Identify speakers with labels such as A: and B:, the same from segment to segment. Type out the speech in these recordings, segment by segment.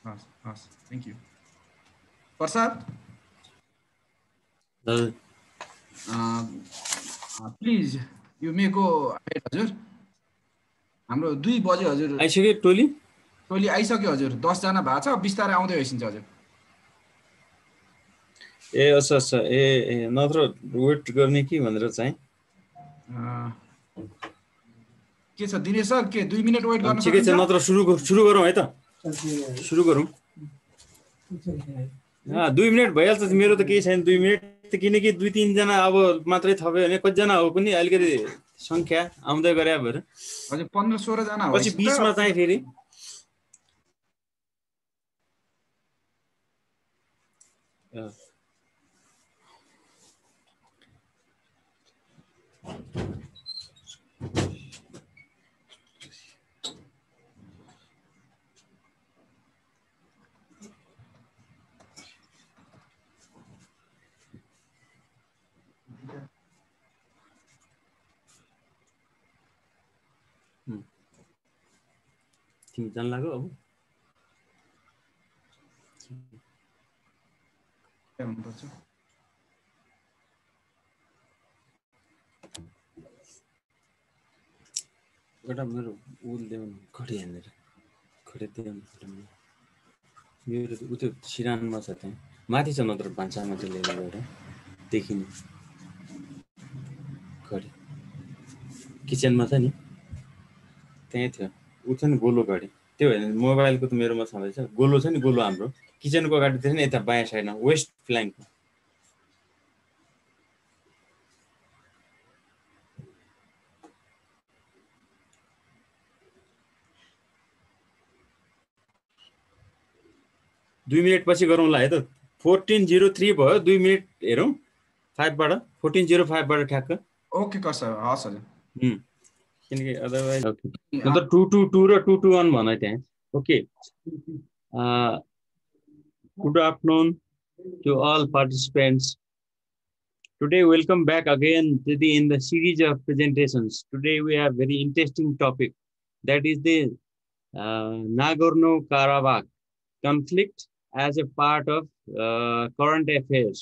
A: हस् thank you Prasad please यो मेको हजुर हाम्रो 2 बजे हजुर
B: आइसक्यो टोली
A: आइसक्यो हजुर 10 जना भएको छ बिस्तारै आउँदै गइसिन्छ हजुर
B: ए अच्छा ए नत्र वेट गर्ने कि भनेर चाहिँ
A: के छ दिनेश सर के 2 मिनेट वेट गर्न
B: ठिकै छ
A: सक्नुहुन्छ
B: नत्र सुरु गरौँ है त सुरु गरौँ 2 मिनेट भइहाल्छ मेरो त केही छैन 2 मिनेट त किनकि 2-3 जना अब मात्रै थप्यो भने कतिजना हो पनि अलिकति संख्या आउँदै गरे भएर
A: हजुर 15-16 जना हो
B: पछि बीचमा चाहिँ फेरि तिमी जान लाग्यो अब
A: हुनुपर्छ
B: एउटा मेरो उल ल्याउनु घडी हानेर घडी ल्याउनु मेरो उ त्यो सिरानमा छ त्यहाँ माथि छ नत्र भान्सामा त्यो लिएर गएर देखिने घडी किचनमा छ नि त्यही थियो उ छ नि गोलो घडी त्यो होइन मोबाइलको त मेरोमा छँदैछ गोलो छ नि गोलो हाम्रो किचनको अगाडि थियो नि यता बायाँ साइडमा वेस्ट फ्ल्याङ्कमा दुई मिनट पछि गरौँला है त 14:03 भयो 2 मिनट हेरौँ 5 बाट 14:05 बाट ठ्याक्क
A: ओके कस हस् हजुर
B: किनकि अदरवाइज ओके मतलब 222 र 221 भने त्यहाँ okay good afternoon to all participants. Today welcome back again to in the series of presentations. Today we have very interesting topic, that is the Nagorno-Karabakh conflict as a part of current affairs.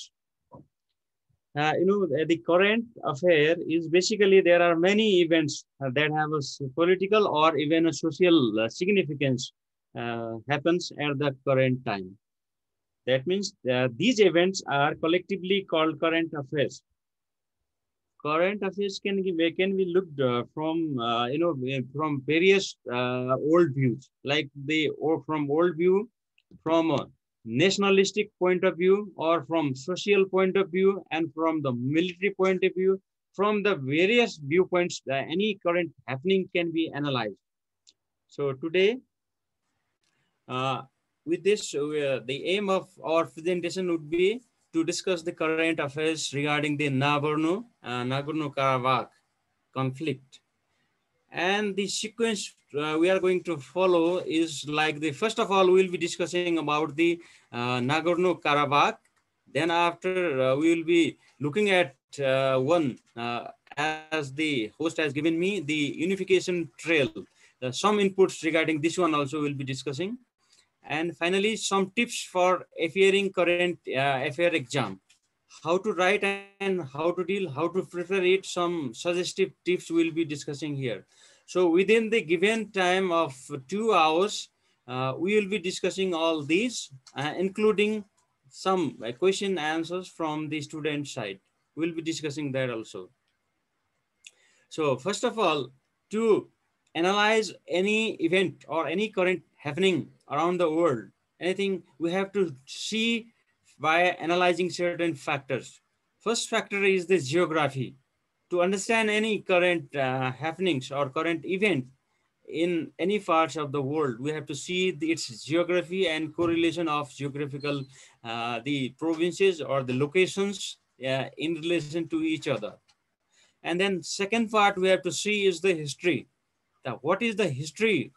B: The current affair is basically there are many events that have a political or even a social significance happens at the current time. That means these events are collectively called current affairs. Current affairs can be looked from from various old views, like from old view, from a nationalistic point of view, or from social point of view, and from the military point of view. From the various viewpoints, any current happening can be analyzed. So today, with this, the aim of our presentation would be to discuss the current affairs regarding the Nagorno-Karabakh conflict. And the sequence we are going to follow is like the first of all, we will be discussing about the Nagorno-Karabakh. Then after we will be looking at one as the host has given me, the unification trail. Some inputs regarding this one also will be discussing. And finally, some tips for appearing current affair exam. How to write and how to deal, how to prepare it, some suggestive tips we'll be discussing here. So within the given time of 2 hours, we will be discussing all these, including some question answers from the student side. We'll be discussing that also. So first of all, to analyze any event or any current happening around the world, anything, we have to see by analyzing certain factors. First factor is the geography. To understand any current happenings or current event in any parts of the world, we have to see its geography and correlation of geographical, the provinces or the locations in relation to each other. And then second part we have to see is the history. What is the history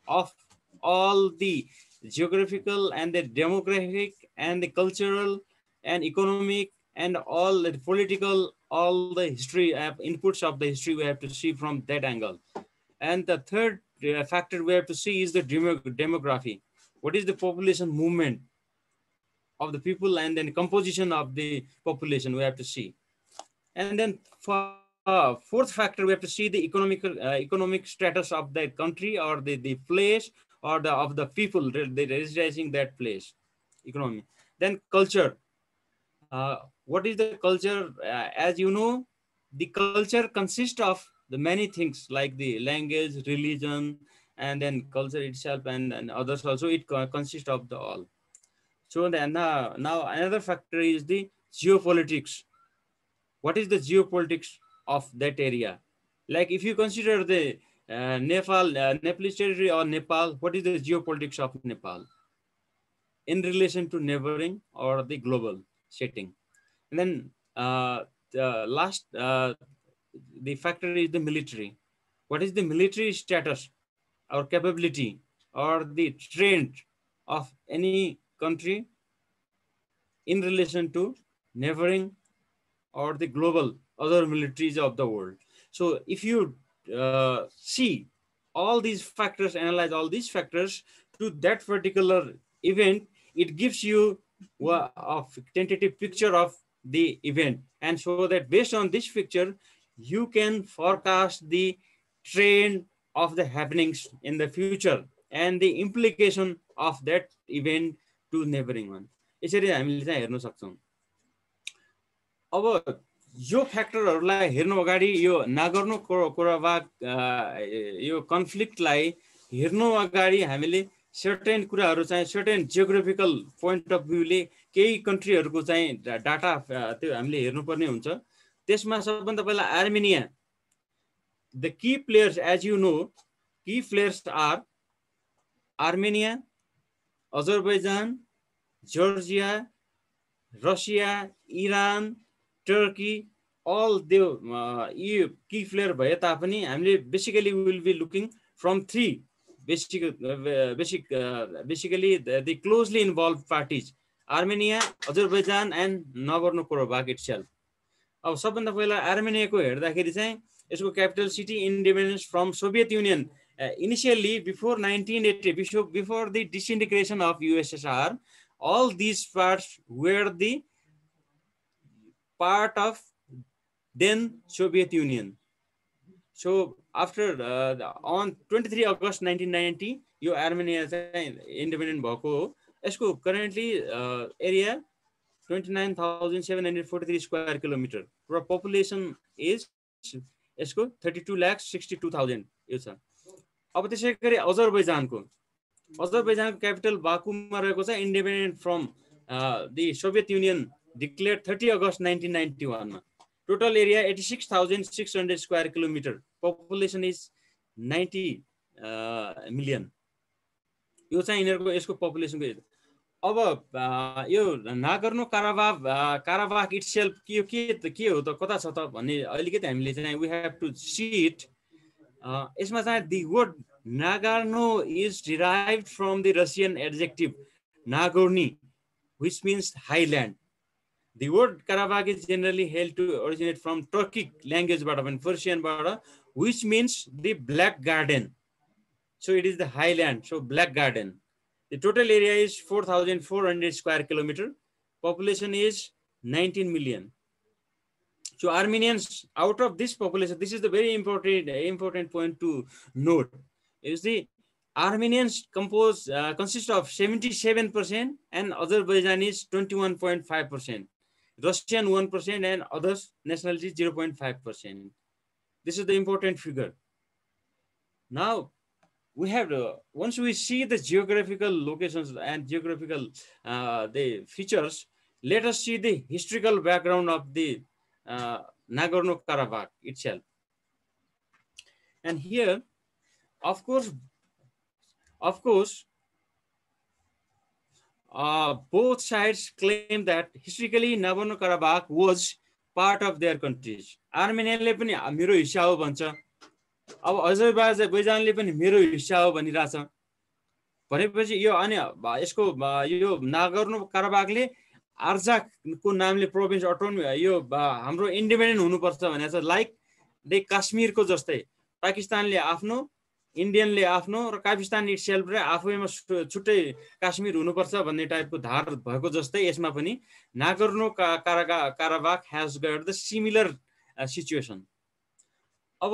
B: of all the geographical and the demographic and the cultural and economic and all the political, all the history inputs of the history we have to see from that angle. And the third factor we have to see is the demography. what is the population movement of the people, and then composition of the population we have to see. And then for fourth factor, we have to see the economic status of that country or the place or of the people residing that place, economy. Then culture. What is the culture? As you know, the culture consists of the many things like the language, religion, and then culture itself, and others also. It consists of the all. So then now another factor is the geopolitics. What is the geopolitics of that area? Like if you consider the Nepalese territory or Nepal, what is the geopolitics of Nepal in relation to neighboring or the global setting? And then the last, the factor is the military. What is the military status or capability or the trend of any country in relation to neighboring or the global other militaries of the world? So if you see all these factors, analyze all these factors to that particular event, it gives you a tentative picture of the event. And so that based on this picture, you can forecast the trend of the happenings in the future and the implication of that event to neighboring one. यसरी हामीले चाहिँ हेर्न सक्छौं। अब यो फ्याक्टरहरूलाई हेर्नु अगाडि यो नागर्नो कराबाख यो कन्फ्लिक्टलाई हेर्नु अगाडि हामीले सर्टेन कुराहरू चाहिँ सर्टेन जियोग्राफिकल पोइन्ट अफ भ्यूले केही कन्ट्रीहरूको चाहिँ डाटा त्यो हामीले हेर्नुपर्ने हुन्छ। त्यसमा सबभन्दा पहिला Armenia, the key players as you know, key players are Armenia, Azerbaijan, Georgia, Russia, Iran, Turkey, all the key player भए तापनि हामीले basically we will be looking from three basically the closely involved parties: Armenia, Azerbaijan, and Nagorno-Karabakh itself. अब सबभन्दा पहिला आर्मेनियाको हेर्दाखेरि चाहिँ यसको capital city independence from Soviet Union initially before 1980, before the disintegration of USSR, all these parts were the part of then Soviet Union. So after on 23 August 1990, यो Armenia चाहिँ independent भएको हो। यसको currently area 29,743 square kilometer. Population is यसको 32,62,000 यो छ। अब त्यसै गरी अजरबैजानको क्यापिटल बाकुमा रहेको छ, independent from the Soviet Union, declared 30 August 1991. Total area 86,600 square kilometer. Population is 90 million. यो चाहिँ यिनीहरुको यसको population को। अब यो नागर्नो काराबाख itself के हो त कता छ त भन्ने अलिकति हामीले चाहिँ we have to see it. यसमा चाहिँ the word Nagorno is derived from the Russian adjective Nagorny, which means highland. The word Karabakh is generally held to originate from Turkic language, Persian, which means the black garden. So it is the highland, so black garden. The total area is 4,400 square kilometer. Population is 19 million. So Armenians, out of this population, this is the very important point to note, is the Armenians consist of 77% and Azerbaijanis 21.5%. Russian 1% and others nationalities 0.5%. This is the important figure. Now we have once we see the geographical locations and geographical the features, let us see the historical background of the Nagorno-Karabakh itself. And here, of course, both sides claim that historically Nagorno-Karabakh was part of their countries. Armeniaले पनि मेरो हिस्सा हो भन्छ, अब अजरबैजानले पनि मेरो हिस्सा हो भनिराछ। भनेपछि यो अनि यसको यो नागर्नो-काराबाखले आर्जाकको नामले प्रोभिन्स अटोनोमी यो हाम्रो इन्डिपेन्डेन्ट हुनुपर्छ भनेको छ, लाइक द काश्मीरको जस्तै पाकिस्तानले आफ्नो इन्डियनले आफ्नो र पाकिस्तान इटसेल्फ र आफैमा छुट्टै काश्मीर हुनुपर्छ भन्ने टाइपको धार भएको जस्तै यसमा पनि Nagorno Karabakh has got the similar situation. अब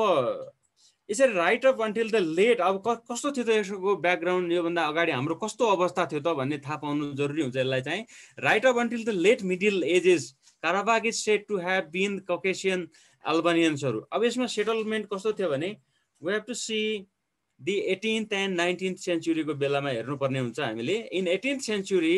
B: यसरी right up until the late, अब कस्तो थियो त यसको ब्याकग्राउन्ड, योभन्दा अगाडि हाम्रो कस्तो अवस्था थियो त भन्ने थाहा पाउनु जरुरी हुन्छ यसलाई चाहिँ। Right up until the late middle ages Karabakh is said to have been Caucasian अल्बानियन्सहरू। अब यसमा सेटलमेन्ट कस्तो थियो भने we have to see the 18th and 19th सेन्चुरीको बेलामा हेर्नुपर्ने हुन्छ हामीले। इन 18th सेन्चुरी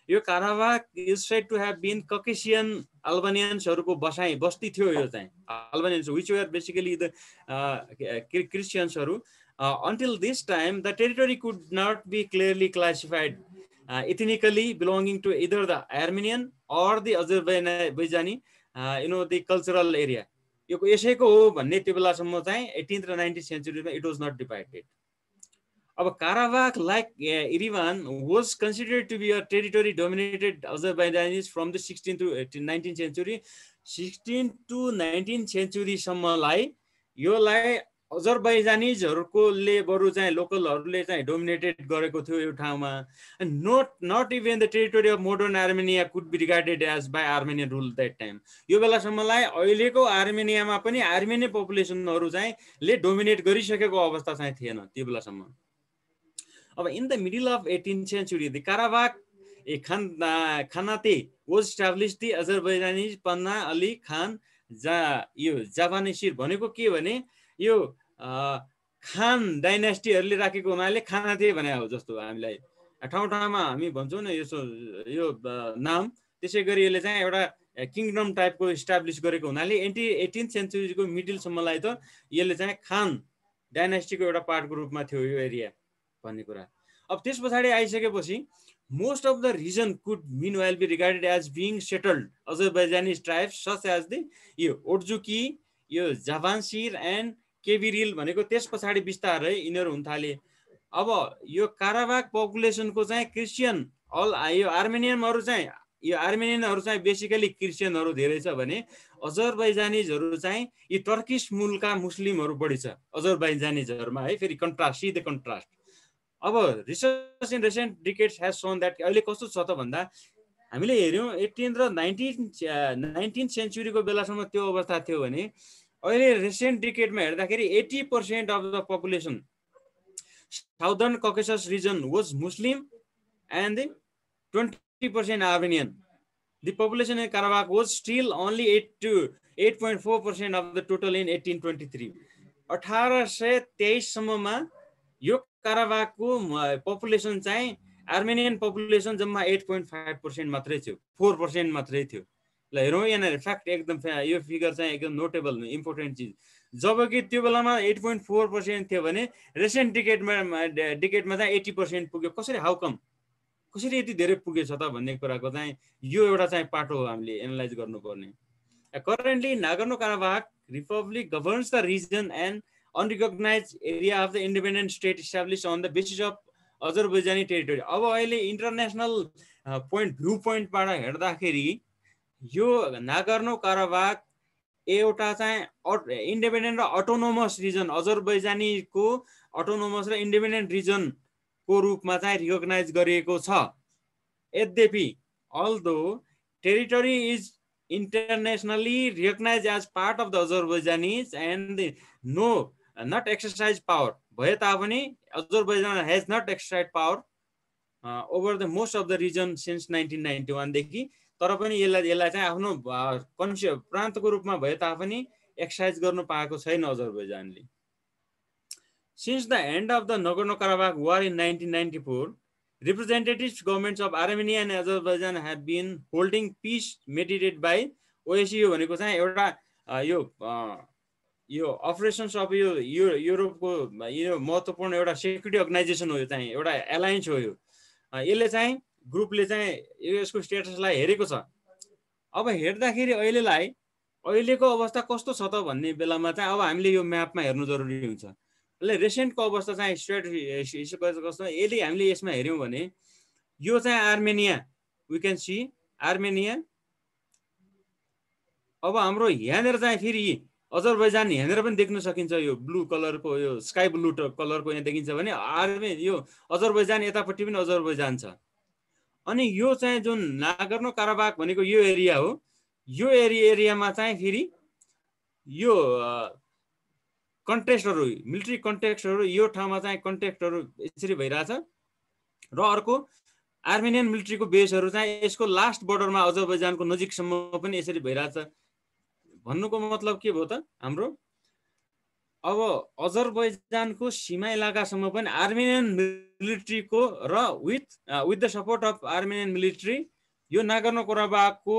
B: यो Karabakh is said to have been Caucasian अल्बानियन्सहरूको बस्ती थियो। यो चाहिँ Albanians which were basically the क्रिस्चियन्सहरू। Until this time the territory could not be clearly classified इथनिकली belonging to either the Armenian or the Azerbaijani the cultural area. यो यसैको हो भन्ने त्यो बेलासम्म चाहिँ 18th र 19th सेन्चुरीमा इट वाज नट डिभाइडेड। अब Karabakh like Erivan was considered to be a territory dominated Azerbaijanis from the 16th to 19th century. 16th to 19th सेन्चुरीसम्मलाई योलाई अजरबैजानिजहरुकोले बरु चाहिँ लोकलहरुले चाहिँ डोमिनेटेड गरेको थियो यो ठाउँमा। Not even the territory of modern Armenia could be regarded as by Armenian rule that time. यो बेलासम्मलाई अहिलेको आर्मेनियामा पनि आर्मेनियन पपुलेसनहरु चाहिँ ले डोमिनेट गरिसकेको अवस्था चाहिँ थिएन त्यो बेलासम्म। अब in the middle of 18th century the Karabakh khanate was established the Azerbaijani Panah Ali Khan यो जाभानिसिर भनेको के भने यो खान डाइनेस्टीहरूले राखेको हुनाले खानाते भने हो जस्तो हामीलाई ठाउँ ठाउँमा हामी भन्छौँ न यो नाम। त्यसै गरी यसले चाहिँ एउटा किङडम टाइपको इस्टाब्लिस गरेको हुनाले 18th सेन्चुरीको मिडलसम्मलाई त यसले चाहिँ खान डाइनेस्टीको एउटा पार्टको रूपमा थियो यो एरिया भन्ने कुरा। अब त्यस पछाडि आइसकेपछि most of the region could meanwhile be regarded as being settled Azerbaijanis tribes such as the यो ओर्जुकी यो जाभान्सिर एन्ड केबिरिल भनेको त्यस पछाडि बिस्तारै यिनीहरू हुन थाले। अब यो काराबाख पपुलेसनको चाहिँ क्रिस्चियन यो आर्मेनियनहरु चाहिँ बेसिकली क्रिस्चियनहरु धेरै छ भने अजरबैजानिजहरु चाहिँ यी टर्किश मूलका मुस्लिमहरु बढी छ अजरबैजानिजहरुमा है। फेरि कन्ट्रास्ट, सी द कन्ट्रास्ट। अब research in recent decades has shown that अहिले कस्तो छ त भन्दा हामीले हेर्यौं 18th र 19th सेन्चुरीको बेलासम्म त्यो अवस्था थियो भने अहिले रिसेन्ट डिकेडमा हेर्दाखेरि 80% of the population southern Caucasus region was Muslim and 20% Armenian. The population in Karabakh was still only 8.4% of the total in 1823। 1823 सम्ममा यो काराबाखको पपुलेसन चाहिँ आर्मेनियन पपुलेसन जम्मा 8.5% मात्रै थियो, 4% मात्रै थियो। ल हेरौँ यहाँ फ्याक्ट एकदम यो फिगर चाहिँ एकदम नोटेबल इम्पोर्टेन्ट चिज। जबकि त्यो बेलामा 8.4% थियो भने रिसेन्ट डिकेडमा चाहिँ 80% पुग्यो। कसरी हाउ कम, कसरी यति धेरै पुगेछ त भन्ने कुराको चाहिँ यो एउटा चाहिँ पाटो हो हामीले एनालाइज गर्नुपर्ने। Currently Nagorno Karabakh Republic governs the region and unrecognized area of the independent state established on the basis of Azerbaijani territory। अब अहिले इन्टरनेशनल भ्यू पोइन्टबाट हेर्दाखेरि यो नागर्नो काराबाख एउटा चाहिँ इन्डिपेन्डेन्ट र अटोनोमस रिजन अजरबैजानीको अटोनोमस र इन्डिपेन्डेन्ट रिजनको रूपमा चाहिँ रिकग्नाइज गरिएको छ। यद्यपि although territory is internationally recognized as part of the Azerbaijanis and not exercise power भए तापनि Azerbaijan has not exercised power over the most of the region since 1991 देखि। तर पनि यसलाई चाहिँ आफ्नो प्रान्तको रूपमा भए तापनि एक्सरसाइज गर्न पाएको छैन अजरबैजानले। Since the end of the Nagorno-Karabakh war in 1994, representatives governments of Armenia and Azerbaijan have been holding peace mediated by OSCE भनेको चाहिँ एउटा यो अपरेशन्स अफ यो युरोपको यो महत्त्वपूर्ण एउटा सेक्युरिटी अर्गनाइजेसन हो। यो चाहिँ एउटा एलायन्स हो। यो यसले चाहिँ ग्रुपले चाहिँ यसको स्टेटसलाई हेरेको छ। अब हेर्दाखेरि अहिलेको अवस्था कस्तो छ त भन्ने बेलामा चाहिँ अब हामीले यो म्यापमा हेर्नु जरुरी हुन्छ। रेसेन्टको अवस्था चाहिँ कस्तो यदि हामीले यसमा हेर्यौं भने यो चाहिँ Armenia, we can see Armenia. अब हाम्रो यहाँनिर चाहिँ फेरि अजरबैजान हेरेर पनि देख्न सकिन्छ यो ब्लू कलरको यो स्काई ब्लू कलरको यहाँ देखिन्छ भने यो अजरबैजान यतापट्टि पनि अजरबैजान छ। अनि यो चाहिँ जुन नागर्नो काराबाख भनेको यो एरिया हो, यो एरियामा चाहिँ फेरि यो कन्टेक्स्टहरू मिलिट्री कन्टेक्स्टहरू यो ठाउँमा चाहिँ कन्टेक्टहरू यसरी भइरहेछ र अर्को आर्मेनियन मिलिट्रीको बेसहरू चाहिँ यसको लास्ट बोर्डरमा अजरबैजानको नजिकसम्म पनि यसरी भइरहेछ। भन्नुको मतलब के भयो त हाम्रो अब अजरबैजानको सीमा इलाकासम्म पनि आर्मेनियन मिलिट्रीको र with the support of Armenian military यो नागर्नो काराबाखको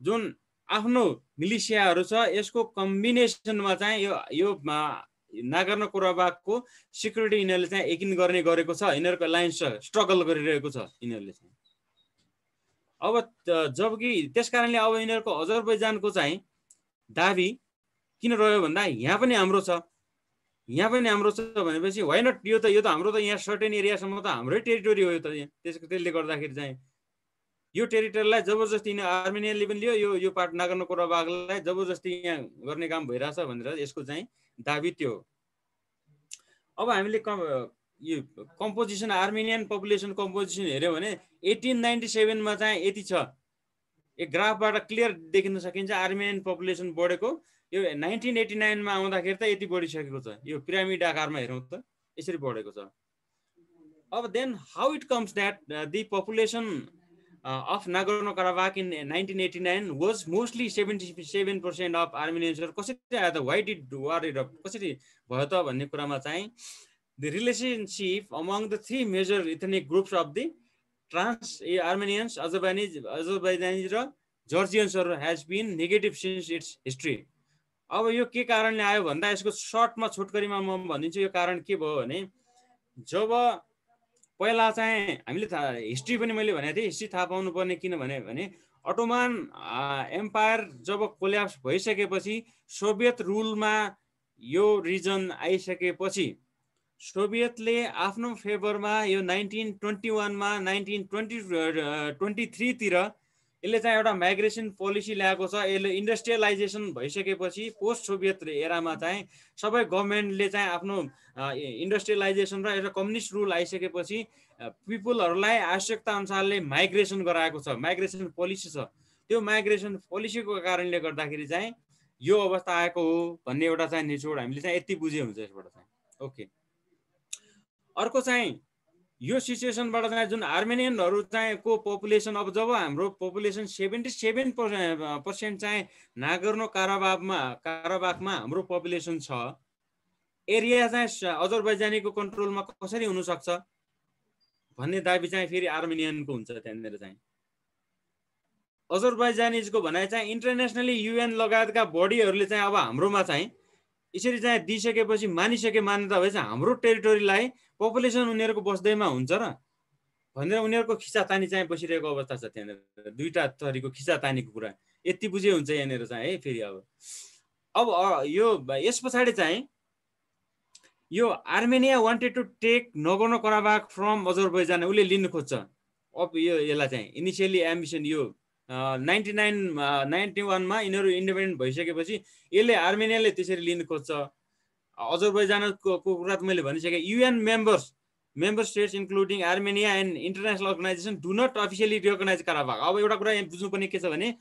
B: जुन आफ्नो मिलिसियाहरू छ यसको कम्बिनेसनमा चाहिँ यो नागर्नो काराबाखको सिक्युरिटी यिनीहरूले चाहिँ यकिन गर्ने गरेको छ। यिनीहरूको एलायन्स स्ट्रगल गरिरहेको छ यिनीहरूले चाहिँ। अब जबकि त्यसकारणले अब यिनीहरूको अजरबैजानको चाहिँ दाबी किन रह्यो भन्दा यहाँ पनि हाम्रो छ, यहाँ पनि हाम्रो छ भनेपछि वाइ नट, यो त हाम्रो त यहाँ सर्टेन एरियासम्म त हाम्रै टेरिटोरी हो यो त। त्यसले गर्दाखेरि चाहिँ यो टेरिटोरीलाई जबरजस्ती आर्मेनियनले पनि लियो, यो पार्ट नागर्नो काराबाखलाई जबरजस्ती यहाँ गर्ने काम भइरहेछ भनेर यसको चाहिँ दाबी त्यो। अब हामीले यो कम्पोजिसन आर्मेनियन पपुलेसन कम्पोजिसन हेऱ्यो भने 1897 मा चाहिँ यति छ। एक ग्राफबाट क्लियर देखिन सकिन्छ आर्मेनियन पपुलेसन बढेको। यो 1989 मा आउँदाखेरि त यति बढिसकेको छ। यो पिरामिड आकारमा हेरौँ त यसरी बढेको छ। अब then how it comes that the population of Nagorno-Karabakh in 1989 was mostly 77% of Armenians. कसरी आयो त, why did war erupt, कसरी भयो त भन्ने कुरामा चाहिँ the relationship among the three major ethnic groups of the Armenians, Azerbaijanis र Georgians has been negative since its history. अब यो के कारणले आयो भन्दा यसको सर्टमा छोटकरीमा म भनिदिन्छु यो कारण के भयो भने जब पहिला चाहिँ हामीले हिस्ट्री पनि मैले भनेको थिएँ, हिस्ट्री थाहा पाउनु पर्ने किनभने अटोमान एम्पायर जब कोल्याप्स भइसकेपछि सोभियत रुलमा यो रिजन आइसकेपछि सोभियतले आफ्नो फेभरमा यो 1921 मा 1923 तिर यसले चाहिँ एउटा माइग्रेसन पोलिसी ल्याएको छ। यसले इन्डस्ट्रियलाइजेसन भइसकेपछि पोस्ट सोभियत एरामा चाहिँ सबै गभर्नमेन्टले चाहिँ आफ्नो इन्डस्ट्रियलाइजेसन र एउटा कम्युनिस्ट रुल आइसकेपछि पिपुलहरूलाई आवश्यकता अनुसारले माइग्रेसन गराएको छ, माइग्रेसन पोलिसी छ। त्यो माइग्रेसन पोलिसीको कारणले गर्दाखेरि चाहिँ यो अवस्था आएको हो भन्ने एउटा चाहिँ निचोड हामीले चाहिँ यति बुझे हुन्छ यसबाट चाहिँ। ओके, अर्को चाहिँ यो सिचुएसनबाट चाहिँ जुन आर्मेनियनहरू चाहिँ को पपुलेसन, अब जब हाम्रो पपुलेसन 77% चाहिँ नागर्नो काराबाखमा हाम्रो पपुलेसन छ, एरिया चाहिँ अजरबैजानीको कन्ट्रोलमा कसरी हुन सक्छ भन्ने दाबी चाहिँ फेरि आर्मेनियनको हुन्छ। त्यहाँनिर चाहिँ अजरबैजानीजको भनाइ चाहिँ इन्टरनेसनली युएन लगायतका बडीहरूले चाहिँ अब हाम्रोमा चाहिँ यसरी चाहिँ दिइसकेपछि मानिसके मान्यता भए चाहिँ हाम्रो टेरिटोरीलाई पपुलेसन उनीहरूको बस्दैमा हुन्छ र भनेर उनीहरूको खिचातानी चाहिँ बसिरहेको अवस्था छ। त्यहाँनिर दुईटा थरीको खिचातानीको कुरा यति बुझे हुन्छ यहाँनिर चाहिँ है। फेरि अब यो यस पछाडि चाहिँ यो Armenia wanted to take Nagorno Karabakh from Azerbaijan, उसले लिन खोज्छ। अब यो यसलाई चाहिँ इनिसियली एम्बिसन यो 91 मा यिनीहरू इन्डिपेन्डेन्ट भइसकेपछि यसले आर्मेनियाले त्यसरी लिन खोज्छ। अजरबैजानको कुरा त मैले भनिसकेँ। UN member states including Armenia and international organisation do not officially recognise Karabakh. अब एउटा कुरा यहाँ बुझ्नुपर्ने के छ भने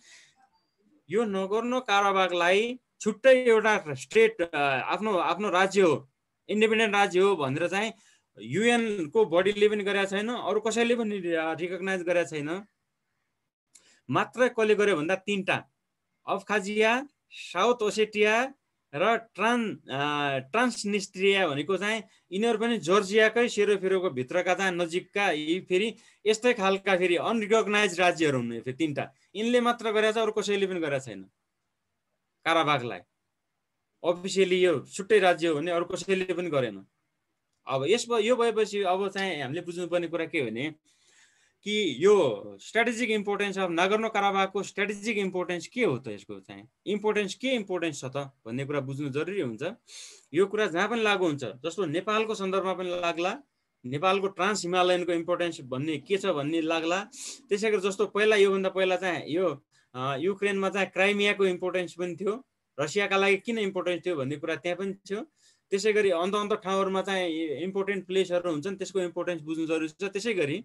B: यो नगोर्नो काराबाखलाई छुट्टै एउटा स्टेट आफ्नो राज्य हो, इन्डिपेन्डेन्ट राज्य हो भनेर चाहिँ युएन को बडीले पनि गरेका छैन, अरू कसैले पनि रिकगनाइज गरेका छैन। मात्र कसले गर्यो भन्दा तीनटा, अब्खाजिया, साउथ ओसेटिया र ट्रान्सनिस्ट्रिया भनेको चाहिँ यिनीहरू पनि जर्जियाकै सेरोफेरोको भित्रका चाहिँ नजिकका यी फेरि यस्तै खालका फेरि अनरिकगनाइज राज्यहरू हुने फेरि तीनटा। यिनले मात्र गरेछ, अरू कसैले पनि गरेका छैन काराबाखलाई। अफिसियली यो छुट्टै राज्य हो भने अरू कसैले पनि गरेन। अब यो भएपछि अब चाहिँ हामीले बुझ्नुपर्ने कुरा के हो भने कि यो स्ट्राटेजिक इम्पोर्टेन्स अफ नागर्नो काराबाखको स्ट्राटेजिक इम्पोर्टेन्स के हो त, यसको चाहिँ इम्पोर्टेन्स छ त भन्ने कुरा बुझ्नु जरुरी हुन्छ। यो कुरा जहाँ पनि लागू हुन्छ, जस्तो नेपालको सन्दर्भमा पनि लाग्ला, नेपालको ट्रान्स हिमालयनको इम्पोर्टेन्स भन्ने के छ भन्ने लाग्ला। त्यसैगरी जस्तो पहिला योभन्दा पहिला चाहिँ यो युक्रेनमा चाहिँ क्राइमियाको इम्पोर्टेन्स पनि थियो र रसियाका लागि किन इम्पोर्टेन्ट थियो भन्ने कुरा त्यहाँ पनि थियो। त्यसै गरी अन्त ठाउँहरूमा चाहिँ इम्पोर्टेन्ट प्लेसहरू हुन्छन्, त्यसको इम्पोर्टेन्स बुझ्नु जरुरी छ। त्यसै गरी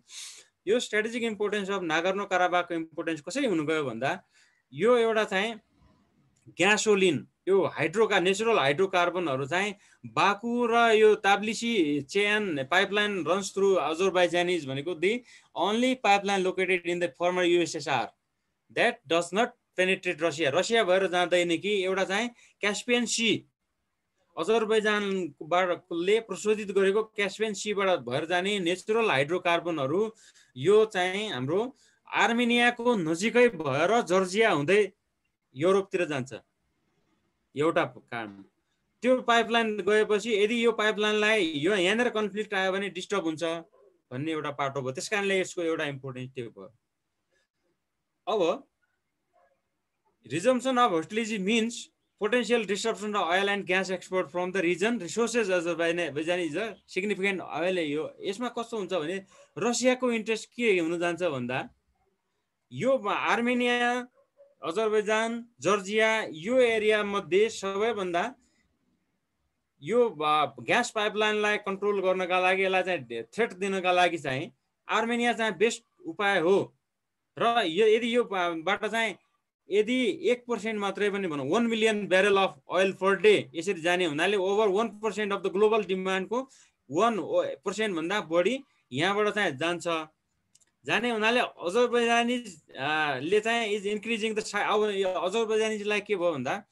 B: यो strategic importance of Nagorno काराबाखको importance कसरी हुन गयो भन्दा यो एउटा चाहिँ ग्यासोलिन, यो नेचुरल हाइड्रोकार्बनहरू चाहिँ बाकु र यो Tbilisi Ceyhan pipeline runs through Azerbaijanis भनेको the only pipeline located in the former USSR that does not penetrate Russia. Russia भएर जाँदैन कि एउटा चाहिँ क्यास्पियन सी, अजरबैजानले प्रशोधित गरेको क्यास्पियन सीबाट भएर जाने नेचुरल हाइड्रोकार्बनहरू यो चाहिँ हाम्रो आर्मेनियाको नजिकै भएर जर्जिया हुँदै युरोपतिर जान्छ। एउटा कारण त्यो पाइपलाइन गएपछि यदि यो पाइपलाइनलाई यहाँनिर कन्फ्लिक्ट आयो भने डिस्टर्ब हुन्छ भन्ने एउटा पाटो भयो। त्यसकारणले यसको एउटा इम्पोर्टेन्स त्यो भयो। अब resumption of hostility means potential disruption of oil and gas export from the region. Resources Azerbaijan is a significant oil. यसमा कस्तो हुन्छ भने रसियाको इन्ट्रेस्ट के हुन जान्छ भन्दा यो आर्मेनिया, अजरबैजान, जर्जिया यो एरिया मध्ये सबैभन्दा यो ग्यास पाइपलाइनलाई कन्ट्रोल गर्नका लागि यसलाई चाहिँ थ्रेट दिनका लागि चाहिँ आर्मेनिया चाहिँ बेस्ट उपाय हो। र यदि यो बाट चाहिँ यदि 1% मात्रै पनि भनौँ 1 million barrel of oil per day यसरी जाने हुनाले ओभर 1% अफ द ग्लोबल डिमान्डको 1% भन्दा बढी यहाँबाट चाहिँ जाने हुनाले अजरबैजानीले चाहिँ इज इन्क्रिजिङ द अब अजरबैजानीलाई के भयो भन्दा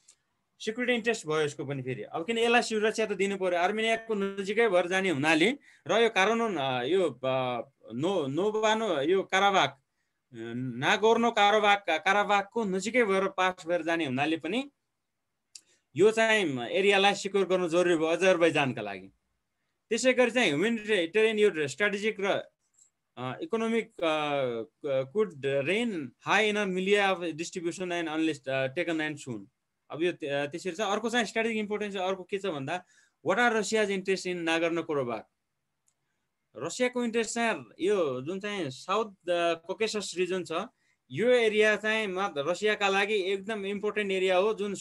B: सिक्युरिटी इन्ट्रेस्ट भयो यसको पनि फेरि। अब किन यसलाई सुरक्षा त दिनु पर्यो, आर्मेनियाको नजिकै भएर जाने हुनाले र यो कारणन यो नोभानो यो काराबाख नागोर्नो काराबाखको नजिकै भएर पास भएर जाने हुनाले पनि यो चाहिँ एरियालाई सिक्योर गर्नु जरुरी भयो अजरबैजानका लागि। त्यसै गरी चाहिँ ह्युमेनिटेरियन यो स्ट्राटेजिक र economic could rain high in a milieu of distribution and unless taken and soon. अब यो त्यसरी चाहिँ अर्को चाहिँ स्ट्राटेजिक इम्पोर्टेन्स अर्को के छ भन्दा what are Russia's interest in Nagorno Karabakh. रसियाको इन्ट्रेस्ट चाहिँ यो जुन चाहिँ साउथ कोकेसस रिजन छ यो एरिया चाहिँ रसियाका लागि एकदम इम्पोर्टेन्ट एरिया हो, जुन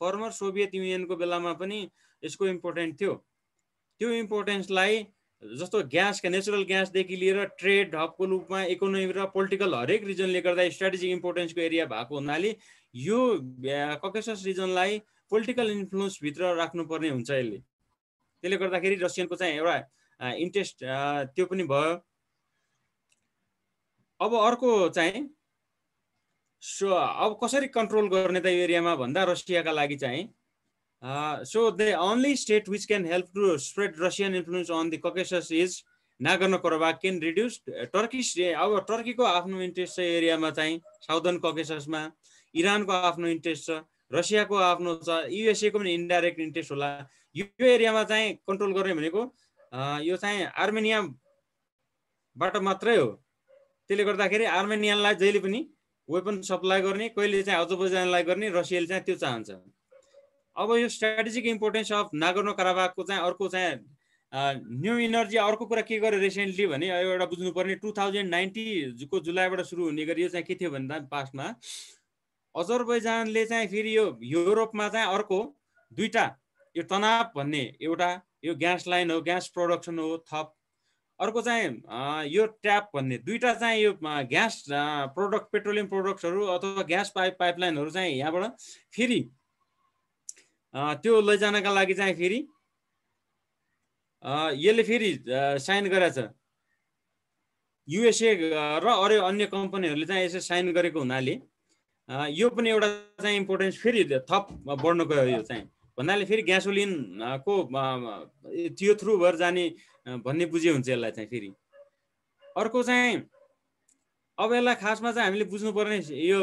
B: फर्मर सोभियत युनियनको बेलामा पनि यसको इम्पोर्टेन्ट थियो। त्यो इम्पोर्टेन्सलाई जस्तो ग्यासका नेचुरल ग्यासदेखि लिएर ट्रेड हबको रूपमा इकोनोमी र पोलिटिकल हरेक रिजनले गर्दा स्ट्राटेजिक इम्पोर्टेन्सको एरिया भएको हुनाले यो कोकेसस रिजनलाई पोलिटिकल इन्फ्लुएन्स भित्र राख्नुपर्ने हुन्छ यसले। त्यसले गर्दाखेरि रसियनको चाहिँ एउटा इन्ट्रेस्ट त्यो पनि भयो। अब अर्को चाहिँ अब कसरी कन्ट्रोल गर्ने त यो एरियामा भन्दा रसियाका लागि चाहिँ so the only state which can help to spread Russian influence on the Caucasus is Nagorno-Karabakh can reduce Turkish अब टर्कीको आफ्नो इन्ट्रेस्ट छ एरियामा चाहिँ साउदर्न ककेससमा, इरानको आफ्नो इन्ट्रेस्ट छ, रसियाको आफ्नो छ, युएसए को पनि इन्डाइरेक्ट इन्ट्रेस्ट होला। यो एरियामा चाहिँ कन्ट्रोल गर्ने भनेको यो चाहिँ आर्मेनियाबाट मात्रै हो। त्यसले गर्दाखेरि आर्मेनियालाई जहिले पनि वेपन सप्लाई गर्ने, कहिले चाहिँ अजरबैजानलाई गर्ने, रसियाले चाहिँ त्यो चाहन्छ। अब यो स्ट्राटेजिक इम्पोर्टेन्स अफ नागर्नो काराबाखको चाहिँ अर्को चाहिँ न्यू इनर्जी अर्को कुरा के गर्यो रिसेन्टली भने एउटा बुझ्नुपर्ने 2090 को जुलाईबाट सुरु हुने गरी यो चाहिँ के थियो भन्दा पास्टमा अजरबैजानले चाहिँ फेरि यो युरोपमा चाहिँ अर्को दुईटा यो तनाव भन्ने एउटा यो ग्यास लाइन हो, ग्यास प्रोडक्सन हो थप, अर्को चाहिँ यो ट्याप भन्ने दुईटा चाहिँ यो ग्यास प्रोडक्ट पेट्रोलियम प्रोडक्ट्सहरू अथवा ग्यास पाइपलाइनहरू चाहिँ यहाँबाट फेरि त्यो लैजानका लागि चाहिँ फेरि यसले फेरि साइन गरेछ युएसए र अरू अन्य कम्पनीहरूले चाहिँ यसो साइन गरेको हुनाले यो पनि एउटा चाहिँ इम्पोर्टेन्स फेरि थप बढ्न गयो। यो चाहिँ भन्नाले फेरि ग्यासोलिनको त्यो थ्रु भएर जाने भन्ने बुझे हुन्छ यसलाई चाहिँ फेरि। अर्को चाहिँ अब यसलाई खासमा चाहिँ हामीले बुझ्नुपर्ने यो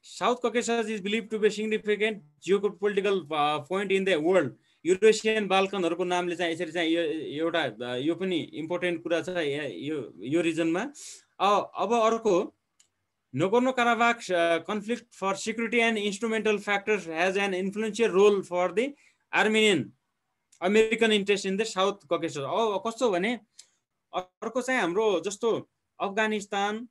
B: South Caucasus is believed to be significant geopolitical point in the world. Eurasian Balkanहरूको नामले चाहिँ यसरी चाहिँ एउटा यो पनि इम्पोर्टेन्ट कुरा छ यो रिजनमा। अब अर्को Nagorno Karabakh conflict for security and instrumental factors has an influential role for the American interest in the South Caucasus. अब कस्तो भने अर्को चाहिँ हाम्रो जस्तो अफगानिस्तान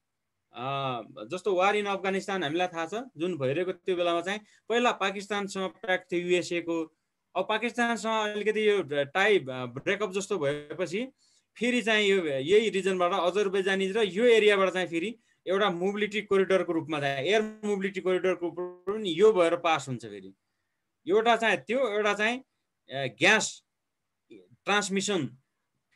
B: जस्तो वार इन अफगानिस्तान हामीलाई थाहा छ जुन भइरहेको त्यो बेलामा चाहिँ पहिला पाकिस्तानसँग प्याक्ट थियो युएसए को। अब पाकिस्तानसँग अलिकति यो टाई ब्रेकअप जस्तो भएपछि फेरि चाहिँ यो यही रिजनबाट अजरबैजानिज र यो एरियाबाट चाहिँ फेरि एउटा मोबिलिटी कोरिडोरको रूपमा चाहिँ एयर मोबिलिटी कोरिडोरको पनि यो भएर पास हुन्छ। फेरि एउटा चाहिँ त्यो एउटा चाहिँ ग्यास ट्रान्समिसन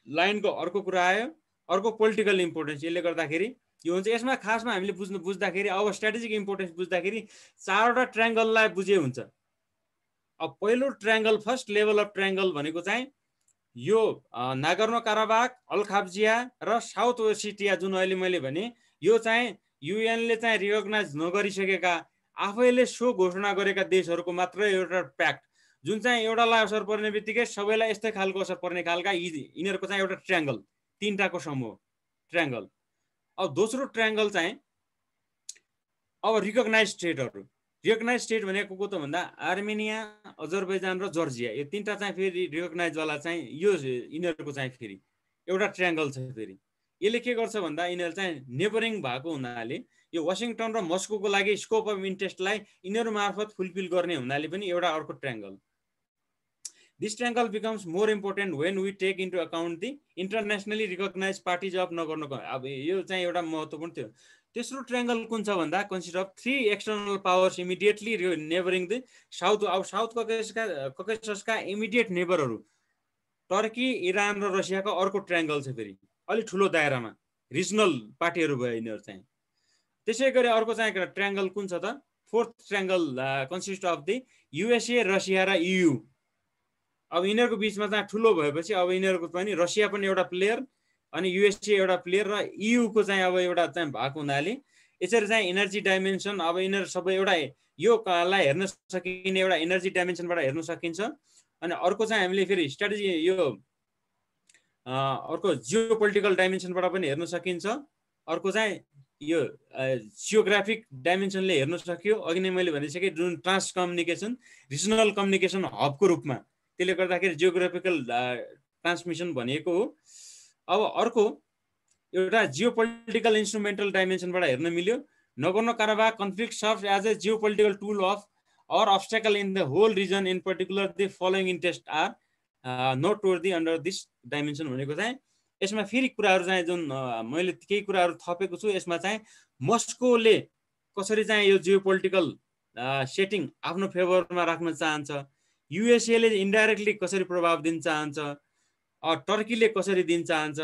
B: लाइनको अर्को कुरा आयो, अर्को पोलिटिकल इम्पोर्टेन्स। यसले गर्दाखेरि यो हुन्छ। यसमा खासमा हामीले बुझ्दाखेरि अब स्ट्राटेजिक इम्पोर्टेन्स बुझ्दाखेरि 4वटा ट्रायङ्गललाई बुझे हुन्छ। अब पहिलो triangle, first level of triangle भनेको चाहिँ यो नागर्नो काराबाख, अल खाब्जिया र साउथ ओसेटिया जुन अहिले मैले भने यो चाहिँ युएनले चाहिँ रिकग्नाइज नगरिसकेका आफैले सो घोषणा गरेका देशहरूको मात्र एउटा प्याक्ट जुन चाहिँ एउटालाई असर पर्ने बित्तिकै सबैलाई यस्तै खालको असर पर्ने खालका यिनीहरूको चाहिँ एउटा ट्रायङ्गल, 3टाको समूह ट्रायङ्गल। अब दोस्रो ट्रायङ्गल चाहिँ अब रिकग्नाइज स्टेटहरू। रिकग्नाइज स्टेट भनेको को त भन्दा आर्मेनिया, अजरबैजान र जर्जिया, यो 3टा चाहिँ फेरि रिकग्नाइजवाला चाहिँ यो यिनीहरूको चाहिँ फेरि एउटा ट्रायङ्गल छ। फेरि यसले के गर्छ भन्दा यिनीहरू चाहिँ नेबरिङ भएको हुनाले यो वासिङटन र मस्कोको लागि स्कोप अफ इन्ट्रेस्टलाई यिनीहरू मार्फत फुलफिल गर्ने हुनाले पनि एउटा अर्को triangle. This triangle becomes more important when we take into account the internationally recognized parties of Nagorno-Karabakh. अब यो चाहिँ एउटा महत्त्वपूर्ण थियो। तेस्रो ट्रायङ्गल कुन छ भन्दा consist of 3 external powers immediately neighbouring the south. अब साउथ ककेससका इमिडिएट नेबरहरू टर्की, इरान र रसियाको अर्को ट्रायङ्गल छ। फेरि अलि ठुलो दायरामा रिजनल पार्टीहरू भयो यिनीहरू चाहिँ। त्यसै गरी अर्को चाहिँ ट्रायङ्गल कुन छ त, fourth triangle consist of the USA, Russia र EU। अब यिनीहरूको बिचमा चाहिँ ठुलो भएपछि अब यिनीहरूको पनि रसिया पनि एउटा प्लेयर अनि युएसए एउटा प्लेयर र EU को चाहिँ अब एउटा चाहिँ भएको हुनाले यसरी चाहिँ एनर्जी डाइमेन्सन अब यिनीहरू सबै एउटा यो लाई हेर्न सकिने एउटा एनर्जी डाइमेन्सनबाट हेर्न सकिन्छ। अनि अर्को चाहिँ हामीले फेरि स्ट्राटेजी यो अर्को जियो पोलिटिकल डाइमेन्सनबाट पनि हेर्न सकिन्छ। अर्को चाहिँ यो जियोग्राफिक डाइमेन्सनले हेर्न सक्यो। अघि नै मैले भनिसकेँ जुन ट्रान्स कम्युनिकेसन रिजनल कम्युनिकेसन हबको रूपमा, त्यसले गर्दाखेरि जियोग्राफिकल ट्रान्समिसन भनेको हो। अब अर्को एउटा जियोपोलिटिकल इन्स्ट्रुमेन्टल डाइमेन्सनबाट हेर्न मिल्यो। Nagorno Karabakh conflict serves as a geopolitical tool of or obstacle in the whole region, in particular the following interests are noteworthy under this dimension भनेको चाहिँ यसमा फेरि कुराहरु चाहिँ जुन मैले केही कुराहरु थपेको छु। यसमा चाहिँ मस्कोले कसरी चाहिँ यो जियोपोलिटिकल सेटिङ आफ्नो फेभरमा राख्न चाहन्छ, युएसए ले इन्डाइरेक्टली कसरी प्रभाव दिन चाहन्छ, टर्कीले कसरी दिन चाहन्छ,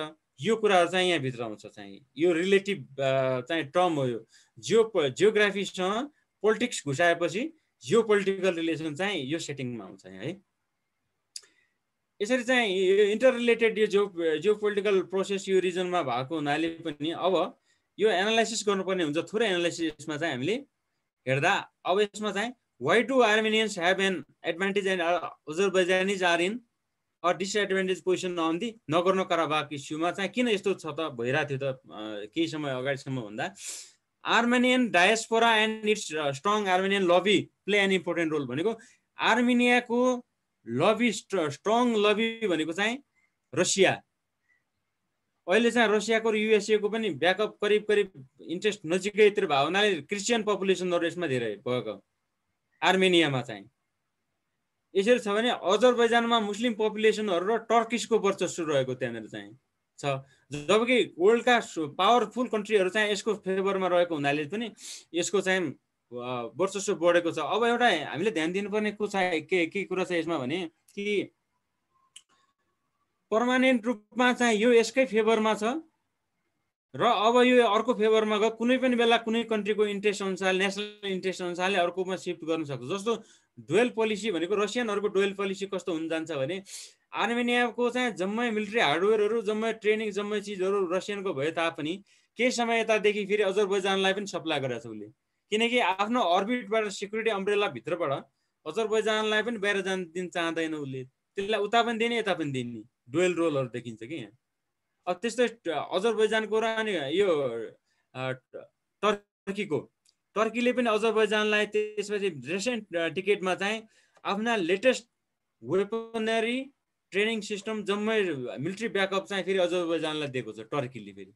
B: यो कुराहरु चाहिँ यहाँ भित्र आउँछ। चाहिँ यो रिलेटिभ चाहिँ टर्म हो। यो जियोग्राफीसँग पोलिटिक्स घुसाएपछि जियोपोलिटिकल रिलेसन चाहिँ यो सेटिङमा आउँछ है। यसरी चाहिँ इन्टर रिलेटेड यो जियोपोलिटिकल प्रोसेस यो रिजनमा भएको हुनाले पनि अब यो एनालाइसिस गर्नुपर्ने हुन्छ। थोरै एनालाइसिसमा चाहिँ हामीले हेर्दा अब यसमा चाहिँ why do Armenians have an advantage and Azerbaijanis are in a disadvantage position on the Nagorno-Karabakh issue मा चाहिँ किन यस्तो छ त भइरहेको थियो त केही समय अगाडिसम्म भन्दा Armenian diaspora and its strong Armenian lobby play an important role। भनेको आर्मेनियाको लबी स्ट्रङ लबी भनेको चाहिँ रसिया, अहिले चाहिँ रसियाको र युएसए को पनि ब्याकअप करिब करिब इन्ट्रेस्ट नजिकैतिर भएको हुनाले क्रिस्चियन पपुलेसनहरु यसमा धेरै भएको आर्मेनियामा चाहिँ। यसरी छ भने अजरबैजानमा मुस्लिम पपुलेसनहरु र टर्किसको वर्चस्व रहेको त्यहाँनेर चाहिँ छ। जबकि वर्ल्डका पावरफुल कन्ट्रीहरु चाहिँ यसको फेभरमा रहेको हुनाले पनि यसको चाहिँ वर्चस्व बढेको छ। अब एउटा हामीले ध्यान दिनुपर्ने के कुरा छ यसमा भने कि पर्मानेन्ट रूपमा चाहिँ यो यसकै फेभरमा छ र अब यो अर्को फेभरमा गयो कुनै पनि बेला कुनै कन्ट्रीको इन्ट्रेस्ट अनुसार नेशनल इन्ट्रेस्ट अनुसारले अर्कोमा शिफ्ट गर्न सक्छ। जस्तो डुअल पोलिसी भनेको रसियनहरुको डुअल पोलिसी कस्तो हुन जान्छ भने आर्मेनियाको चाहिँ जम्मै मिलिट्री हार्डवेयरहरु जम्मै ट्रेनिङ जम्मै चीजहरु रसियनको भए तापनि केही समय यतादेखि फेरि अजरबैजानलाई पनि सप्लाई गरेछ उसले, किनकि आफ्नो अर्बिटबाट सिक्युरिटी अम्ब्रेला भित्रबाट अजरबैजानलाई पनि बाहिर जान दिन चाहदैन उसले, त्यसलाई उता पनि दिने यता पनि दिने डुअल रोलहरु देखिन्छ कि यहाँ। अब त्यस्तै अजरबैजानको र अनि यो टर्कीले पनि अजरबैजानलाई त्यसपछि रिसेन्ट टिकेटमा चाहिँ आफ्ना लेटेस्ट वेपनरी ट्रेनिङ सिस्टम जम्मै मिलिट्री ब्याकअप चाहिँ फेरि अजरबैजानलाई दिएको छ टर्कीले फेरि।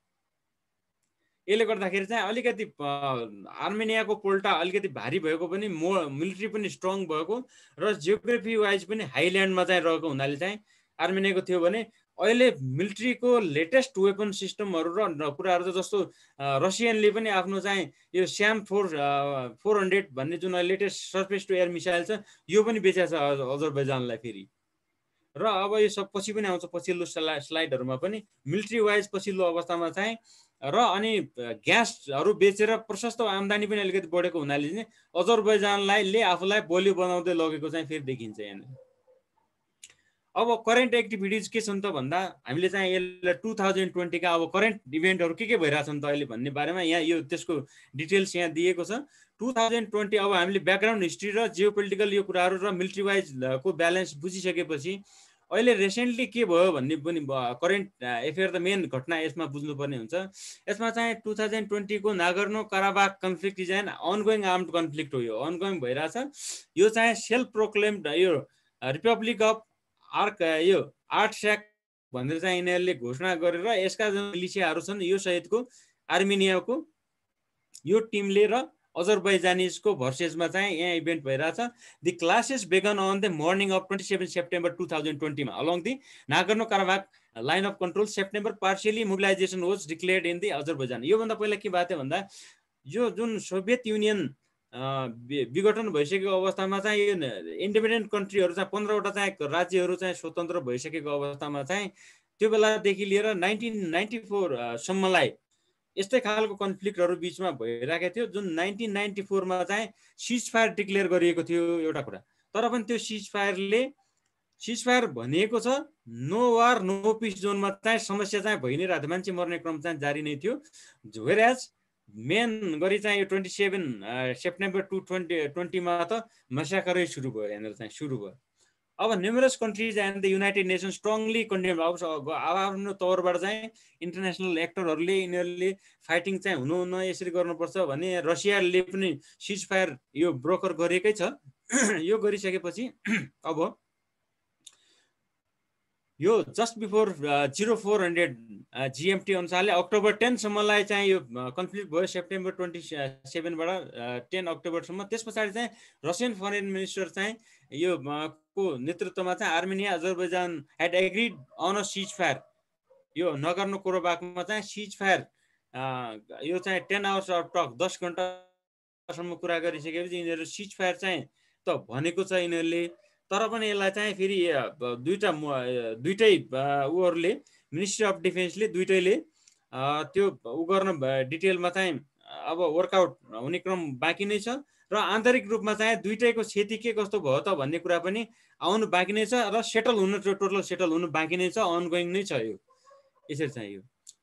B: यसले गर्दाखेरि चाहिँ अलिकति आर्मेनियाको पोल्टा अलिकति भारी भएको पनि मिलिट्री पनि स्ट्रङ भएको र जियोग्राफी वाइज पनि हाइल्यान्डमा चाहिँ रहेको हुनाले चाहिँ आर्मेनियाको थियो भने अहिले मिलिट्रीको लेटेस्ट वेपन सिस्टमहरू र कुराहरू त जस्तो रसियनले पनि आफ्नो चाहिँ यो स्याम 400 भन्ने जुन latest surface to air missile छ यो पनि बेचेको छ अजरबैजानलाई फेरि। र अब यो सब पछि पनि आउँछ पछिल्लो स्लाइडहरूमा पनि मिलिट्री वाइज पछिल्लो अवस्थामा चाहिँ र अनि ग्यासहरू बेचेर प्रशस्त आम्दानी पनि अलिकति बढेको हुनाले चाहिँ अजरबैजानले आफूलाई बलियो बनाउँदै लगेको चाहिँ फेरि देखिन्छ यहाँनिर। अब करेन्ट एक्टिभिटिज के छन् त भन्दा हामीले चाहिँ यसलाई 2020 का अब करेन्ट इभेन्टहरू के भइरहेछन् त अहिले भन्ने बारेमा यहाँ यो त्यसको डिटेल्स यहाँ दिएको छ। 2020 अब हामीले ब्याकग्राउन्ड हिस्ट्री र जियोपोलिटिकल यो कुराहरू र मिलिट्री वाइज को ब्यालेन्स बुझिसकेपछि अहिले रिसेन्टली के भयो भन्ने पनि करेन्ट एफेयर द मेन घटना यसमा बुझ्नुपर्ने हुन्छ। यसमा चाहिँ 2020 को Nagorno Karabakh conflict is an ongoing armed conflict हो। यो अनगोइङ भइरहेछ। यो चाहिँ सेल्फ प्रोक्लेम्ड यो रिपब्लिक अफ आर्टस्याक भनेर चाहिँ यिनीहरूले घोषणा गरेर यसका जुन मिलिसियाहरू छन् यो सहितको आर्मेनियाको यो टिमले र अजरबैजानिजको भर्सेसमा चाहिँ यहाँ इभेन्ट भइरहेछ। The clashes began on the morning of 27 September 2020 मा along the Nagorno Karabakh line of control September partially mobilisation was declared in the Azerbaijan. योभन्दा पहिला के भएको थियो भन्दा यो जुन सोभियत युनियन विघटन भइसकेको अवस्थामा चाहिँ यो इन्डिपेन्डेन्ट कन्ट्रीहरू चाहिँ 15वटा चाहिँ राज्यहरू चाहिँ स्वतन्त्र भइसकेको अवस्थामा चाहिँ त्यो बेलादेखि लिएर 1994 सम्मलाई यस्तै खालको कन्फ्लिक्टहरू बिचमा भइरहेको थियो। जुन 1994 मा चाहिँ सिज फायर डिक्लेयर गरिएको थियो एउटा कुरा, तर पनि त्यो सिज फायर भनिएको छ नो वार नो पिस जोनमा चाहिँ समस्या चाहिँ भइ नै रहेको थियो, मान्छे मर्ने क्रम चाहिँ जारी नै थियो। व्हेयरएज मेन गरी चाहिँ यो 27 सेप्टेम्बर 2020 मा त मस्याकरै सुरु भयो, यहाँनिर चाहिँ सुरु भयो। अब numerous countries and the United nation strongly condemn आफ्नो तौरबाट चाहिँ इन्टरनेसनल एक्टरहरूले यिनीहरूले फाइटिङ चाहिँ हुनुहुन्न यसरी गर्नुपर्छ भने रसियाले पनि सिज फायर यो ब्रोकर गरेकै छ। यो गरिसकेपछि अब यो जस्ट बिफोर 0400 GMT अनुसारले अक्टोबर 10 सम्मलाई चाहिँ यो कन्फ्लिक्ट भयो, सेप्टेम्बर 27 बाट 10 अक्टोबरसम्म। त्यस पछाडि चाहिँ रसियन फरेन मिनिस्टर चाहिँ यो को नेतृत्वमा चाहिँ Armenia Azerbaijan had agreed on a cease fire. यो नगर्नो काराबाखमा चाहिँ सिज फायर यो चाहिँ 10 आवर्स अफ टक 10 घण्टासम्म कुरा गरिसकेपछि यिनीहरू सिज फायर चाहिँ त भनेको छ यिनीहरूले, तर पनि यसलाई चाहिँ फेरि दुईटै उहरूले मिनिस्ट्री अफ डिफेन्सले दुईटैले त्यो उ गर्न डिटेलमा चाहिँ अब वर्कआउट हुने क्रम बाँकी नै छ र आन्तरिक रूपमा चाहिँ दुईटैको क्षति के कस्तो भयो त भन्ने कुरा पनि आउनु बाँकी नै छ र टोटल सेटल हुनु बाँकी नै छ, अनगोइङ नै छ यो यसरी चाहिँ। यो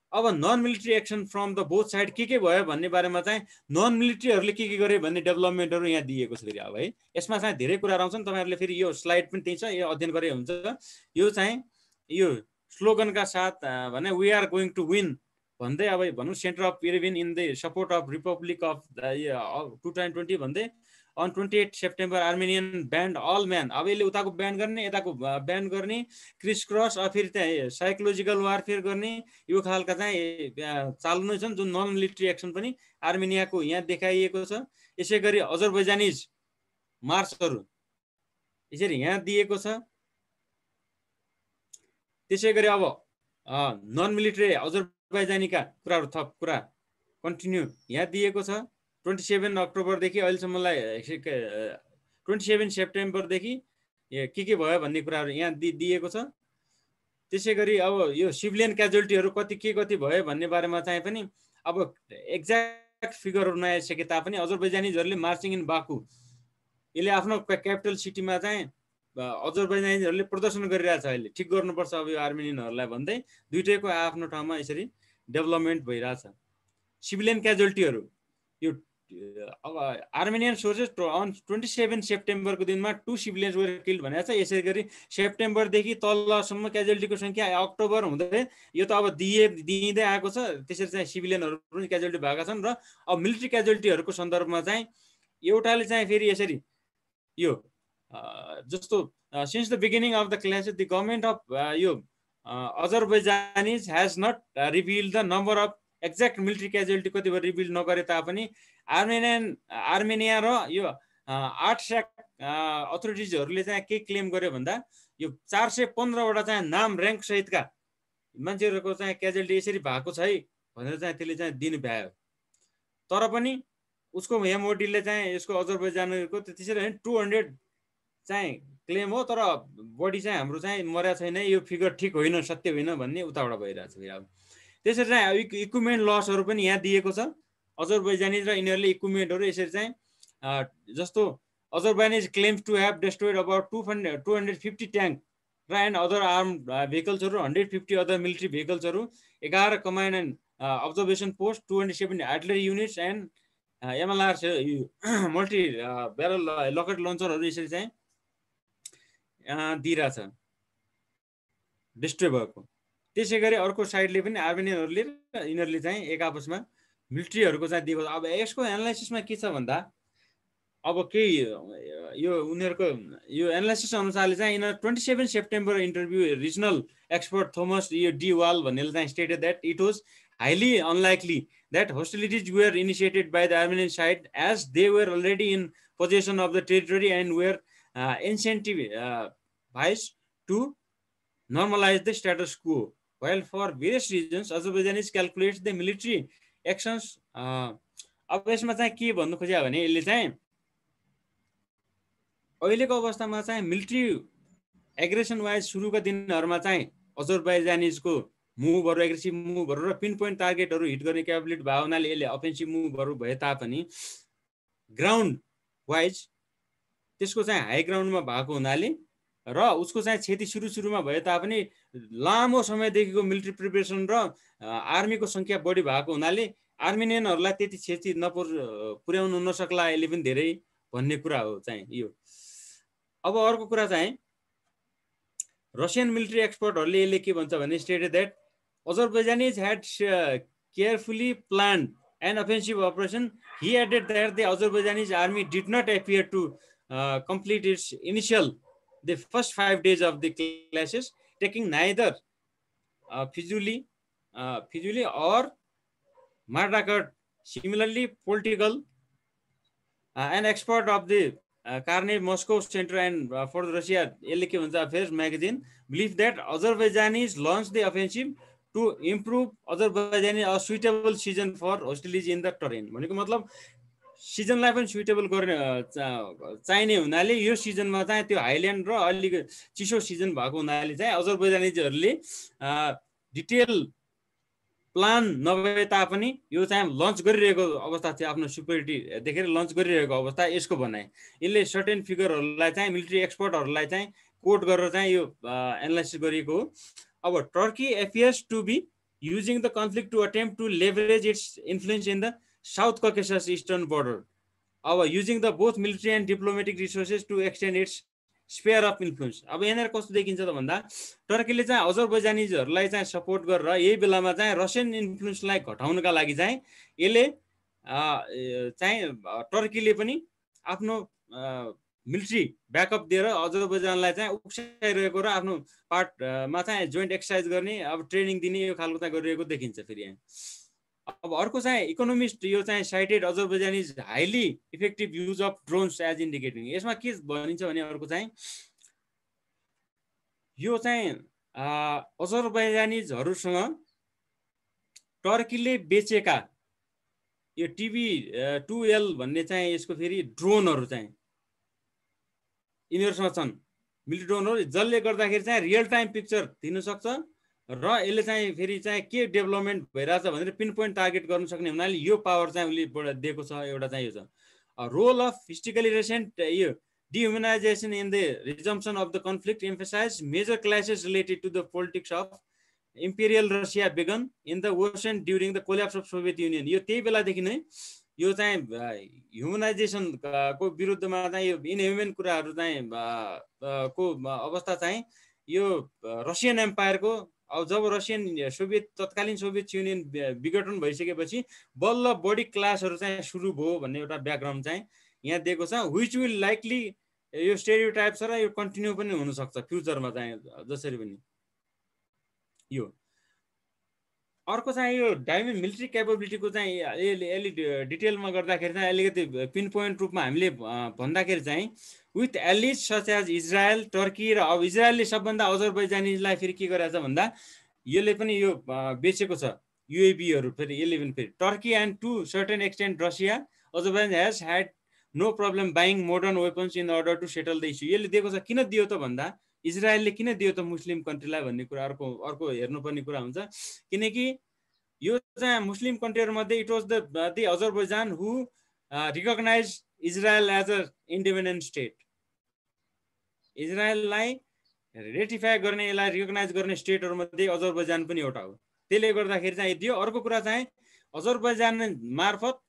B: अब non military action from the both side के भयो भन्ने बारेमा चाहिँ नन मिलिट्रीहरूले के गरे भन्ने डेभलपमेन्टहरू यहाँ दिएको छ फेरि। अब है यसमा चाहिँ धेरै कुराहरू आउँछन्, तपाईँहरूले फेरि यो स्लाइड पनि त्यही छ, यो अध्ययन गरे हुन्छ। यो चाहिँ यो स्लोगनका साथ भने we are going to win भन्दै अब भनौँ सेन्टर अफ पेरिभिन in the support of republic of 2020 भन्दै on 28 September Armenian banned all man. अब यसले उताको ब्यान गर्ने यताको ब्यान गर्ने क्रिस क्रस फेरि त्यहाँ साइकोलोजिकल वारफेयर गर्ने यो खालका चाहिँ चालु नै छन्। जुन नन मिलिट्री एक्सन पनि आर्मेनियाको यहाँ देखाइएको छ। यसै गरी अजरबैजानिज मार्चहरू यसरी यहाँ दिएको छ। त्यसै गरी अब नन मिलिट्री अजरबैजानीका कुराहरू थप कुरा कन्टिन्यू यहाँ दिएको छ। 27 अक्टोबरदेखि अहिलेसम्मलाई 27 सेप्टेम्बरदेखि के भयो भन्ने कुराहरू यहाँ दिएको छ। त्यसै गरी अब यो सिभिलियन क्याजुअल्टीहरू कति भयो भन्ने बारेमा चाहिँ पनि अब एक्ज्याक्ट फिगरहरू नआइसके तापनि अजरबैजानीजहरूले मार्चिङ इन बाकु यसले आफ्नो क्यापिटल सिटीमा चाहिँ अजरबैजानीजहरूले प्रदर्शन गरिरहेछ। अहिले ठिक गर्नुपर्छ अब यो आर्मेनियनहरूलाई भन्दै दुईटैको आफ्नो ठाउँमा यसरी डेभलपमेन्ट भइरहेछ। सिभिलियन क्याजुअल्टीहरू यो अब आर्मेनियन सोर्सेस अन 27 सेप्टेम्बरको दिनमा 2 सिभिलियन्स वर किल्ड भनेको छ। यसै गरी सेप्टेम्बरदेखि तलसम्म क्याजुअल्टीको सङ्ख्या अक्टोबर हुँदै यो त अब दिइँदै आएको छ। त्यसरी चाहिँ सिभिलियनहरू पनि क्याजुअल्टी भएका छन्। र अब मिलिट्री क्याजुअल्टीहरूको सन्दर्भमा चाहिँ एउटाले चाहिँ फेरि यसरी यो जस्तो since the beginning of the clashes the government of यो Azerbaijanis has not revealed the number of exact military casualty कति भयो रिभिल नगरे तापनि आर्मेनिया र यो 8 SAC अथोरिटिजहरूले चाहिँ के क्लेम गर्यो भन्दा यो 415 वटा चाहिँ नाम र्याङ्क सहितका मान्छेहरूको चाहिँ क्याजुअलिटी यसरी भएको छ है भनेर चाहिँ त्यसले चाहिँ दिनु भ्यायो। तर पनि उसको एमओडीले चाहिँ यसको अजरबैजानको त्यसरी 200 चाहिँ क्लेम हो, तर बडी चाहिँ हाम्रो चाहिँ मर्या छैन, यो फिगर ठिक होइन, सत्य होइन भन्ने उताबाट भइरहेको छ। अब त्यसरी चाहिँ इक्विपमेन्ट लसहरू पनि यहाँ दिएको छ। अजरबैजानिज र यिनीहरूले इक्विपमेन्टहरू यसरी चाहिँ जस्तो Azerbaijanis claims to have destroyed about 250 tank र एन्ड अदर आर्म भेहिकल्सहरू, 150 अदर मिलिट्री भेहिकल्सहरू, 11 command and observation post, 270 artillery units and MLR multi barrel rocket लन्चरहरू यसरी चाहिँ दिइरहेछ डिस्ट्रोय भएको। त्यसै गरी अर्को साइडले पनि आर्मेनियनहरूले यिनीहरूले चाहिँ एक आपसमा मिलिट्रीहरूको चाहिँ दिएको। अब यसको एनालाइसिसमा के छ भन्दा अब केही यो उनीहरूको यो एनालाइसिस अनुसारले चाहिँ यिनीहरू 27 September interview regional expert Thomas D wall भन्नेले चाहिँ stated that it was highly unlikely that hostilities were initiated by the Armenian side as they were already in possession of the territory and were incentivized to normalize the status quo. While for various reasons, Azerbaijanis calculates the military actions. अब यसमा चाहिँ के भन्नु खोज्यो भने यसले चाहिँ अहिलेको अवस्थामा चाहिँ मिलिट्री एग्रेसन वाइज सुरुका दिनहरूमा चाहिँ अजरबैजानिजको मुभहरू, एग्रेसिभ मुभहरू र पिन पोइन्ट टार्गेटहरू हिट गर्ने क्यापेबिलिटी भएको हुनाले यसले अफेन्सिभ मुभहरू भए तापनि ग्राउन्ड वाइज त्यसको चाहिँ हाई ग्राउन्डमा भएको हुनाले र उसको चाहिँ क्षति सुरुमा भए तापनि लामो समयदेखिको मिलिट्री प्रिपरेसन र आर्मीको सङ्ख्या बढी भएको हुनाले आर्मेनियनहरूलाई त्यति क्षति पुर्याउनु नसक्ला यसले पनि धेरै भन्ने कुरा हो चाहिँ यो। अब अर्को कुरा चाहिँ रसियन मिलिट्री एक्सपर्टहरूले यसले के भन्छ भने stated that Azerbaijanis had carefully planned an offensive operation. He added that the Azerbaijanis army did not appear to complete its the first 5 days of the clashes, taking neither Fizuli or Mardakert. Similarly, political an expert of the Carnegie Moscow Center and for Russia Affairs magazine believe that Azerbaijanis launched the offensive to improve Azerbaijan a suitable season for hostilities in the terrain. भनेको मतलब सिजनलाई पनि suitable गर्ने चाहिने हुनाले यो सिजनमा चाहिँ त्यो हाइल्यान्ड र अलि चिसो सिजन भएको हुनाले चाहिँ अजरबैजानीजहरूले डिटेल प्लान नभए तापनि यो चाहिँ लन्च गरिरहेको अवस्था थियो, आफ्नो सुपेरिटी देखेर लन्च गरिरहेको अवस्था यसको भनाइ। यसले सर्टेन फिगरहरूलाई चाहिँ मिलिट्री एक्सपर्टहरूलाई चाहिँ कोट गरेर चाहिँ यो एनालाइसिस गरिएको हो। अब Turkey appears to be using the conflict to attempt to leverage its influence in the South Caucasus eastern border. Using the both military and diplomatic resources to extend its sphere of influence. अब यहाँनिर कस्तो देखिन्छ त भन्दा टर्कीले चाहिँ अजरबैजानीजहरूलाई चाहिँ support गरेर यही बेलामा चाहिँ रसियन इन्फ्लुएन्सलाई घटाउनका लागि चाहिँ यसले चाहिँ टर्कीले पनि आफ्नो मिलिट्री ब्याकअप दिएर अजरबैजानलाई चाहिँ उक्साइरहेको र आफ्नो पार्टमा चाहिँ जोइन्ट एक्सर्साइज गर्ने, अब ट्रेनिङ दिने यो खालको चाहिँ गरिरहेको देखिन्छ। फेरि यहाँ अब अर्को चाहिँ इकोनोमिस्ट यो चाहिँ cited Azerbaijanis highly effective use of drones as indicating. यसमा के भनिन्छ भने अर्को चाहिँ यो चाहिँ अजरबैजानिजहरूसँग टर्कीले बेचेका यो TB2L भन्ने चाहिँ यसको फेरि ड्रोनहरू चाहिँ यिनीहरूसँग छन्, मिलिट्री ड्रोनहरू, जसले गर्दाखेरि चाहिँ रियल टाइम पिक्चर दिन सक्छ र यसले चाहिँ फेरि चाहिँ के डेभलपमेन्ट भइरहेछ भनेर पिन पोइन्ट टार्गेट गर्न सक्ने हुनाले यो पावर चाहिँ उसले दिएको छ। एउटा चाहिँ यो छ रोल अफ हिस्टोरिकली रिसेन्ट यो dehumanisation in the resumption of the conflict emphasise major clashes related to the politics of imperial Russia began in the version during the collapse of Soviet Union. यो त्यही बेलादेखि नै यो चाहिँ ह्युमनाइजेसनको विरुद्धमा चाहिँ यो इनह्युमन कुराहरू चाहिँ को अवस्था चाहिँ यो रसियन एम्पायरको अब जब रसियन तत्कालीन सोभियत युनियन विघटन भइसकेपछि बल्ल बडी क्लासहरू चाहिँ सुरु भयो भन्ने एउटा ब्याकग्राउन्ड चाहिँ यहाँ दिएको छ, विच विल लाइकली यो स्टेरियोटाइप छ र यो कन्टिन्यू पनि हुनसक्छ फ्युचरमा चाहिँ जसरी पनि यो। अर्को चाहिँ यो डाइमेन्ड मिलिट्री क्यापेबिलिटीको चाहिँ अलि डिटेलमा गर्दाखेरि चाहिँ अलिकति पिन पोइन्ट रूपमा हामीले भन्दाखेरि चाहिँ with allies such as Israel Turkey र अब इजरायलले सबभन्दा अजरबैजानीलाई फेरि के गरेछ भन्दा यसले पनि यो बेचेको छ युएबीहरू फेरि यसले पनि फेरि Turkey and to certain extent Russia Azerbaijan has had no problem buying modern weapons in order to settle the issue. यसले दिएको छ, किन दियो त भन्दा इजरायलले किन दियो त मुस्लिम कन्ट्रीलाई भन्ने कुरा अर्को हेर्नुपर्ने कुरा हुन्छ। किनकि यो चाहिँ मुस्लिम कन्ट्रीहरूमध्ये it was the Azerbaijan who recognise Israel as a independent state. इजरायललाई रेटिफाई गर्ने, यसलाई रिकग्नाइज गर्ने स्टेटहरूमध्ये अजरबैजान पनि एउटा हो। त्यसले गर्दाखेरि चाहिँ दियो। अर्को कुरा चाहिँ अजरबैजान मार्फत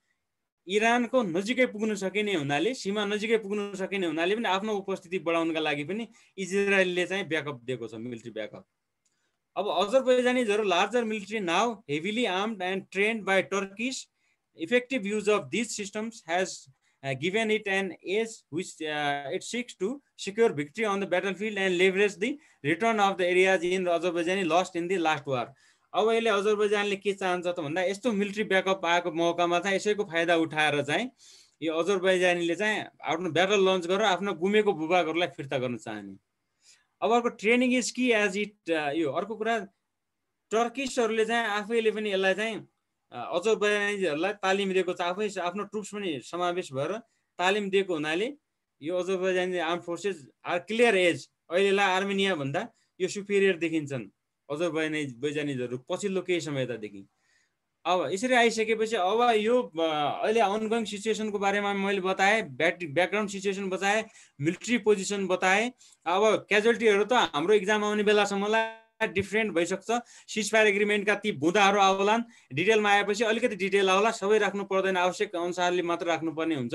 B: इरानको नजिकै पुग्न सकिने हुनाले, सीमा नजिकै पुग्न सकिने हुनाले पनि आफ्नो उपस्थिति बढाउनका लागि पनि इजरायलले चाहिँ ब्याकअप दिएको छ, मिलिट्री ब्याकअप। अब अजरबैजानीजहरू larger military now heavily armed and trained by Turkish effective use of these systems has given it an edge which it seeks to secure victory on the battlefield and leverage the return of the areas in Azerbaijan lost in the last war। अब यसले अजरबैजानले के चाहन्छ त भन्दा यस्तो military backup आएको मौकामा चाहिँ यसैको फाइदा उठाएर चाहिँ यो अजरबैजानीले चाहिँ आफ्नो ब्याटल लन्च गरेर आफ्नो गुमेको भूभागहरूलाई फिर्ता गर्न चाहने। अब अर्को training is key as it, यो अर्को कुरा टर्किसहरूले चाहिँ आफैले पनि यसलाई चाहिँ अजरबैजानीहरूलाई तालिम दिएको छ, आफै आफ्नो ट्रुप्स पनि समावेश भएर तालिम दिएको हुनाले यो Azerbaijani arm forces are clear as अहिलेलाई आर्मेनिया भन्दा यो सुपेरियर देखिन्छन् अजरबैजानीजहरू पछिल्लो केही समयतादेखि। अब यसरी आइसकेपछि अब यो अहिले अनगोइङ सिचुएसनको बारेमा मैले बताएँ, ब्याकग्राउन्ड सिचुएसन बताएँ, मिलिट्री पोजिसन बताएँ। अब क्याजुअल्टीहरू त हाम्रो इक्जाम आउने बेलासम्मलाई डिफ्रेन्ट भइसक्छ, सिजफायर एग्रिमेन्टका ती बुँदाहरू आउलान्, डिटेलमा आएपछि अलिकति डिटेल आउला, सबै राख्नु पर्दैन, आवश्यक अनुसारले मात्र राख्नुपर्ने हुन्छ।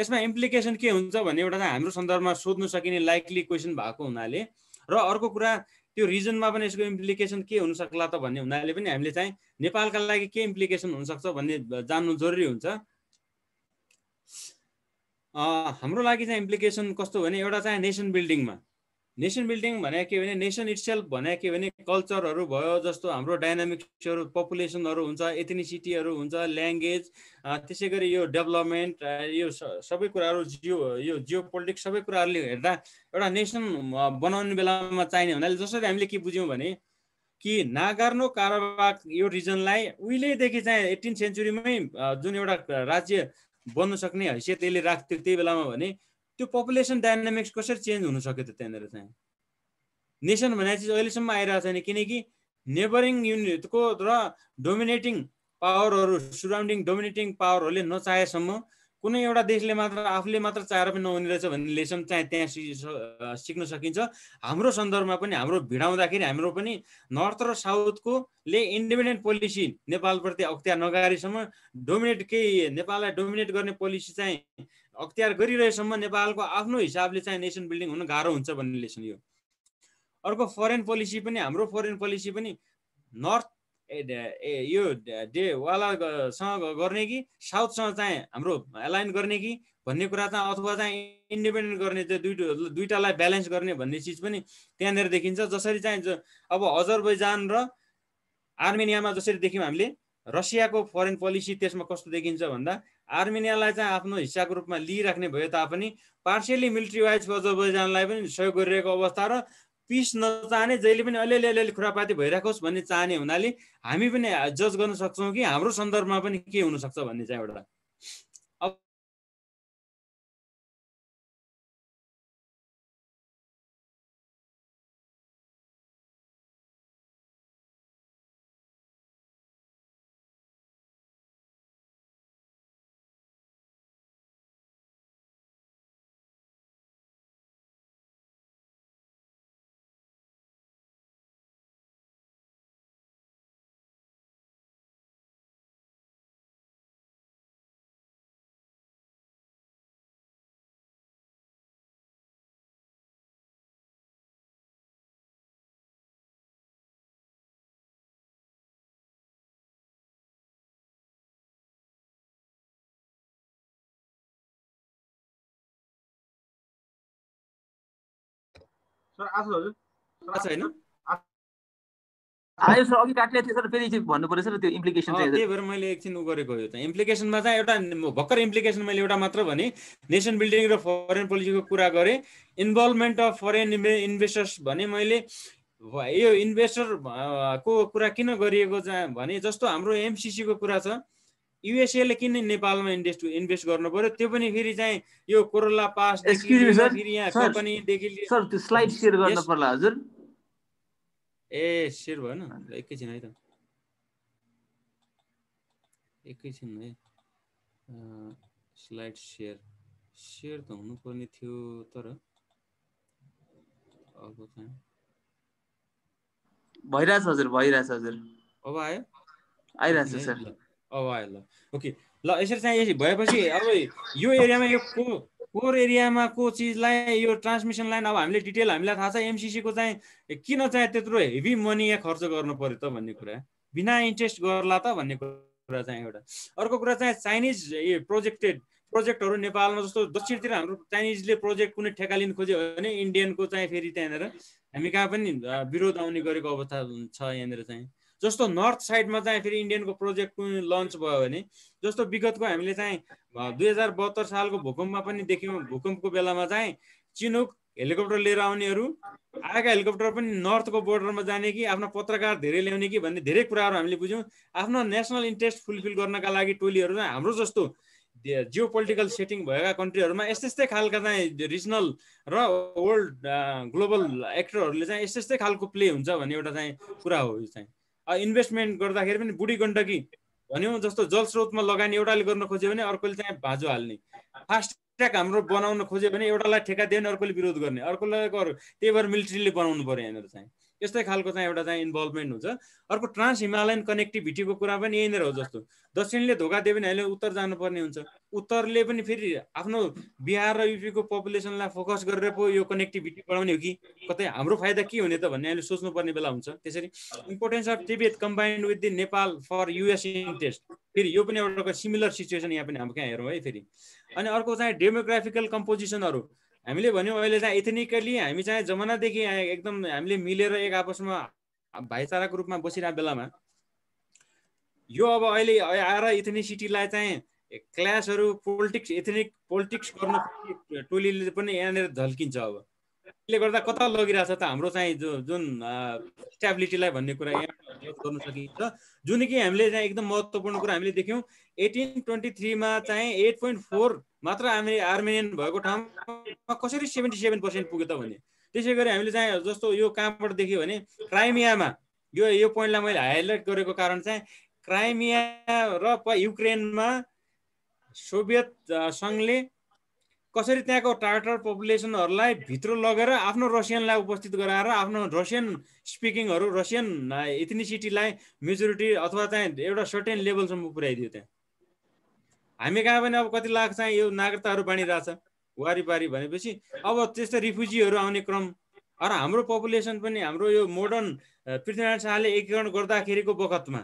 B: यसमा इम्प्लिकेसन के हुन्छ भन्ने एउटा चाहिँ हाम्रो सन्दर्भमा सोध्नु सकिने लाइकली क्वेसन भएको हुनाले, र अर्को कुरा त्यो रिजनमा पनि यसको इम्प्लिकेसन के हुन सक्ला त भन्ने हुनाले पनि हामीले चाहिँ नेपालका लागि के इम्प्लिकेसन हुनसक्छ भन्ने जान्नु जरुरी हुन्छ। हाम्रो लागि चाहिँ इम्प्लिकेसन कस्तो भने एउटा चाहिँ नेसन बिल्डिङमा, नेसन बिल्डिङ भने के भने नेसन इटसेल्फ भने के भने कल्चरहरू भयो, जस्तो हाम्रो डाइनामिक्सहरू, पपुलेसनहरू हुन्छ, एथनिसिटीहरू हुन्छ, ल्याङ्ग्वेज, त्यसै गरी यो डेभलपमेन्ट, यो सबै कुराहरू यो जियो पोलिटिक्स सबै कुराहरूले हेर्दा एउटा नेसन बनाउने बेलामा चाहिने हुनाले जसरी हामीले के बुझ्यौँ भने कि नागर्नो काराबाख यो रिजनलाई उहिलेदेखि चाहिँ 18 सेन्चुरीमै जुन एउटा राज्य बन्न सक्ने हैसियत यसले राख्थ्यो त्यही बेलामा भने त्यो पपुलेसन डाइनामिक्स कसरी चेन्ज हुन सक्यो त त्यहाँनिर चाहिँ। नेसन भन्ने चिज अहिलेसम्म आइरहेको छैन, किनकि नेबरिङ युनिटको र डोमिनेटिङ पावरहरू, सराउन्डिङ डोमिनेटिङ पावरहरूले नचाहेसम्म कुनै एउटा देशले मात्र आफूले मात्र चाहेर पनि नहुने रहेछ भन्ने लेसन चाहिँ त्यहाँ सिक्न सकिन्छ। हाम्रो सन्दर्भमा पनि हाम्रो भिडाउँदाखेरि हाम्रो पनि नर्थ र साउथकोले इन्डिपेन्डेन्ट पोलिसी नेपालप्रति अख्तियार नगरेसम्म, नेपाललाई डोमिनेट गर्ने पोलिसी चाहिँ अख्तियार गरिरहेसम्म नेपालको आफ्नो हिसाबले चाहिँ नेसन बिल्डिङ हुन गाह्रो हुन्छ भन्ने लेसन यो। अर्को फरेन पोलिसी पनि, हाम्रो फरेन पोलिसी पनि नर्थ यो वालासँग गर्ने कि साउथसँग चाहिँ हाम्रो एलाइन गर्ने कि भन्ने कुरा चाहिँ, अथवा चाहिँ इन्डिपेन्डेन्ट गर्ने, त्यो दुईटालाई ब्यालेन्स गर्ने भन्ने चिज पनि त्यहाँनिर देखिन्छ। जसरी चाहिँ अब अजरबैजान र आर्मेनियामा जसरी देख्यौँ हामीले, रसियाको फरेन पोलिसी त्यसमा कस्तो देखिन्छ भन्दा आर्मेनियालाई चाहिँ आफ्नो हिस्साको रूपमा लिइराख्ने भए तापनि पार्सियली मिलिट्री वाइज अजरबैजानलाई पनि सहयोग गरिरहेको अवस्था र पिस नचाहने, जहिले पनि अलिअलि खुरापाती भइराखोस् भन्ने चाहने हुनाले हामी पनि जज गर्न सक्छौँ कि हाम्रो सन्दर्भमा पनि के हुनसक्छ भन्ने चाहिँ एउटा।
A: सर आज हजुर
B: छैन
C: आयो सर अघि काट्ने थियो सर फेरि भन्नु पर्यो सर त्यो इम्प्लिकेसन चाहिँ
B: त्यही भएर मैले एकछिन उ गरेको यो चाहिँ इम्प्लिकेसनमा चाहिँ एउटा भर्खर इम्प्लिकेसन मैले एउटा मात्र भने नेसन बिल्डिङ र फरेन पोलिसीको कुरा गरेँ इन्भल्भमेन्ट अफ फरेन इन्भेस्टर्स भने मैले यो इन्भेस्टर को कुरा किन गरिएको भने जस्तो हाम्रो एमसिसी को कुरा छ युएसए ले किन नेपालमा इन्भेस्ट गर्नु पर्यो त्यो पनि फेरि चाहिँ यो कोरोला पास
C: एक्सक्युज सर
B: फेरि यहाँ कम्पनी देखि
C: सर त्यो स्लाइड शेयर गर्न पर्ला हजुर
B: ए शेयर भएन एकैछिन है त एकैछिन है स्लाइड शेयर त हुनुपर्ने थियो तर अब चाहिँ
C: भइराछ हजुर
B: अब आयो
C: आइराछ सर
B: अब आयो ल ओके ल यसरी चाहिँ भएपछि अब यो एरियामा यो कोर एरियामा को चिजलाई यो ट्रान्समिसन लाइन अब हामीले डिटेल हामीलाई थाहा छ एमसिसी को चाहिँ किन चाहिँ त्यत्रो हेभी मनी यहाँ खर्च गर्नु पर्यो त भन्ने कुरा बिना इन्ट्रेस्ट गर्ला त भन्ने कुरा चाहिँ एउटा अर्को कुरा चाहिँ चाइनिज प्रोजेक्टहरू नेपालमा जस्तो दक्षिणतिर हाम्रो चाइनिजले प्रोजेक्ट कुनै ठेक्का लिन खोज्यो भने इन्डियनको चाहिँ फेरि त्यहाँनिर हामी कहाँ पनि विरोध आउने गरेको अवस्था छ यहाँनिर चाहिँ जस्तो नर्थ साइडमा चाहिँ फेरि इन्डियनको प्रोजेक्ट लन्च भयो भने जस्तो विगतको हामीले चाहिँ 2072 सालको भूकम्पमा पनि देख्यौँ भूकम्पको बेलामा चाहिँ चिनुक हेलिकप्टर लिएर आउनेहरू आएका हेलिकप्टर पनि नर्थको बोर्डरमा जाने कि आफ्नो पत्रकार धेरै ल्याउने कि भन्ने धेरै कुराहरू हामीले बुझ्यौँ आफ्नो नेसनल इन्ट्रेस्ट फुलफिल गर्नका लागि टोलीहरू चाहिँ हाम्रो जस्तो जियो पोलिटिकल सेटिङ भएका कन्ट्रीहरूमा यस्तै खालका चाहिँ रिजनल र वर्ल्ड ग्लोबल एक्टरहरूले चाहिँ यस्तै खालको प्ले हुन्छ भन्ने एउटा चाहिँ कुरा हो यो चाहिँ इन्भेस्टमेन्ट गर्दाखेरि पनि बुढी गण्डकी भन्यौँ जस्तो जलस्रोतमा लगानी एउटाले गर्न खोज्यो भने अर्कोले चाहिँ भाँजो हाल्ने फास्ट ट्र्याक हाम्रो बनाउन खोज्यो भने एउटालाई ठेक्का दियो भने अर्कोले विरोध गर्ने अर्कोलाई त्यही भएर मिलिट्रीले बनाउनु पर्यो यहाँनिर चाहिँ यस्तै खालको चाहिँ एउटा चाहिँ इन्भल्भमेन्ट हुन्छ अर्को ट्रान्स हिमालयन कनेक्टिभिटीको कुरा पनि यहीँनिर हो जस्तो दक्षिणले धोका दियो भने अहिले उत्तर जानुपर्ने हुन्छ उत्तरले पनि फेरि आफ्नो बिहार र युपीको पपुलेसनलाई फोकस गरेर पो यो कनेक्टिभिटी बढाउने हो कि कतै हाम्रो फाइदा के हुने त भन्ने अहिले सोच्नुपर्ने बेला हुन्छ त्यसरी importance of Tibet combined with the Nepal for US interest फेरि यो पनि एउटा सिमिलर सिचुएसन यहाँ पनि हाम्रो कहाँ हेरौँ है फेरि अनि अर्को चाहिँ डेमोग्राफिकल कम्पोजिसनहरू हामीले भन्यौँ अहिले चाहिँ इथनिकली हामी चाहिँ जमानादेखि एकदम हामीले मिलेर एक आपसमा भाइचाराको रूपमा बसिरहेको बेलामा यो अब अहिले आएर इथनिसिटीलाई चाहिँ क्लासहरू एथनिक पोलिटिक्स गर्न टोलीले पनि यहाँनिर झल्किन्छ अब यसले गर्दा कता लगिरहेछ त हाम्रो चाहिँ जुन स्टेबिलिटीलाई भन्ने कुरा यहाँ गर्न सकिन्छ जुन कि हामीले चाहिँ एकदम महत्त्वपूर्ण कुरा हामीले देख्यौँ 1823 मा चाहिँ 8.4 मात्र आर्मेनियन भएको ठाउँमा कसरी 77% पुग्यो त भने त्यसै गरी हामीले चाहिँ जस्तो यो कहाँबाट देख्यो भने क्राइमियामा यो पोइन्टलाई मैले हाइलाइट गरेको कारण चाहिँ क्राइमिया र युक्रेनमा सोभियत सङ्घले कसरी त्यहाँको टार्टर पपुलेसनहरूलाई भित्र लगेर आफ्नो रसियनलाई उपस्थित गराएर आफ्नो रसियन स्पिकिङहरू रसियन इथनिसिटीलाई मेजोरिटी अथवा चाहिँ एउटा सर्टेन लेभलसम्म पुर्याइदियो त्यहाँ हामी कहाँ पनि अब कति लाख चाहिँ यो नागरिकताहरू बाँडिरहेछ वारिपारी भनेपछि अब त्यस्तै रिफ्युजीहरू आउने क्रम र हाम्रो पपुलेसन पनि हाम्रो यो मोडर्न पृथ्वीनारायण शाहले एकीकरण गर्दाखेरिको बखतमा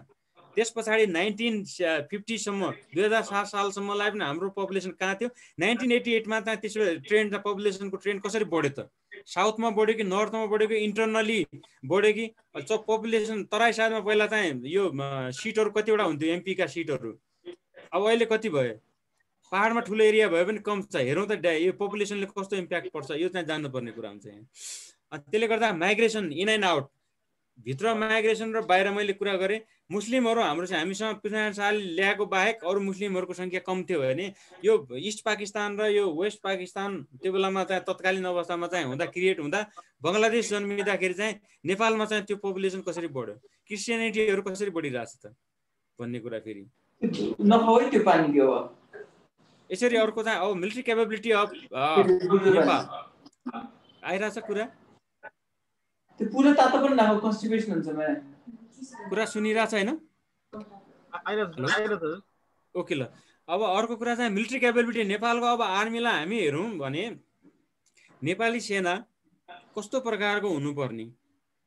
B: त्यस पछाडि 1950 सम्म 2007 सालसम्मलाई पनि हाम्रो पपुलेसन कहाँ थियो 1988 मा चाहिँ त्यसो ट्रेन्ड पपुलेसनको ट्रेन्ड कसरी बढ्यो त साउथमा बढ्यो कि नर्थमा बढ्यो कि इन्टरनली बढ्यो कि पपुलेसन तराई साइडमा पहिला चाहिँ यो सिटहरू कतिवटा हुन्थ्यो एमपीका सिटहरू अब अहिले कति भयो पहाडमा ठुलो एरिया भयो पनि कम छ हेरौँ त यो पपुलेसनले कस्तो इम्प्याक्ट पर्छ यो चाहिँ जान्नुपर्ने कुरा हुन्छ यहाँ त्यसले गर्दा माइग्रेसन इन एन्ड आउट भित्र माइग्रेसन र बाहिर मैले कुरा गरेँ मुस्लिमहरू हाम्रो हामीसँग पृथ्वीनारायण शाहले ल्याएको बाहेक अरू मुस्लिमहरूको सङ्ख्या कम थियो भने यो इस्ट पाकिस्तान र यो वेस्ट पाकिस्तान त्यो बेलामा चाहिँ तत्कालीन अवस्थामा चाहिँ हुँदा क्रिएट हुँदा बङ्गलादेश जन्मिँदाखेरि चाहिँ नेपालमा चाहिँ त्यो पपुलेसन कसरी बढ्यो क्रिस्चियनिटीहरू कसरी बढिरहेछ त भन्ने कुरा फेरि
C: त्यो पानी दियो
B: यसरी अर्को चाहिँ अब मिलिट्री क्यापेबिलिटी अफ नेपाल आइरहेछ कुरा
C: त्यो पुरा तातो पनि नहो कन्स्टिट्युसन हुन्छ म
B: कुरा सुनिरहेछ हैन ओके ल अब अर्को कुरा चाहिँ मिलिट्री क्यापेबिलिटी नेपालको अब आर्मीलाई हामी हेरौँ भने नेपाली सेना कस्तो प्रकारको हुनुपर्ने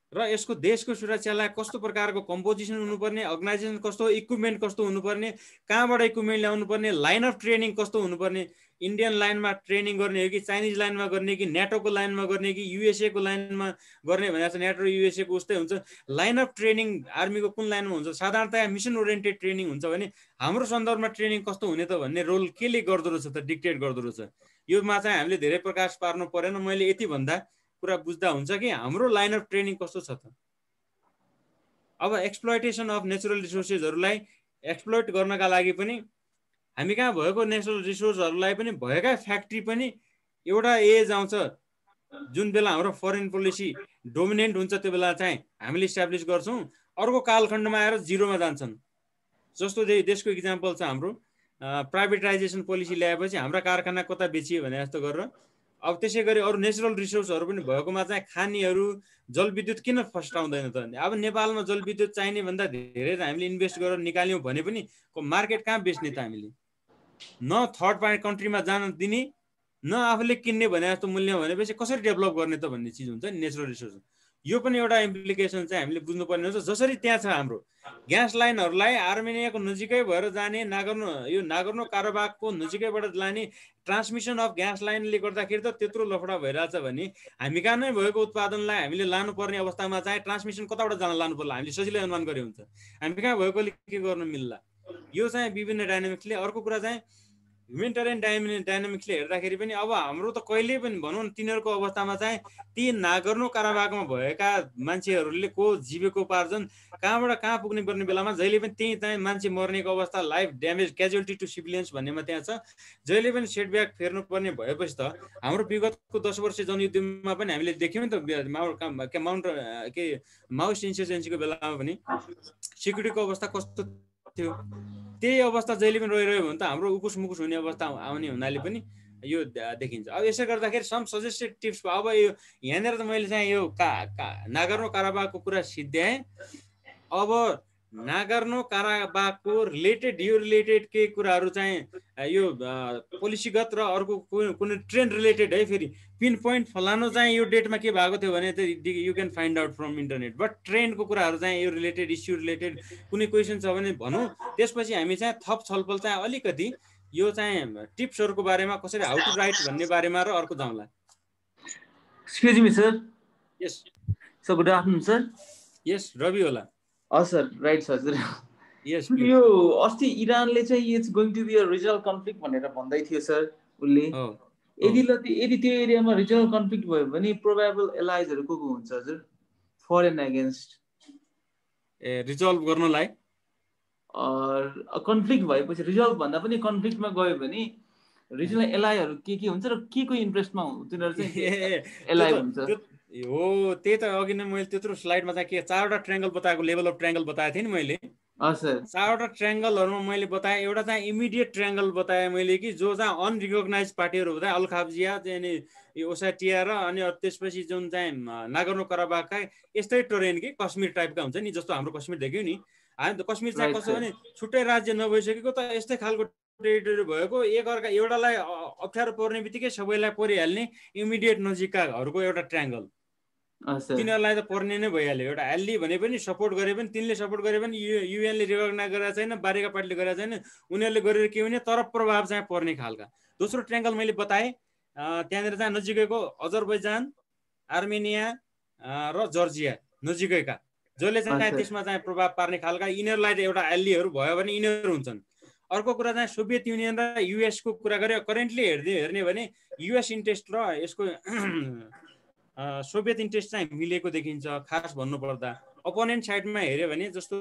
B: र यसको देशको सुरक्षालाई कस्तो प्रकारको कम्पोजिसन हुनुपर्ने, अर्गनाइजेसन कस्तो, इक्विपमेन्ट कस्तो हुनुपर्ने, कहाँबाट इक्विपमेन्ट ल्याउनु पर्ने, लाइन अफ ट्रेनिङ कस्तो हुनुपर्ने, इन्डियन लाइनमा ट्रेनिङ गर्ने हो कि चाइनिज लाइनमा गर्ने कि नेटोको लाइनमा गर्ने कि युएसए को लाइनमा गर्ने भनेर चाहिँ नेटो र युएसए को उस्तै हुन्छ। लाइन अफ ट्रेनिङ आर्मीको कुन लाइनमा हुन्छ, साधारणतया मिसन ओरिएन्टेड ट्रेनिङ हुन्छ भने हाम्रो सन्दर्भमा ट्रेनिङ कस्तो हुने त भन्ने रोल केले गर्दो रहेछ त, डिक्टेट गर्दो रहेछ। योमा चाहिँ हामीले धेरै प्रकाश पार्नु परेन। मैले यति भन्दा कुरा बुझ्दा हुन्छ कि हाम्रो लाइन अफ ट्रेनिङ कस्तो छ त। अब एक्सप्लोइटेसन अफ नेचुरल रिसोर्सेसहरूलाई एक्सप्लोइट गर्नका लागि पनि हामी कहाँ भएको नेचुरल रिसोर्सहरूलाई पनि भएका फ्याक्ट्री पनि एउटा एज आउँछ जुन बेला हाम्रो फरेन पोलिसी डोमिनेन्ट हुन्छ, त्यो बेला चाहिँ हामीले इस्टाब्लिस गर्छौँ, अर्को कालखण्डमा आएर जिरोमा जान्छन्। जस्तो देशको इक्जाम्पल छ हाम्रो प्राइभेटाइजेसन पोलिसी ल्याएपछि हाम्रा कारखाना कता बेचियो भने जस्तो गरेर। अब त्यसै गरी अरू नेचुरल रिसोर्सहरू पनि भएकोमा चाहिँ खानीहरू, जलविद्युत किन फस्टाउँदैन त? अब नेपालमा जलविद्युत चाहिने भन्दा धेरै हामीले इन्भेस्ट गरेर निकाल्यौँ भने पनि मार्केट कहाँ बेच्ने त? हामीले न थर्ड पार्टी कन्ट्रीमा जान दिने, न आफूले किन्ने भने जस्तो मूल्य भनेपछि कसरी डेभलप गर्ने त भन्ने चिज हुन्छ नि नेचुरल रिसोर्स। यो पनि एउटा इम्प्लिकेसन चाहिँ हामीले बुझ्नुपर्ने हुन्छ। जसरी त्यहाँ छ हाम्रो ग्यास लाइनहरूलाई आर्मेनियाको नजिकै भएर जाने, नागर्नो काराबाखको नजिकैबाट लाने ट्रान्समिसन अफ ग्यास लाइनले गर्दाखेरि त त्यत्रो लफडा भइरहेछ भने हामी कहाँ नै भएको उत्पादनलाई हामीले लानुपर्ने अवस्थामा चाहिँ ट्रान्समिसन कताबाट जान लानु पर्ला हामीले सजिलै अनुमान गरे हुन्छ। हामी कहाँ भएकोले के गर्न मिल्ला? यो चाहिँ विभिन्न डाइनामिक्सले। अर्को कुरा चाहिँ ह्युमेनिटेरियन डाइनामिक्सले हेर्दाखेरि पनि अब हाम्रो त कहिले पनि भनौँ न तिनीहरूको अवस्थामा चाहिँ ती नागर्नो काराबाखमा भएका मान्छेहरूले को जीविकोपार्जन कहाँबाट कहाँ पुग्ने पर्ने बेलामा जहिले पनि त्यही चाहिँ मान्छे मर्नेको अवस्था, life damage, casualty to civilians भन्नेमा त्यहाँ छ। जहिले पनि सेटब्याक फेर्नुपर्ने भएपछि त हाम्रो विगतको 10 वर्ष जनयुद्धमा पनि हामीले देख्यौँ नि त, माओइस्ट इन्सर्जेन्सीको बेलामा पनि सिक्युरिटीको अवस्था कस्तो थियो। त्यही अवस्था जहिले पनि रहिरह्यो भने त हाम्रो उकुस मुकुस हुने अवस्था आउने हुनाले पनि यो देखिन्छ। अब यसै गर्दाखेरि सम सजेस्टेड टिप्स। अब यो यहाँनिर त मैले चाहिँ यो नागर्नो काराबाखको कुरा सिद्ध्याएँ। अब नागर्नो काराबाखको रिलेटेड केही कुराहरू चाहिँ यो पोलिसीगत र अर्को कुनै ट्रेन्ड रिलेटेड है, फेरि पिन पोइन्ट फलानु चाहिँ यो डेटमा के भएको थियो भने त you can find out from internet. But ट्रेन्डको कुराहरू चाहिँ यो रिलेटेड, इस्यु रिलेटेड कुनै क्वेसन छ भने भनौँ। त्यसपछि हामी चाहिँ थप छलफल चाहिँ अलिकति यो चाहिँ टिप्सहरूको बारेमा, कसरी हाउ टु राइट भन्ने बारेमा र अर्को जाउँला।
C: Excuse me sir.
B: Yes
C: sir, good afternoon sir.
B: Yes Ravi होला।
C: Sir right sir.
B: यस
C: यो अस्ति इरानले चाहिँ it's going to be a regional conflict भनेर भन्दै थियो सर उसले। यदि त्यो एरियामा रिजनल कन्फ्लिक्ट भयो भने प्रोबेबल एलाइजहरू को हुन्छ हजुर फरेन अगेन्स्ट?
B: रिजल्भ गर्नलाई
C: कन्फ्लिक्ट भएपछि रिजल्भ भन्दा पनि कन्फ्लिक्टमा गयो भने रिजनल एलाइहरू के हुन्छ र के को इन्ट्रेस्टमा तिनीहरू चाहिँ एलाइ हुन्छ?
B: हो, त्यही त अघि नै मैले त्यत्रो स्लाइडमा चाहिँ के 4वटा ट्रायंगल बताएको, लेभल अफ ट्रायंगल बताएको थिएँ नि मैले। 4वटा ट्रायंगलहरुमा मैले बताएँ। एउटा चाहिँ इमिडिएट ट्रायंगल बताएँ मैले कि जो चाहिँ अनरिकग्नाइज पार्टीहरू हुँदा अल्खाब्जिया चाहिँ यो ओसेटिया र अनि त्यसपछि जुन चाहिँ नागर्नो कराबाखका यस्तै टेरेन कि कश्मीर टाइपका हुन्छ नि, जस्तो हाम्रो कश्मीर देख्यौ नि। हामी त कश्मीर चाहिँ कस्तो भने छुट्टै राज्य नभइसकेको त यस्तै खालको टेरिटोरी भएको, एकअर्का एउटालाई अप्ठ्यारो पर्ने बित्तिकै सबैलाई परिहाल्ने इमिडिएट नजिककाहरूको एउटा ट्रायंगल। तिनीहरूलाई त पर्ने नै भइहाल्यो। एउटा एल्ली भने पनि सपोर्ट गरे पनि, तिनले सपोर्ट गरे पनि युएनले रिकग्नाइज गरेको छैन, बारेका पार्टीले गरेको छैन, उनीहरूले गरेर के हुने तर प्रभाव चाहिँ पर्ने खालका। दोस्रो ट्रायंगल मैले बताएँ, त्यहाँनिर चाहिँ नजिकैको अजरबैजान, आर्मेनिया र जर्जिया नजिकैका, जसले चाहिँ त्यसमा चाहिँ प्रभाव पार्ने खालका, यिनीहरूलाई एउटा एल्लीहरू भयो भने यिनीहरू हुन्छन्। अर्को कुरा चाहिँ सोभियत युनियन र युएसको कुरा गरे करेन्टली हेर्ने भने युएस इन्ट्रेस्ट र यसको सोभियत इन्ट्रेस्ट चाहिँ मिलेको देखिन्छ। खास भन्नुपर्दा अपोनेन्ट साइडमा हेऱ्यो भने जस्तो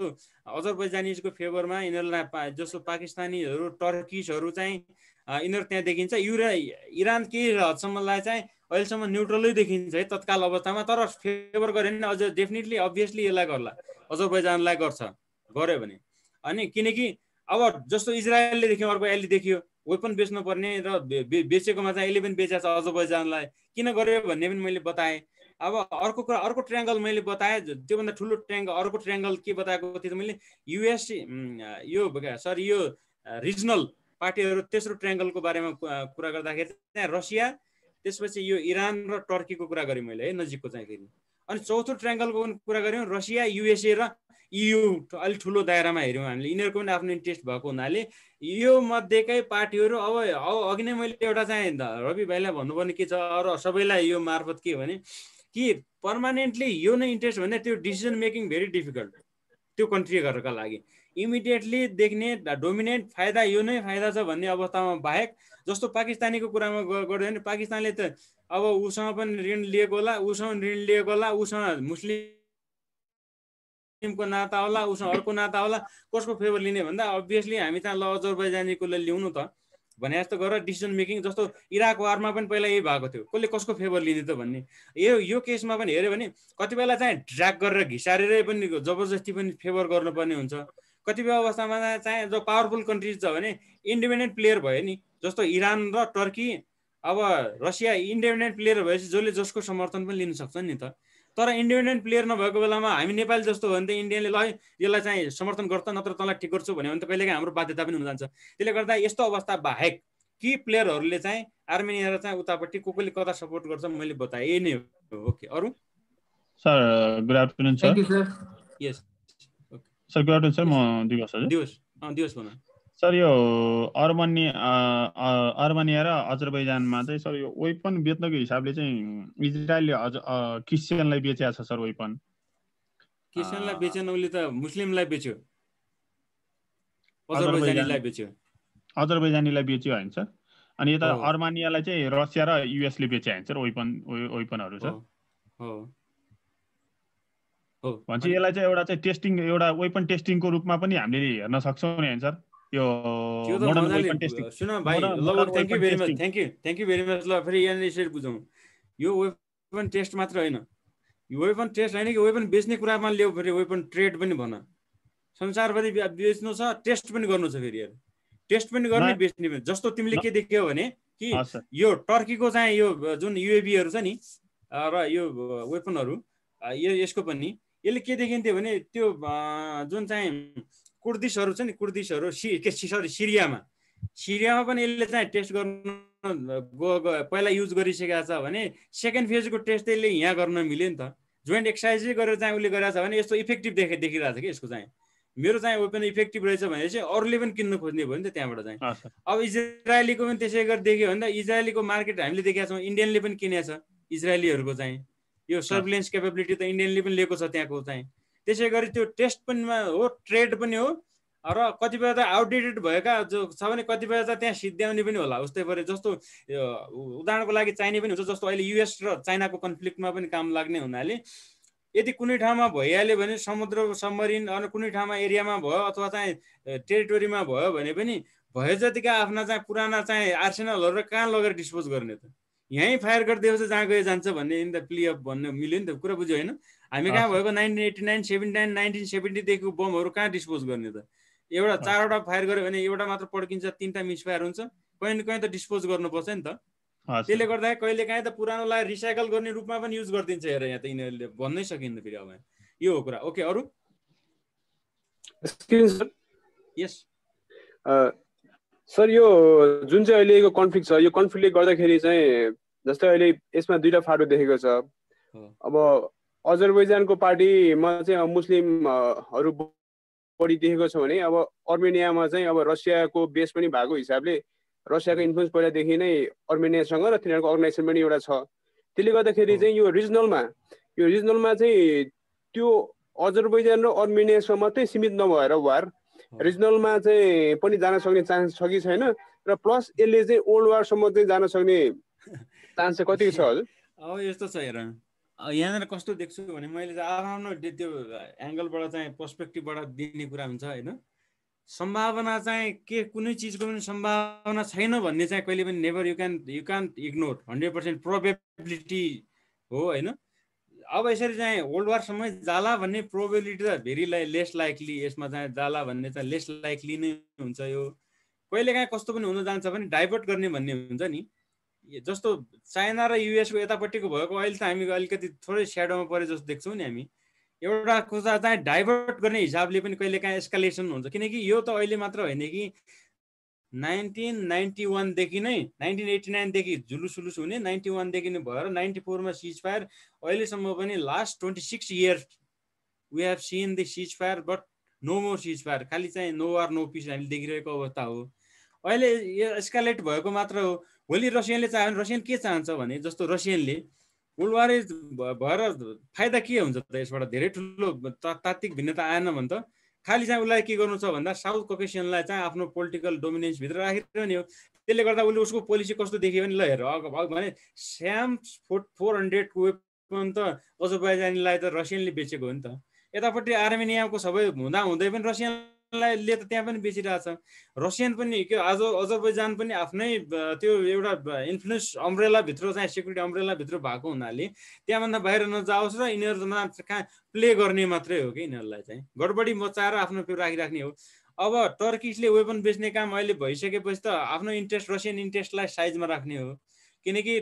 B: अजरबैजानीजको फेभरमा यिनीहरूलाई जस्तो पाकिस्तानीहरू, टर्किसहरू चाहिँ यिनीहरू त्यहाँ देखिन्छ। इरान केही हदसम्मलाई चाहिँ अहिलेसम्म न्युट्रलै देखिन्छ है तत्काल अवस्थामा, तर फेभर गऱ्यो भने अझ डेफिनेटली अभियसली यसलाई गर्ला, अजरबैजानलाई गर्यो भने। अनि किनकि अब जस्तो इजरायलले देख्यो, अर्को एल्ली देखियो, वेपन बेच्नु पर्ने र बेचेकोमा चाहिँ यसले पनि बेचेको छ अजरबैजानलाई, किन गर्यो भन्ने पनि मैले बताएँ। अब अर्को कुरा, अर्को ट्रायंगल मैले बताएँ, त्योभन्दा ठुलो ट्रायंगल, अर्को ट्रायंगल के बताएको थिएँ मैले, युएस यो रिजनल पार्टीहरू। तेस्रो ट्रायंगलको बारेमा कुरा गर्दाखेरि चाहिँ रसिया, त्यसपछि यो इरान र टर्कीको कुरा गरेँ मैले है, नजिकको चाहिँ फेरि। अनि चौथो ट्रायङ्गलको कुरा गऱ्यौँ रसिया युएसए र EU अलिक ठुलो दायरामा हेऱ्यौँ हामीले यिनीहरूको पनि आफ्नो इन्ट्रेस्ट भएको हुनाले यो मध्येकै पार्टीहरू अब अघि नै मैले एउटा चाहिँ रवि भाइलाई भन्नुपर्ने के छ अरू सबैलाई यो मार्फत के भने कि पर्मानेन्टली यो नै इन्ट्रेस्ट भने त्यो डिसिजन मेकिङ भेरी डिफिकल्ट त्यो कन्ट्रीहरूका लागि इमिडिएटली देख्ने डोमिनेन्ट फाइदा यो नै फाइदा छ भन्ने अवस्थामा बाहेक जस्तो पाकिस्तानीको कुरामा गर्यो भने पाकिस्तानले त अब उसँग पनि ऋण लिएको होला उसँग ऋण लिएको होला उसँग मुस्लिमको नाता होला उसँग अर्को नाता होला कसको फेभर लिने भन्दा अभियसली हामी त ल अजरबैजानीको ल्याउनु त भने जस्तो गरेर डिसिजन मेकिङ जस्तो इराक वारमा पनि पहिला यही भएको थियो कसले कसको फेभर लिने त भन्ने यो केसमा पनि हेऱ्यो भने कति बेला चाहिँ ड्र्याग गरेर घिसारेरै पनि जबरजस्ती पनि फेभर गर्नुपर्ने हुन्छ कतिपय अवस्थामा चाहिँ जो पावरफुल कन्ट्रिज छ भने इन्डिपेन्डेन्ट प्लेयर भयो नि जस्तो इरान र टर्की अब रसिया इन्डिपेन्डेन्ट प्लेयर भएपछि जसले जसको समर्थन पनि लिन सक्छ नि त तर इन्डिपेन्डेन्ट प्लेयर नभएको बेलामा हामी नेपाली जस्तो हो भने त इन्डियाले ल यसलाई चाहिँ समर्थन गर्छ नत्र तँलाई ठिक गर्छु भन्यो भने त कहिलेकाहीँ हाम्रो बाध्यता पनि हुन जान्छ त्यसले गर्दा यस्तो अवस्था बाहेक कि प्लेयरहरूले चाहिँ आर्मेनिया र चाहिँ उतापट्टि कसले कता सपोर्ट गर्छ मैले बताएँ यही नै हो ओके अरू
D: sir good afternoon sir
C: thank you sir
B: yes
D: sir good afternoon sir म दिवस हजुर
B: दिवस भन
D: सर यो अर्मेनिया र अजरबैजानमा चाहिँ सर यो वेपन बेच्नको हिसाबले चाहिँ इजरायलले क्रिस्चियनलाई बेचेको छ सर वेपन
B: क्रिस्चियनलाई बेचेन उसले त मुस्लिमलाई बेच्यो अजरबैजानीलाई बेच्यो
D: अजरबैजानीलाई बेच्यो होइन सर अनि यता अर्मेनियालाई चाहिँ रसिया र युएसले बेचे होइन सर वेपनहरू सर भन्छ यसलाई चाहिँ एउटा चाहिँ टेस्टिङ एउटा वेपन टेस्टिङको रूपमा पनि हामीले हेर्न सक्छौँ नि होइन सर यो
B: सुन भाइ ल थ्याङ्क यू भेरी मच ल फेरि यहाँनिर यसरी बुझौँ यो वेपन टेस्ट मात्र होइन यो वेपन टेस्ट होइन कि वेपन बेच्ने कुरामा ल्याऊ फेरि वेपन ट्रेड पनि भन संसारभरि बेच्नु छ टेस्ट पनि गर्नु छ फेरि टेस्ट पनि गर्ने बेच्ने पनि जस्तो तिमीले के देख्यौ भने कि यो टर्कीको चाहिँ यो जुन युएभीहरू छ नि र यो वेपनहरू यसको पनि यसले के देखिन्थ्यो भने त्यो जुन चाहिँ कुर्दिसहरू छ नि कुर्दिसहरू सिरियामा पनि यसले चाहिँ टेस्ट गर्न पहिला युज गरिसकेको छ भने सेकेन्ड फेजको टेस्ट यसले यहाँ गर्न मिल्यो नि त जोइन्ट एक्सर्साइजै गरेर चाहिँ उसले गरेको छ भने यस्तो इफेक्टिभ देखिरहेको छ कि यसको चाहिँ मेरो चाहिँ वेपन इफेक्टिभ रहेछ भने चाहिँ अरूले पनि किन्न खोज्ने भयो नि त त्यहाँबाट चाहिँ अब इजरायलीको पनि त्यसै गरी देख्यो भने त इजरायलीको मार्केट हामीले देखेका छौँ इन्डियनले पनि किनेको छ इजरायलीहरूको चाहिँ यो सर्भिलेन्स क्यापेबिलिटी त इन्डियनले पनि लिएको छ त्यहाँको चाहिँ त्यसै गरी त्यो टेस्ट पनि हो ट्रेड पनि हो र कतिपय त आउटडेटेड भएका जो छ भने कतिपय त त्यहाँ सिद्ध्याउने पनि होला उस्तै गरी जस्तो उदाहरणको लागि चाहिने पनि हुन्छ जस्तो अहिले युएस र चाइनाको कन्फ्लिक्टमा पनि काम लाग्ने हुनाले यदि कुनै ठाउँमा भइहाल्यो भने समुद्र सबमरिन अनि कुनै ठाउँमा एरियामा भयो अथवा चाहिँ टेरिटोरीमा भयो भने पनि भए जतिका आफ्ना चाहिँ पुराना चाहिँ आर्सेनलहरू कहाँ लगेर डिस्पोज गर्ने त यहीँ फायर गरिदिएपछि जहाँ गए जान्छ भन्ने इन द प्ले अफ भन्ने मिल्यो नि त कुरा बुझ्यो होइन हामी कहाँ भएको 1989 79 1970 देखिको बमहरू कहाँ डिस्पोज गर्ने त एउटा चारवटा फायर गर्यो भने एउटा मात्र पड्किन्छ तीनटा मिसफायर हुन्छ कहीँ न कहीँ त डिस्पोज गर्नुपर्छ नि त त्यसले गर्दा कहिले काहीँ त पुरानोलाई रिसाइकल गर्ने रूपमा पनि युज गरिदिन्छ हेर यहाँ त यिनीहरूले भन्नै सकिन्न फेरि अब यो हो कुरा ओके अरू यस
E: सर यो जुन चाहिँ अहिलेको कन्फ्लिक्ट छ यो कन्फ्लिक्टले गर्दाखेरि चाहिँ जस्तै अहिले यसमा दुईटा फाटो देखेको छ अब अजरबैजानको पार्टीमा चाहिँ मुस्लिमहरू बढी देखेको छ भने अब अर्मेनियामा चाहिँ अब रसियाको बेस पनि भएको हिसाबले रसियाको इन्फ्लुएन्स पहिलादेखि नै अर्मेनियासँग र तिनीहरूको अर्गनाइजेसन पनि एउटा छ त्यसले गर्दाखेरि चाहिँ यो रिजनलमा चाहिँ त्यो अजरबैजान र अर्मेनियासम्म मात्रै सीमित नभएर वार रिजनलमा चाहिँ पनि जान सक्ने चान्स छ कि छैन र प्लस यसले चाहिँ ओल्ड वारसम्म चाहिँ जान सक्ने चान्स चाहिँ कति छ हजुर
B: अब यस्तो छ हेर यहाँनिर कस्तो देख्छु भने मैले आफ्नो त्यो एङ्गलबाट चाहिँ पर्सपेक्टिभबाट दिने कुरा हुन्छ होइन सम्भावना चाहिँ के कुनै चिजको पनि सम्भावना छैन भन्ने चाहिँ कहिले पनि never you can ignore 100% probability हो होइन अब यसरी चाहिँ वर्ल्ड वारसम्मै जाला भन्ने प्रोबेबिलिटी त भेरी लेस लाइकली यसमा चाहिँ जाला भन्ने चाहिँ लेस लाइकली नै हुन्छ यो कहिलेकाहीँ कस्तो पनि हुन जान्छ भने डाइभर्ट गर्ने भन्ने हुन्छ नि जस्तो चाइना र युएसको यतापट्टिको भएको अहिले त हामी अलिकति थोरै स्याडोमा परे जस्तो देख्छौँ नि हामी एउटा कुरा चाहिँ डाइभर्ट गर्ने हिसाबले पनि कहिलेकाहीँ एस्कालेसन हुन्छ किनकि यो त अहिले मात्र होइन कि 1991 देखि नै 1989 देखि जुलुस हुने 91 देखि नै भएर 94 मा सिज फायर अहिलेसम्म पनि last 26 years we have seen the cease fire but no more cease fire खाली चाहिँ नो वार नो पिस हामीले देखिरहेको अवस्था हो अहिले यो एस्कालेट भएको मात्र हो भोलि रसियाले चाह्यो भने रसियन के चाहन्छ भने जस्तो रसियनले वर्ल्ड वार भएर फाइदा के हुन्छ त यसबाट धेरै ठुलो तात्विक भिन्नता आएन भने त खाली चाहिँ उसलाई के गर्नु छ भन्दा साउथ ककेसियनलाई चाहिँ आफ्नो पोलिटिकल डोमिनेन्स भित्र राखिरहने हो त्यसले गर्दा उसले उसको पोलिसी कस्तो देखियो भने ल हेर भने स्याम 400 को वेपन त अजरबैजानीलाई त रसियनले बेचेको हो नि त यतापट्टि आर्मेनियाको सबै हुँदा हुँदै पनि रसियनले त त्यहाँ पनि बेचिरहेछ रसियन पनि के आज अजरबैजान पनि आफ्नै त्यो एउटा इन्फ्लुएन्स अम्ब्रेलाभित्र चाहिँ सेक्युरिटी अम्ब्रेलाभित्र भएको हुनाले त्यहाँभन्दा बाहिर नजाओस् र यिनीहरूमा कहाँ प्ले गर्ने मात्रै हो कि यिनीहरूलाई चाहिँ गडबडी मचाएर आफ्नो त्यो राखिराख्ने हो अब टर्किसले वेपन बेच्ने काम अहिले भइसकेपछि त आफ्नो इन्ट्रेस्ट रसियन इन्ट्रेस्टलाई साइजमा राख्ने हो किनकि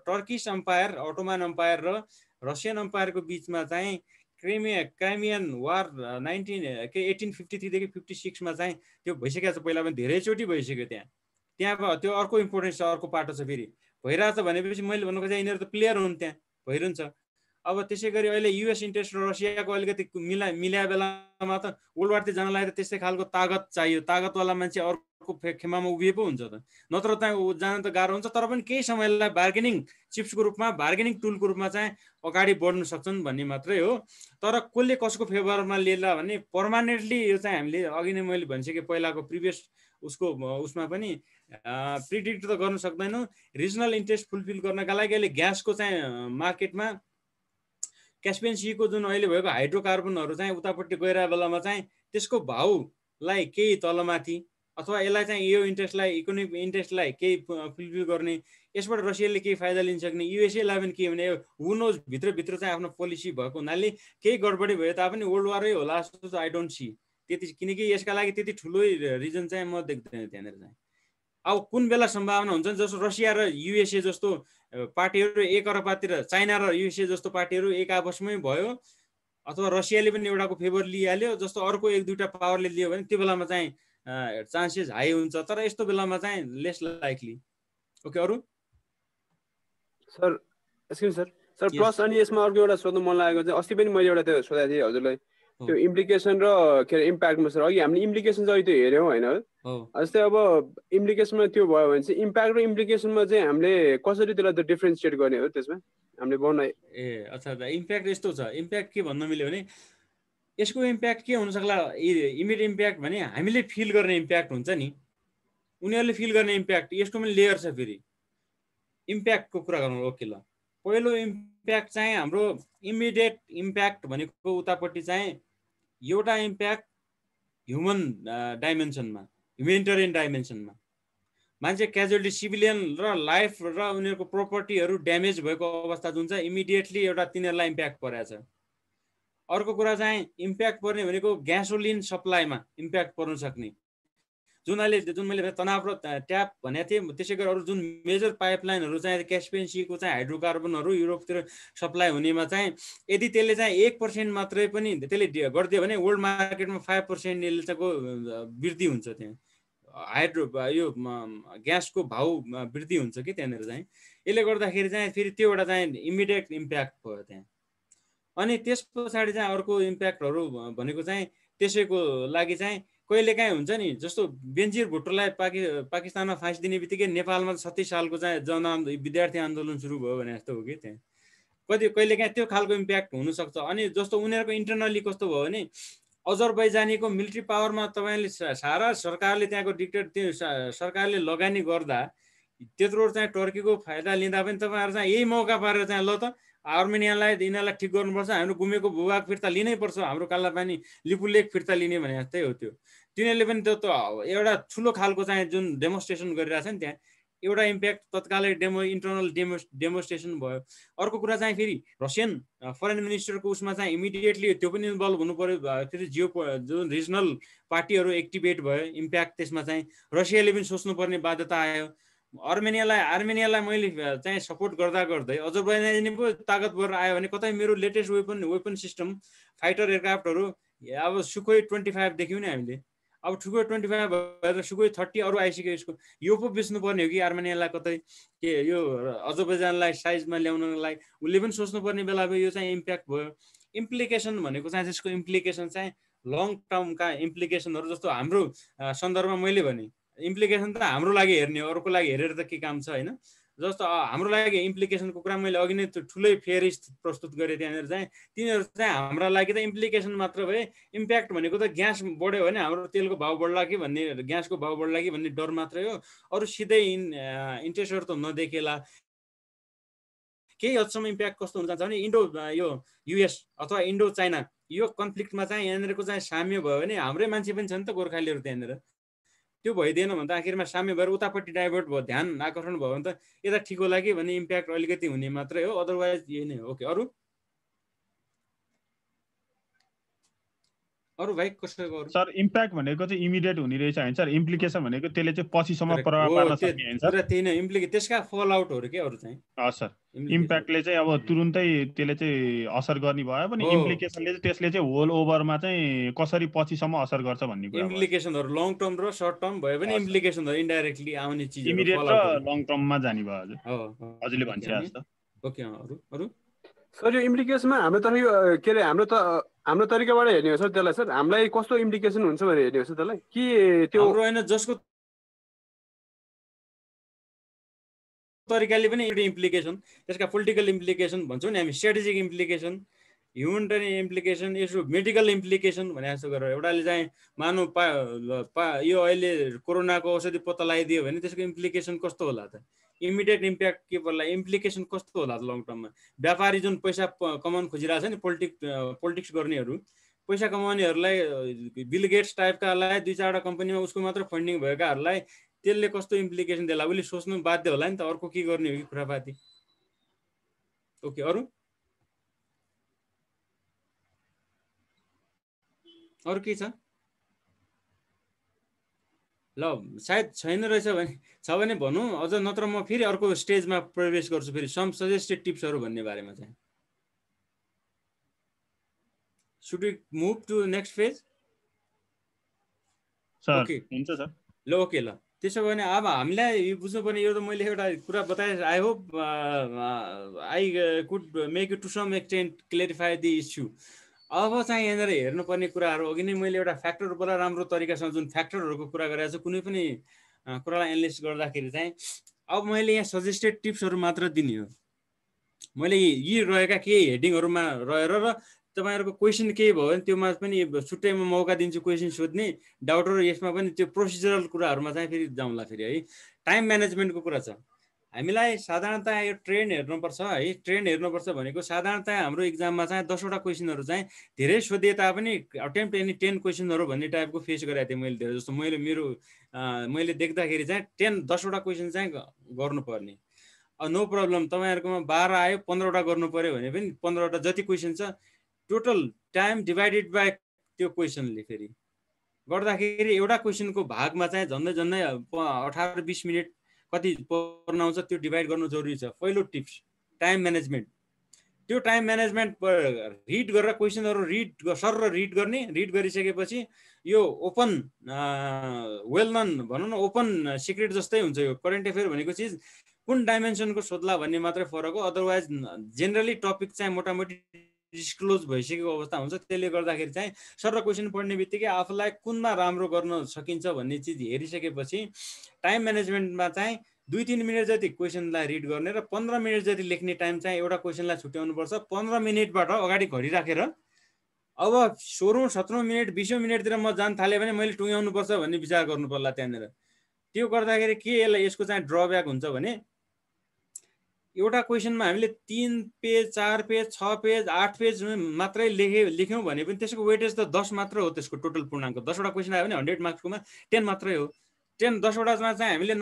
B: टर्किस अम्पायर अटोमान अम्पायर र रसियन अम्पायरको बिचमा चाहिँ क्राइमियन वार 1853 देखि 56 मा चाहिँ त्यो भइसकेको छ पहिला पनि धेरैचोटि भइसक्यो त्यहाँ त्यो अर्को इम्पोर्टेन्स छ अर्को पाटो छ फेरि भइरहेछ भनेपछि मैले भन्नु खोजेँ यिनीहरू त प्लेयर हुन् त्यहाँ भइरहन्छ अब त्यसै गरी अहिले युएस इन्ट्रेस्ट र रसियाको अलिकति मिलाए बेलामा त वर्ल्ड वार जानलाई त त्यस्तै खालको तागत चाहियो तागतवाला मान्छे अर्को खेमामा उभिए पो हुन्छ त नत्र त्यहाँ जान त गाह्रो हुन्छ तर पनि केही समयलाई बार्गेनिङ चिप्सको रूपमा बार्गेनिङ टुलको रूपमा चाहिँ अगाडि बढ्न सक्छन् भन्ने मात्रै हो तर कसले कसको फेभरमा लिएला भने पर्मानेन्टली यो चाहिँ हामीले अघि नै मैले भनिसकेँ पहिलाको प्रिभियस उसमा पनि प्रिडिक्ट त गर्न सक्दैनौँ रिजनल इन्ट्रेस्ट फुलफिल गर्नका लागि अहिले ग्यासको चाहिँ मार्केटमा क्यास्पियन सीको जुन अहिले भएको हाइड्रोकार्बनहरू चाहिँ उतापट्टि गइरहेको बेलामा चाहिँ त्यसको भाउलाई केही तलमाथि अथवा यसलाई चाहिँ यो इन्ट्रेस्टलाई इकोनोमिक इन्ट्रेस्टलाई केही फुलफिल गर्ने यसबाट रसियाले केही फाइदा लिन सक्ने युएसएलाई पनि के भने हुनोज भित्रभित्र चाहिँ आफ्नो पोलिसी भएको हुनाले केही गडबडी भए तापनि वर्ल्ड वारै होला जस्तो आई डोन्ट सी त्यति किनकि यसका लागि त्यति ठुलो रिजन चाहिँ म देख्दैन त्यहाँनिर चाहिँ अब कुन बेला सम्भावना हुन्छ जस्तो रसिया र युएसए जस्तो पार्टीहरू एक अर्कातिर चाइना र युएसए जस्तो पार्टीहरू एक आपसमै भयो अथवा रसियाले पनि एउटाको फेभर लिइहाल्यो जस्तो अर्को एक दुईवटा पावरले लियो भने त्यो बेलामा चाहिँ चान्सेस हाई हुन्छ तर यस्तो बेलामा चाहिँ लेस लाइकली ओके अरू
E: सर एक्सक्युज सर प्लस अनि यसमा अर्को एउटा सोध्नु मन लागेको चाहिँ अस्ति पनि मैले एउटा त्यो सोधेको थिएँ हजुरलाई त्यो इम्प्लिकेसन र के अरे इम्प्याक्टमा सर अघि हामीले इम्प्लिकेसन चाहिँ त्यो हेऱ्यौँ होइन जस्तै अब इम्प्लिकेसनमा त्यो भयो भने चाहिँ इम्प्याक्ट र इम्प्लिकेसनमा चाहिँ हामीले कसरी त्यसलाई त डिफ्रेन्सिएट गर्ने हो त्यसमा हामीले बनाए
B: अच्छा इम्प्याक्ट यस्तो छ इम्प्याक्ट के भन्न मिल्यो भने यसको इम्प्याक्ट के हुनसक्ला इमिडिएट इम्प्याक्ट भने हामीले फिल गर्ने इम्प्याक्ट हुन्छ नि उनीहरूले फिल गर्ने इम्प्याक्ट यसको पनि लेयर छ फेरि इम्प्याक्टको कुरा गरौँ ओके ल पहिलो इम्प्याक्ट चाहिँ हाम्रो इमिडिएट इम्प्याक्ट भनेको उतापट्टि चाहिँ एउटा इम्प्याक्ट ह्युमन डाइमेन्सनमा ह्युमेनिटेरियन डाइमेन्सनमा मान्छे क्याजुअलिटी सिभिलियन र लाइफ र उनीहरूको प्रोपर्टीहरू ड्यामेज भएको अवस्था जुन छ इमिडिएटली एउटा तिनीहरूलाई इम्प्याक्ट परेको छ अर्को कुरा चाहिँ इम्प्याक्ट पर्ने भनेको ग्यासोलिन सप्लाईमा इम्प्याक्ट पर्न सक्ने जुन मैले तनाव र ट्याप भनेको थिएँ त्यसै गरी अरू जुन मेजर पाइपलाइनहरू चाहिँ क्यास्पियन सीको चाहिँ हाइड्रोकार्बनहरू युरोपतिर सप्लाई हुनेमा चाहिँ यदि त्यसले चाहिँ 1% मात्रै पनि त्यसले गरिदियो भने वर्ल्ड मार्केटमा 5% यसले चाहिँ वृद्धि हुन्छ त्यहाँ यो ग्यासको भाउ वृद्धि हुन्छ कि त्यहाँनिर चाहिँ यसले गर्दाखेरि चाहिँ फेरि त्यो एउटा चाहिँ इमिडिएट इम्प्याक्ट भयो त्यहाँ अनि त्यस पछाडि चाहिँ अर्को इम्प्याक्टहरू भनेको चाहिँ त्यसैको लागि चाहिँ कहिलेकाहीँ हुन्छ नि जस्तो बेन्जिर भुट्टोलाई पाकिस्तानमा फाँसी दिने बित्तिकै नेपालमा 36 सालको चाहिँ विद्यार्थी आन्दोलन सुरु भयो भने जस्तो हो कि त्यहाँ कहिलेकाहीँ त्यो खालको इम्प्याक्ट हुनसक्छ अनि जस्तो उनीहरूको इन्टरनली कस्तो भयो भने अजरबैजानीको मिलिट्री पावरमा तपाईँले सारा सरकारले त्यहाँको डिक्टेट त्यो सरकारले लगानी गर्दा त्यत्रो चाहिँ टर्कीको फाइदा लिँदा पनि तपाईँहरू चाहिँ यही मौका पारेर चाहिँ ल त आर्मेनियालाई यिनीहरूलाई ठिक गर्नुपर्छ हाम्रो गुमेको भूभाग फिर्ता लिनै पर्छ हाम्रो कालापानी लिपुलेक फिर्ता लिने भने जस्तै हो त्यो तिनीहरूले पनि त्यो एउटा ठुलो खालको चाहिँ जुन डेमोन्स्ट्रेसन गरिरहेछ नि त्यहाँ एउटा इम्प्याक्ट तत्कालै इन्टरनल डेमोन्स्ट्रेसन भयो अर्को कुरा चाहिँ फेरि रसियन फरेन मिनिस्टरको उसमा चाहिँ इमिडिएटली त्यो पनि इन्भल्भ हुनु पर्यो फेरि जुन रिजनल पार्टीहरू एक्टिभेट भयो इम्प्याक्ट त्यसमा चाहिँ रसियाले पनि सोच्नुपर्ने बाध्यता आयो आर्मेनियालाई मैले चाहिँ सपोर्ट गर्दै अजरबैजानी पो ताकतवर आयो भने कतै मेरो लेटेस्ट वेपन सिस्टम फाइटर एयरक्राफ्टहरू अब सुखोई 25 देख्यौँ नि हामीले अब ठुको 25 भएर सुकै 30 अरू आइसक्यो यसको यो पो बेच्नुपर्ने हो कि आर्मेनियालाई कतै के यो अजरबैजानलाई साइजमा ल्याउनलाई उसले पनि सोच्नुपर्ने बेला भयो। यो चाहिँ इम्प्याक्ट भयो। इम्प्लिकेसन भनेको चाहिँ त्यसको इम्प्लिकेसन चाहिँ लङ टर्मका इम्प्लिकेसनहरू जस्तो हाम्रो सन्दर्भमा मैले भने इम्प्लिकेसन त हाम्रो लागि हेर्ने हो, अरूको लागि हेरेर त के काम छ होइन। जस्तो हाम्रो लागि इम्प्लिकेसनको कुरा मैले अघि नै ठुलै फेरि प्रस्तुत गरेँ। त्यहाँनिर चाहिँ तिनीहरू चाहिँ हाम्रा लागि त इम्प्लिकेसन मात्र भए, इम्प्याक्ट भनेको त ग्यास बढ्यो भने हाम्रो तेलको भाउ बढ्ला कि भन्ने, ग्यासको भाउ बढ्ला कि भन्ने डर मात्रै हो। अरू सिधै इन्ट्रेस्टहरू त नदेखेला। केही हदसम्म इम्प्याक्ट कस्तो हुन्छ भने इन्डो यो युएस अथवा इन्डो चाइना यो कन्फ्लिक्टमा चाहिँ यहाँनिरको चाहिँ साम्य भयो भने हाम्रै मान्छे पनि छ नि त गोर्खालीहरू त्यहाँनिर, त्यो भइदिएन भने त आखिरमा साम्य भएर उतापट्टि डाइभर्ट भयो, ध्यान आकर्षण भयो भने त यता ठिक होला कि भन्ने इम्प्याक्ट अलिकति हुने मात्रै हो। अदरवाइज यही नै हो। ओके, अरू भाइ कसैको अरू?
D: सर इम्प्याक्ट भनेको चाहिँ इमिडिएट हुने रहेछ हैन सर, इम्प्लिकेसन भनेको त्यसले चाहिँ पछिसम्म प्रभाव पार्न सक्ने हैन सर।
B: त्यही नै इम्प्लिकेसन, त्यसका फल आउटहरु के अरू चाहिँ।
D: सर इम्प्याक्टले चाहिँ अब तुरुन्तै त्यसले चाहिँ असर गर्ने भयो भने इम्प्लिकेसनले चाहिँ त्यसले चाहिँ होल ओभरमा चाहिँ कसरी पछिसम्म असर गर्छ भन्ने कुरा।
B: इम्प्लिकेसनहरु लङ टर्म र सर्ट टर्म भयो भने इम्प्लिकेसनहरु इन्डाइरेक्टली आउने चीजहरु
D: इमिडिएट र लङ टर्ममा जाने भयो हजुर। हजुरले भन्छ जस्तो।
B: ओके, अरू
E: सर यो इम्प्लिकेसनमा हाम्रो के अरे हाम्रो तरिकाबाट हेर्ने हो सर त्यसलाई। सर हामीलाई कस्तो इम्प्लिकेसन हुन्छ भनेर हेर्ने हो सर त्यसलाई कि त्यो
B: हाम्रो हैन जसको तरिकाले पनि एउटा इम्प्लिकेसन, त्यसका पोलिटिकल इम्प्लिकेसन भन्छौँ नि हामी, स्ट्र्याटेजिक इम्प्लिकेसन, ह्युमनिटेरियन इम्प्लिकेसन, यसो मेडिकल इम्प्लिकेसन भने जस्तो गरेर एउटाले चाहिँ मानव यो अहिले कोरोनाको औषधि पत्ता लगाइदियो भने त्यसको इम्प्लिकेसन कस्तो होला त, इमिडिएट इम्प्याक्ट के पर्ला, इम्प्लिकेसन कस्तो होला त लङ टर्ममा। व्यापारी जुन पैसा कमाउन खोजिरहेछ नि, पोलिटिक्स गर्नेहरू, पैसा कमाउनेहरूलाई, बिल गेट्स टाइपकालाई 2-4वटा कम्पनीमा उसको मात्र फन्डिङ भएकाहरूलाई त्यसले कस्तो इम्प्लिकेसन देला उसले सोच्नु बाध्य होला नि त, अर्को के गर्ने हो कि खुरापाती। ओके, अरू के छ? ल सायद छैन रहेछ भने छ भने भनौँ, अझ नत्र म फेरि अर्को स्टेजमा प्रवेश गर्छु, फेरि सम सजेस्टेड टिप्सहरू भन्ने बारेमा चाहिँ। Should we move to next phase?
D: Sir हुन्छ सर।
B: ल ओके, ल त्यसो भने अब हामीलाई यो बुझ्नुपर्ने, यो त मैले एउटा कुरा बताएँ, I hope I could make you to some extent clarify the issue. अब चाहिँ यहाँनिर हेर्नुपर्ने कुराहरू, अघि नै मैले एउटा फ्याक्टरबाट राम्रो तरिकासँग जुन फ्याक्टरहरूको कुरा गरेको छु, कुनै पनि कुरालाई एनालाइज गर्दाखेरि चाहिँ अब मैले यहाँ सजेस्टेड टिप्सहरू मात्र दिने हो। मैले यी रहेका केही हेडिङहरूमा रहेर र तपाईहरुको क्वेशन केही भयो भने त्योमा पनि छुट्टैमा मौका दिन्छु क्वेशन सोध्ने, डाउटहरु यसमा पनि त्यो प्रोसिजरल कुराहरुमा चाहिँ फेरि जाउँला फेरि है। टाइम म्यानेजमेन्टको कुरा छ। हामीलाई साधारणतया यो ट्रेन्ड हेर्नुपर्छ है। ट्रेन्ड हेर्नुपर्छ भनेको साधारणतया हाम्रो एक्जाममा चाहिँ 10 वटा क्वेशनहरु चाहिँ धेरै सोधिए तापनि अटेम्प्ट एनी 10 क्वेशनहरु भन्ने टाइपको फेस गरेको थिएँ मैले धेरै जस्तो। मैले देख्दाखेरि चाहिँ 10 वटा क्वेशन चाहिँ गर्नुपर्ने। नो प्रब्लम, तपाईहरुकोमा 12 आयो 15 वटा गर्नु पर्यो भने पनि 15 वटा जति क्वेशन छ टोटल टाइम डिभाइडेड बाइ त्यो क्वेशनले फेरि गर्दाखेरि एउटा क्वेशनको भागमा चाहिँ झन्डै 18-20 मिनेट कति पर्न आउँछ त्यो डिभाइड गर्नु जरुरी छ। पहिलो टिप्स टाइम म्यानेजमेन्ट। त्यो टाइम म्यानेजमेन्ट रिड गरेर क्वेशनहरु रिड गर्ने। रिड गरिसकेपछि यो ओपन वेल नन भनौँ न, ओपन सिक्रेट जस्तै हुन्छ। यो करेन्ट अफेयर भनेको चिज कुन डाइमेन्सनको सोध्ला भन्ने मात्रै फरक हो। अदरवाइज जेनरली टपिक चाहिँ मोटामोटी डिस्क्लोज भइसकेको अवस्था हुन्छ। त्यसले गर्दाखेरि चाहिँ सर क्वेशन पढ्ने बित्तिकै आफूलाई कुनमा राम्रो गर्न सकिन्छ भन्ने चिज हेरिसकेपछि टाइम म्यानेजमेन्टमा चाहिँ 2-3 मिनट जति क्वेशनलाई रिड गर्ने र 15 मिनट जति लेख्ने टाइम चाहिँ एउटा क्वेशनलाई छुट्याउनु पर्छ। 15 मिनटबाट अगाडि घडी राखेर अब 16औं 17औं मिनट 20औं मिनटतिर म जान थाले भने मैले टुङ्ग्याउनु पर्छ भन्ने विचार गर्नु पर्ला त्यहाँनिर। त्यो गर्दाखेरि के यसको चाहिँ ड्रब्याक हुन्छ भने एउटा क्वेशनमा हामीले 3 पेज 4 पेज 6 पेज 8 पेज मात्रै लेख्यौं भने पनि त्यसको वेटेज त 10 मात्र हो। त्यसको टोटल पूर्णाङ्क 10 वटा क्वेशन आयो भने 100 मार्क्सकोमा 10 मात्रै हो। 10 वटामा चाहिँ हामीले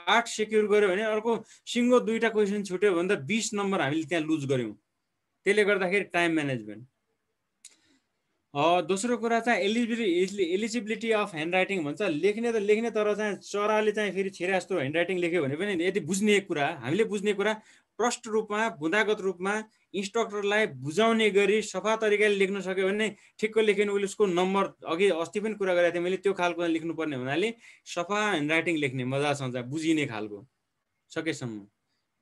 B: 8 सेक्युर गर्यो भने अर्को सिङ्गो 2टा क्वेशन छुट्यो भने त 20 नम्बर हामीले त्यहाँ लुज गर्यौं। त्यसले गर्दाखेरि टाइम म्यानेजमेन्ट। दोस्रो कुरा चाहिँ एलिजिबिलिटी अफ ह्यान्ड राइटिङ भन्छ। लेख्ने त लेख्ने, तर चाहिँ चराले चाहिँ फेरि छेरा जस्तो ह्यान्ड राइटिङ लेख्यो भने पनि यदि बुझ्ने कुरा, हामीले बुझ्ने कुरा प्रष्ट रूपमा बुँदागत रूपमा इन्स्ट्रक्टरलाई बुझाउने गरी सफा तरिकाले लेख्न सक्यो भने ठिक्क लेख्यो भने उसको नम्बर अघि अस्ति पनि कुरा गरेको थिएँ मैले त्यो खालको लेख्नुपर्ने हुनाले सफा ह्यान्डराइटिङ लेख्ने मजासँग बुझिने खालको सकेसम्म।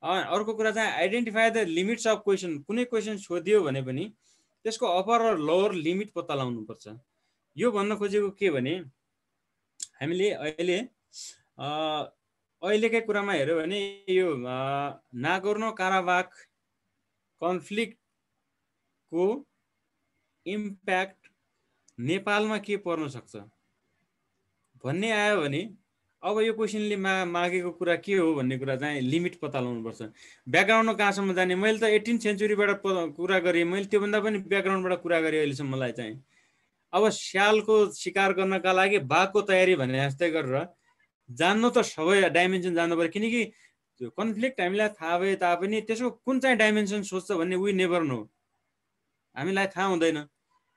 B: अर्को कुरा चाहिँ identify the limits of question. कुनै क्वेसन सोधियो भने पनि त्यसको अप्पर र लोवर लिमिट पत्ता लगाउनुपर्छ। यो भन्न खोजेको के भने हामीले अहिलेकै कुरामा हेऱ्यो भने यो नागोर्नो काराबाख कन्फ्लिक्टको इम्प्याक्ट नेपालमा के पर्न सक्छ भन्ने आयो भने अब यो क्वेसनले मागेको कुरा के हो भन्ने कुरा चाहिँ लिमिट पत्ता लगाउनुपर्छ। ब्याकग्राउन्डमा कहाँसम्म जाने, मैले त 18 सेन्चुरीबाट कुरा गरेँ, मैले त्योभन्दा पनि ब्याकग्राउन्डबाट कुरा गरेँ अहिलेसम्म। मलाई चाहिँ अब स्यालको शिकार गर्नका लागि बाघको तयारी भने जस्तै गरेर जान्नु त सबै डाइमेन्सन जान्नु पर्यो, किनकि त्यो कन्फ्लिक्ट हामीलाई थाहा भए तापनि त्यसको कुन चाहिँ डाइमेन्सन सोच्छ भन्ने वी नेभर नो, हामीलाई थाहा हुँदैन।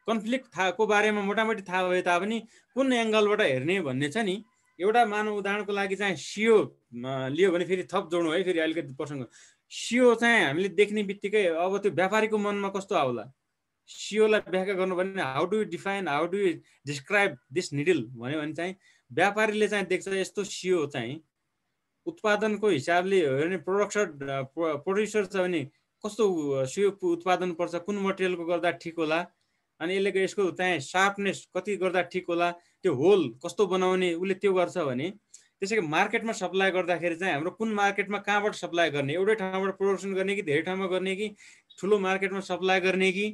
B: कन्फ्लिक्ट थाहाको बारेमा मोटामोटी थाहा भए तापनि कुन एङ्गलबाट हेर्ने भन्ने छ नि। एउटा मानव उदाहरणको लागि चाहिँ सियो लियो भने फेरि थप जोड्नु है, फेरि अलिकति प्रसङ्ग। सियो चाहिँ हामीले देख्ने बित्तिकै अब त्यो व्यापारीको मनमा कस्तो आउला, सियोलाई व्याख्या गर्नु भने how do you define, how do you describe this needle भन्यो भने चाहिँ व्यापारीले चाहिँ देख्छ यस्तो सियो चाहिँ उत्पादनको हिसाबले हो भने प्रोड्युसर छ भने कस्तो सियो उत्पादन पर्छ, कुन मटेरियलको गर्दा ठिक होला, अनि यसको चाहिँ सार्पनेस कति गर्दा ठिक होला, त्यो होल कस्तो बनाउने उसले त्यो गर्छ भने त्यसैको मार्केटमा सप्लाई गर्दाखेरि चाहिँ हाम्रो कुन मार्केटमा कहाँबाट सप्लाई गर्ने, एउटै ठाउँबाट प्रोडक्सन गर्ने कि धेरै ठाउँमा गर्ने कि ठुलो मार्केटमा सप्लाई गर्ने कि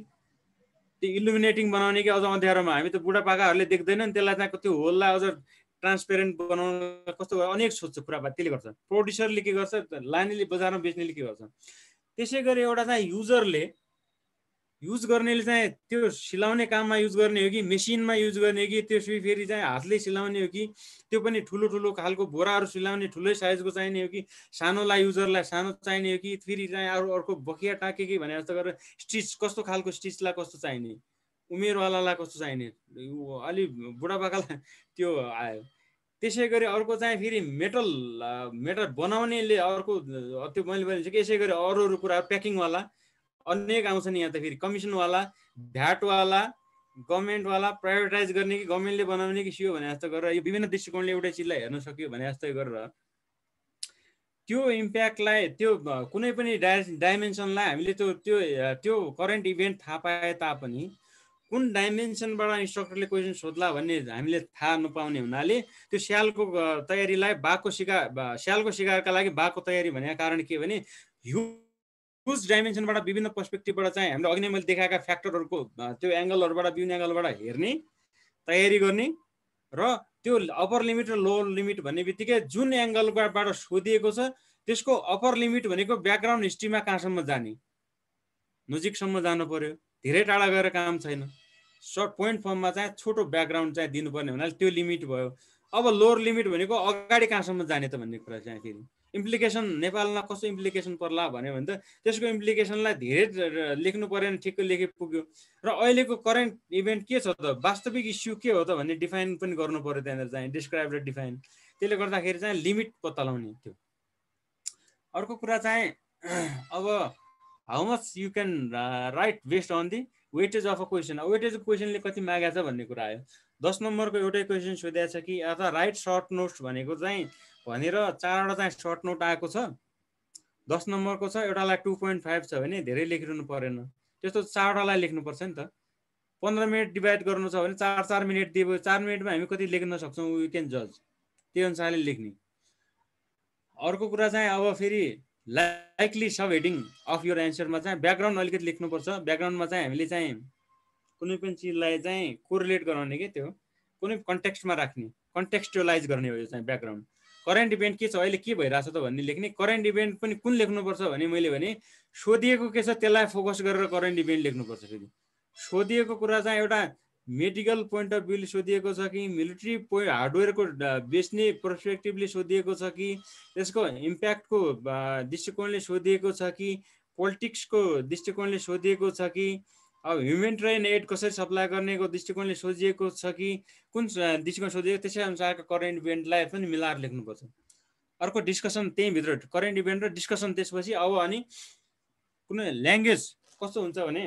B: त्यो इल्युमिनेटिङ बनाउने कि अझ अँध्यारोमा। हामी त बुढापाकाहरूले देख्दैनन् त्यसलाई चाहिँ त्यो होललाई अझ ट्रान्सपेरेन्ट बनाउन कस्तो अनेक सोध्छ कुराबात, त्यसले गर्छ। प्रोड्युसरले के गर्छ, लानेले बजारमा बेच्नेले के गर्छ। त्यसै गरी एउटा चाहिँ युजरले युज गर्नेले चाहिँ त्यो सिलाउने काममा युज गर्ने हो कि मेसिनमा युज गर्ने हो कि त्यो फेरि चाहिँ हातले सिलाउने हो कि त्यो पनि ठुलो ठुलो खालको बोराहरू सिलाउने ठुलै साइजको चाहिने हो कि सानोलाई युजरलाई सानो चाहिने हो कि फेरि चाहिँ अर्को बखिया टाके कि भने जस्तो गरेर स्टिच कस्तो खालको स्टिचलाई कस्तो चाहिने, उमेरवालालाई कस्तो चाहिने, अलि बुढापाकालाई त्यो आयो। त्यसै गरी अर्को चाहिँ फेरि मेटल बनाउनेले अर्को त्यो मैले भनेको कि यसै गरी अरू कुरा प्याकिङवाला अनेक आउँछन् यहाँ त, फेरि कमिसनवाला, भ्याटवाला, गभर्मेन्टवाला, प्राइभेटाइज गर्ने कि गभर्मेन्टले बनाउने कि सियो भने जस्तो गरेर यो विभिन्न दृष्टिकोणले एउटै चिजलाई हेर्न सक्यो भने जस्तै गरेर त्यो इम्प्याक्टलाई त्यो कुनै पनि डाइमेन्सनलाई हामीले त्यो करेन्ट इभेन्ट थाहा पाए तापनि कुन डाइमेन्सनबाट इन्स्ट्रक्टरले क्वेसन सोध्ला भन्ने हामीले थाहा नपाउने हुनाले त्यो स्यालको शिकारका लागि बाघको तयारी भनेको कारण के भने ह्युज डाइमेन्सनबाट विभिन्न पर्सपेक्टिभबाट चाहिँ हामीले अघि नै मैले देखाएका फ्याक्टरहरूको त्यो एङ्गलहरूबाट विभिन्न एङ्गलबाट हेर्ने तयारी गर्ने र त्यो अप्पर लिमिट र लोवर लिमिट भन्ने बित्तिकै जुन एङ्गलबाट सोधिएको छ त्यसको अप्पर लिमिट भनेको ब्याकग्राउन्ड हिस्ट्रीमा कहाँसम्म जाने, नजिकसम्म जानु पर्यो, धेरै टाढा गएर काम छैन, सर्ट पोइन्ट फर्ममा चाहिँ छोटो ब्याकग्राउन्ड चाहिँ दिनुपर्ने हुनाले त्यो लिमिट भयो। अब लोवर लिमिट भनेको अगाडि कहाँसम्म जाने त भन्ने कुरा चाहिँ फेरि इम्प्लिकेसन नेपालमा कस्तो इम्प्लिकेसन पर्ला भन्यो भने त त्यसको इम्प्लिकेसनलाई धेरै लेख्नु परेन, ठिक्क लेखे पुग्यो। र अहिलेको करेन्ट इभेन्ट के छ त, वास्तविक इस्यु के हो त भन्ने डिफाइन पनि गर्नु पर्यो त्यहाँनिर चाहिँ, डिस्क्राइब र डिफाइन। त्यसले गर्दाखेरि चाहिँ लिमिट पत्ता लगाउने थियो। अर्को कुरा चाहिँ अब how much you can write based on the weightage of a question. Weightage क्वेसनले कति मागेको छ भन्ने कुरा आयो। 10 नम्बरको एउटै क्वेसन सोधेको छ कि अथवा राइट सर्ट नोट्स भनेको चाहिँ भनेर 4वटा चाहिँ सर्ट नोट आएको छ, 10 नम्बरको छ, एउटालाई 2.5 छ भने धेरै लेखिरहनु परेन, त्यस्तो 4वटालाई लेख्नुपर्छ नि त। 15 मिनट डिभाइड गर्नु छ भने 4 मिनट दियो, 4 मिनटमा हामी कति लेख्न सक्छौँ वी क्यान जज, त्यो अनुसारले लेख्ने। अर्को कुरा चाहिँ अब फेरि likely sub heading of your एन्सरमा चाहिँ ब्याकग्राउन्ड अलिकति लेख्नुपर्छ। ब्याकग्राउन्डमा चाहिँ हामीले चाहिँ कुनै पनि चिजलाई चाहिँ कोरिलेट गराउने कि त्यो कुनै कन्टेक्स्टमा राख्ने, कन्टेक्स्चुअलाइज गर्ने हो यो चाहिँ ब्याकग्राउन्ड। करेन्ट इभेन्ट के छ, अहिले के भइरहेछ त भन्ने लेख्ने। करेन्ट इभेन्ट पनि कुन लेख्नुपर्छ भने मैले भने सोधिएको के छ त्यसलाई फोकस गरेर करेन्ट इभेन्ट लेख्नुपर्छ। फेरि सोधिएको कुरा चाहिँ एउटा मेडिकल पोइन्ट अफ भ्यूले सोधिएको छ कि मिलिट्री हार्डवेयरको बेच्ने पर्सपेक्टिभले सोधिएको छ कि त्यसको इम्प्याक्टको दृष्टिकोणले सोधिएको छ कि पोलिटिक्सको दृष्टिकोणले सोधिएको छ कि अब ह्युमेनिटेरियन एड कसरी सप्लाई गर्नेको दृष्टिकोणले सोधिएको छ कि कुन दृष्टिकोण सोधिएको, त्यसै अनुसारको करेन्ट इभेन्टलाई पनि मिलाएर लेख्नुपर्छ। अर्को डिस्कसन त्यही भित्र करेन्ट इभेन्ट र डिस्कसन त्यसपछि अब अनि कुनै ल्याङ्ग्वेज कस्तो हुन्छ भने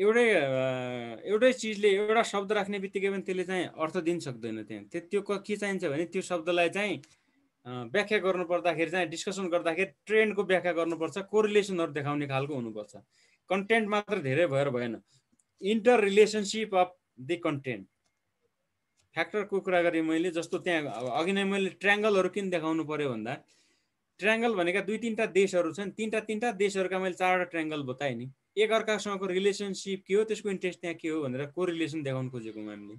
B: एउटै चिजले एउटा शब्द राख्ने बित्तिकै पनि त्यसले चाहिँ अर्थ दिन सक्दैन। त्यहाँ त्यो के चाहिन्छ भने त्यो शब्दलाई चाहिँ व्याख्या गर्नु पर्दाखेरि चाहिँ डिस्कसन गर्दाखेरि ट्रेन्डको व्याख्या गर्नुपर्छ, कोरिलेसनहरू देखाउने खालको हुनुपर्छ। कन्टेन्ट मात्र धेरै भएर भएन, inter relationship of the content फ्याक्टरको कुरा गरेँ मैले। जस्तो त्यहाँ अघि नै मैले ट्रायङ्गलहरू किन देखाउनु पर्यो भन्दा ट्रायङ्गल भनेका 2-3टा देशहरू छन्, तीनटा देशहरूका मैले 4वटा ट्रायङ्गल बताएँ नि। एक अर्कासँगको रिलेसनसिप के हो, त्यसको इन्ट्रेस्ट त्यहाँ के हो भनेर कोरिलेसन देखाउनु खोजेको हामीले।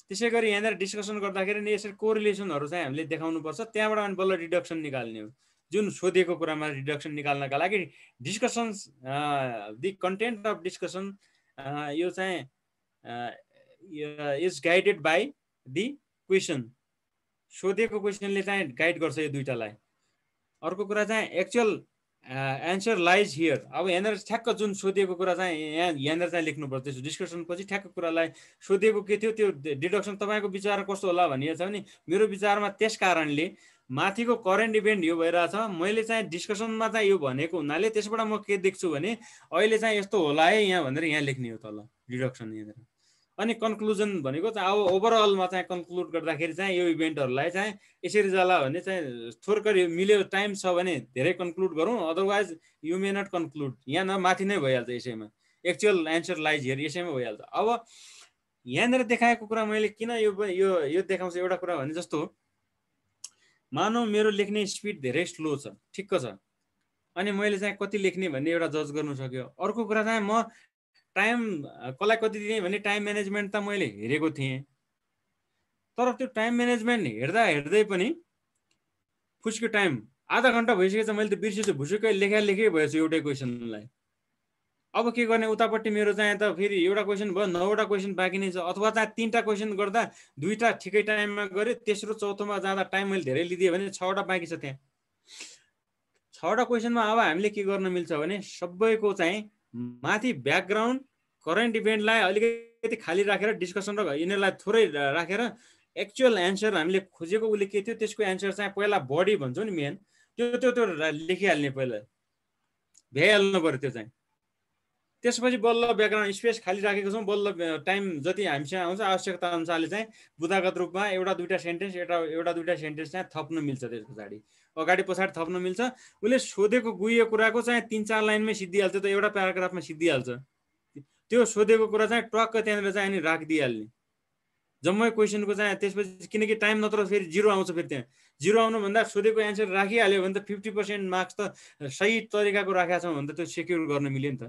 B: त्यसै गरी यहाँनिर डिस्कसन गर्दाखेरि नि यसरी कोरिलेसनहरू चाहिँ हामीले देखाउनुपर्छ, त्यहाँबाट अनि बल्ल डिडक्सन निकाल्ने हो। जुन सोधेको कुरामा डिडक्सन निकाल्नका लागि discussions the content of discussion यो चाहिँ is guided by the question. सोधेको क्वेसनले चाहिँ गाइड गर्छ यो दुईटालाई। अर्को कुरा चाहिँ एक्चुअल एन्सर लाइज हियर। अब यहाँनिर ठ्याक्क जुन सोधेको कुरा चाहिँ यहाँनिर चाहिँ लेख्नुपर्छ। त्यसो डिस्कसन पछि ठ्याक्क कुरालाई सोधेको के थियो त्यो डिडक्सन तपाईँको विचार कस्तो होला भनिएको छ भने मेरो विचारमा त्यस कारणले माथिको करेन्ट इभेन्ट यो भइरहेछ, मैले चाहिँ डिस्कसनमा चाहिँ यो भनेको हुनाले त्यसबाट म के देख्छु भने अहिले चाहिँ यस्तो होला है यहाँ भनेर यहाँ लेख्ने हो तल डिडक्सन यहाँनिर। अनि कन्क्लुजन भनेको चाहिँ अब ओभरअलमा चाहिँ कन्क्लुड गर्दाखेरि चाहिँ यो इभेन्टहरूलाई चाहिँ यसरी जाला भने चाहिँ थोरकरी मिल्यो, टाइम छ भने धेरै कन्क्लुड गरौँ, otherwise you may not conclude. यहाँ न माथि नै भइहाल्छ यसैमा, एक्चुअल एन्सर लाइज हियर यसैमा भइहाल्छ। अब यहाँनिर देखाएको कुरा मैले किन यो देखाउँछु एउटा कुरा भने जस्तो मानौ मेरो लेख्ने स्पिड धेरै स्लो छ, ठिक्क छ, अनि मैले चाहिँ कति लेख्ने भन्ने एउटा जज गर्नु सक्यो। अर्को कुरा चाहिँ म टाइम कसलाई कति दिने भन्ने टाइम म्यानेजमेन्ट त मैले हेरेको थिएँ, तर त्यो टाइम म्यानेजमेन्ट हेर्दै पनि फुस्को टाइम आधा घन्टा भइसकेछ, मैले त बिर्सेछु, भुसुकै लेखै भएछु एउटै क्वेसनलाई। अब के गर्ने, उतापट्टि मेरो चाहिँ त फेरि एउटा क्वेसन भयो, 9वटा क्वेसन बाँकी नै छ, अथवा चाहिँ 3टा क्वेसन गर्दा 2टा ठिकै टाइममा गऱ्यो, तेस्रो चौथोमा जाँदा टाइम मैले धेरै लिदिएँ भने 6वटा बाँकी छ। त्यहाँ 6वटा क्वेसनमा अब हामीले के गर्न मिल्छ भने सबैको चाहिँ माथि ब्याकग्राउन्ड करेन्ट इभेन्टलाई अलिकति खाली राखेर डिस्कसन र यिनीहरूलाई थोरै राखेर एक्चुअल एन्सर हामीले खोजेको उसले के थियो त्यसको एन्सर चाहिँ पहिला बडी भन्छौँ नि मेन, त्यो लेखिहाल्ने, पहिला भ्याइहाल्नु पऱ्यो त्यो चाहिँ। त्यसपछि बल्ल ब्याकग्राउन्ड स्पेस खाली राखेको छौँ, बल्ल टाइम जति हामीसँग आउँछ आवश्यकता अनुसारले चाहिँ बुदागत रूपमा एउटा दुईटा सेन्टेन्स चाहिँ थप्नु मिल्छ। त्यस पछाडि अगाडि पछाडि थप्नु मिल्छ। उसले सोधेको गुइएको कुराको चाहिँ 3-4 लाइनमै सिद्धिहाल्छ, त एउटा प्याराग्राफमा सिद्धिहाल्छ। त्यो सोधेको कुरा चाहिँ टक्क त्यहाँनिर चाहिँ अनि राखिदिइहाल्ने जम्मै क्वेसनको चाहिँ। त्यसपछि किनकि टाइम नत्र फेरि 0 आउँछ, फेरि त्यहाँ 0 आउनुभन्दा सोधेको एन्सर राखिहाल्यो भने त 50% मार्क्स त सही तरिकाको राखेका छौँ भने त त्यो सेक्युर गर्न मिल्यो नि त।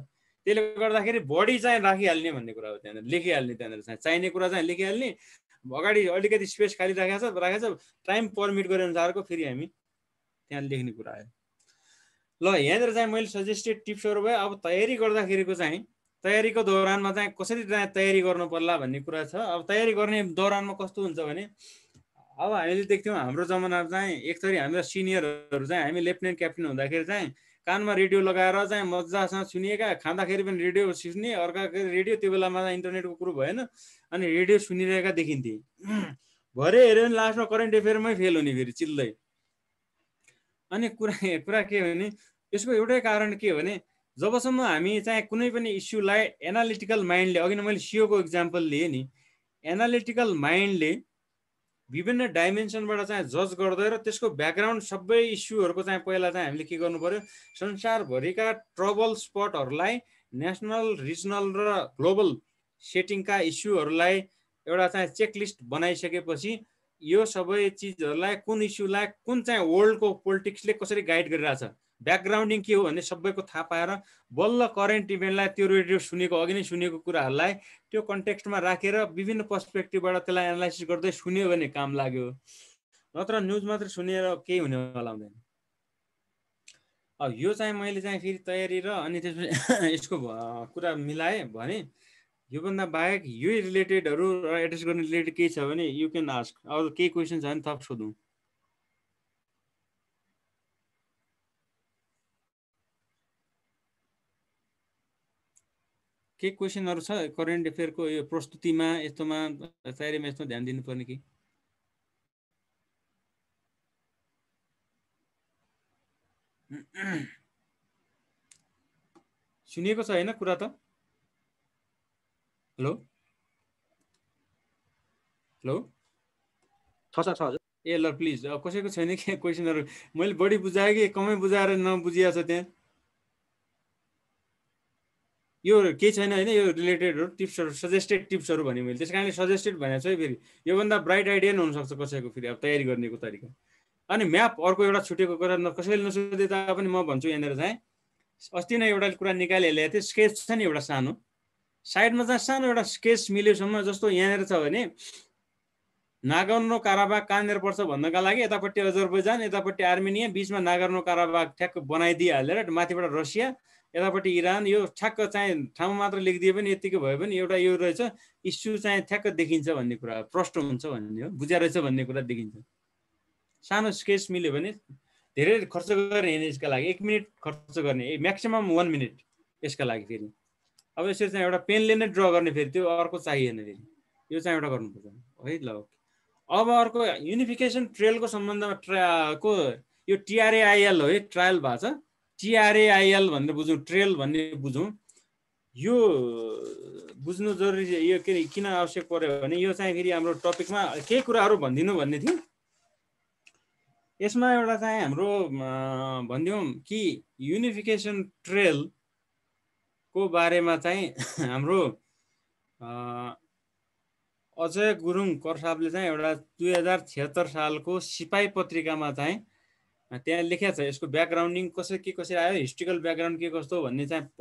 B: त्यसले गर्दाखेरि बडी चाहिँ राखिहाल्ने भन्ने कुरा हो, त्यहाँनिर लेखिहाल्ने, त्यहाँनिर चाहिँ चाहिने कुरा चाहिँ लेखिहाल्ने, अगाडि अलिकति स्पेस खाली राखेको छ, टाइम पर्मिट गरे अनुसारको फेरि हामी त्यहाँ लेख्ने कुरा आयो। ल यहाँनिर चाहिँ मैले सजेस्टेड टिप्सहरू भयो। अब तयारी गर्दाखेरिको चाहिँ तयारीको दौरानमा चाहिँ कसरी तयारी गर्नु पर्ला भन्ने कुरा छ। अब तयारी गर्ने दौरानमा कस्तो हुन्छ भने अब हामीले देख्थ्यौँ हाम्रो जमानामा चाहिँ एक थरी हामीलाई सिनियरहरू चाहिँ हामी लेफ्टिनेन्ट क्याप्टेन हुँदाखेरि चाहिँ कानमा रेडियो लगाएर चाहिँ मजासँग सुनिएका, खाँदाखेरि पनि रेडियो सुन्ने, अर्काको रेडियो, त्यो बेलामा इन्टरनेटको कुरो भएन, अनि रेडियो सुनिरहेका देखिन्थे। भरे हेऱ्यो भने लास्टमा करेन्ट एफेयरमै फेल हुने फेरि चिल्लै। अनि कुरा के हो भने यसको एउटै कारण के हो भने जबसम्म हामी चाहिँ कुनै पनि इस्युलाई एनालिटिकल माइन्डले, अघि नै मैले सिओको इक्जाम्पल लिएँ नि, एनालिटिकल माइन्डले विभिन्न डाइमेन्सनबाट चाहिँ जज गर्दै र त्यसको ब्याकग्राउन्ड सबै इस्युहरूको चाहिँ पहिला चाहिँ हामीले के गर्नु पर्यो, संसारभरिका ट्रबल स्पटहरूलाई नेसनल, रिजनल र ग्लोबल सेटिङका इस्युहरूलाई एउटा चाहिँ चेकलिस्ट बनाइसकेपछि यो सबै चिजहरूलाई कुन इस्युलाई कुन चाहिँ वर्ल्डको पोलिटिक्सले कसरी गाइड गरिरहेछ, ब्याकग्राउन्डिङ के हो भन्ने सबैको थाहा पाएर बल्ल करेन्ट इभेन्टलाई त्यो रेडियो सुनेको, अघि नै सुनेको कुराहरूलाई त्यो कन्टेक्स्टमा राखेर विभिन्न पर्सपेक्टिभबाट त्यसलाई एनालाइसिस गर्दै सुन्यो भने काम लाग्यो। नत्र न्युज मात्र सुनेर केही हुनेवाला हुँदैन। अब यो चाहिँ मैले चाहिँ फेरि तयारी र अनि त्यसपछि यसको कुरा मिलाएँ भने योभन्दा बाहेक यही रिलेटेडहरू र एड्रेस गर्ने रिलेटेड केही छ भने यु क्यान आस्क। अरू केही क्वेसन छ भने थप सोधौँ। के क्वेसनहरू छ करेन्ट एफेयरको यो प्रस्तुतिमा, यस्तोमा, तयारीमा, यस्तो ध्यान दिनुपर्ने कि? सुनिएको छ हैन कुरा त? हेलो हेलो
F: छ सर, छ हजुर।
B: ए ल प्लिज कसैको छैन के क्वेसनहरु? मैले बढी बुझाएँ कि कमै बुझाएर नबुझिया छ त्यहाँ? यो के छैन हैन, यो रिलेटेडहरु टिप्सहरु सजेस्टेड टिप्सहरु भने मैले त्यसकारणले सजेस्टेड भनेको छु है। फेरि योभन्दा ब्राइट आइडिया नि हुनसक्छ कसैको फेरि अब तयारी गर्नेको तरिका। अनि म्याप अर्को एउटा छुटेको कुरा कसैले नसोधे तापनि म भन्छु यहाँनिर चाहिँ अस्ति नै एउटा कुरा निकालिहालेको थिएँ। स्केच छ नि एउटा सानो साइडमा चाहिँ सानो एउटा स्केच मिलेसम्म, जस्तो यहाँनिर छ भने नागर्नो काराबाग कहाँनिर पर्छ भन्नका लागि यतापट्टि अजरबैजान, यतापट्टि आर्मेनिया, बिचमा नागर्नो काराबाग ठ्याक्क बनाइदिइहालेर माथिबाट रसिया, यतापट्टि इरान, यो ठ्याक्क चाहिँ ठाउँ मात्र लेखिदिए पनि यतिकै भयो भने एउटा यो रहेछ इस्यु चाहिँ ठ्याक्क देखिन्छ भन्ने कुरा, प्रष्ट हुन्छ भन्ने हो, बुझ्या रहेछ भन्ने कुरा देखिन्छ। सानो स्केच मिल्यो भने धेरै खर्च गर्ने हैन यसका लागि, 1 मिनेट खर्च गर्ने, म्याक्सिमम 1 मिनेट यसका लागि। फेरि अब यसरी चाहिँ एउटा पेनले नै ड्र गर्ने, फेरि त्यो अर्को चाहिएन, फेरि यो चाहिँ एउटा गर्नुपर्छ है। ल ओके, अब अर्को युनिफिकेसन ट्रेलको सम्बन्धमा को यो TRAIL हो है, ट्रायल भएको छ, TRAIL भनेर बुझौँ, ट्रेल भन्ने बुझौँ। यो बुझ्नु जरुरी, यो किन आवश्यक पर्यो भने यो चाहिँ फेरि हाम्रो टपिकमा केही कुराहरू भनिदिनु भन्ने थियो। यसमा एउटा चाहिँ हाम्रो भनिदिउँ कि युनिफिकेसन ट्रेल को बारेमा चाहिँ हाम्रो अजय गुरुङ कर साहबले चाहिँ एउटा 2076 सालको सिपाही पत्रिकामा चाहिँ त्यहाँ लेखेको छ। यसको ब्याकग्राउन्डिङ कसरी आयो, हिस्ट्रिकल ब्याकग्राउन्ड के कस्तो भन्ने चाहिँ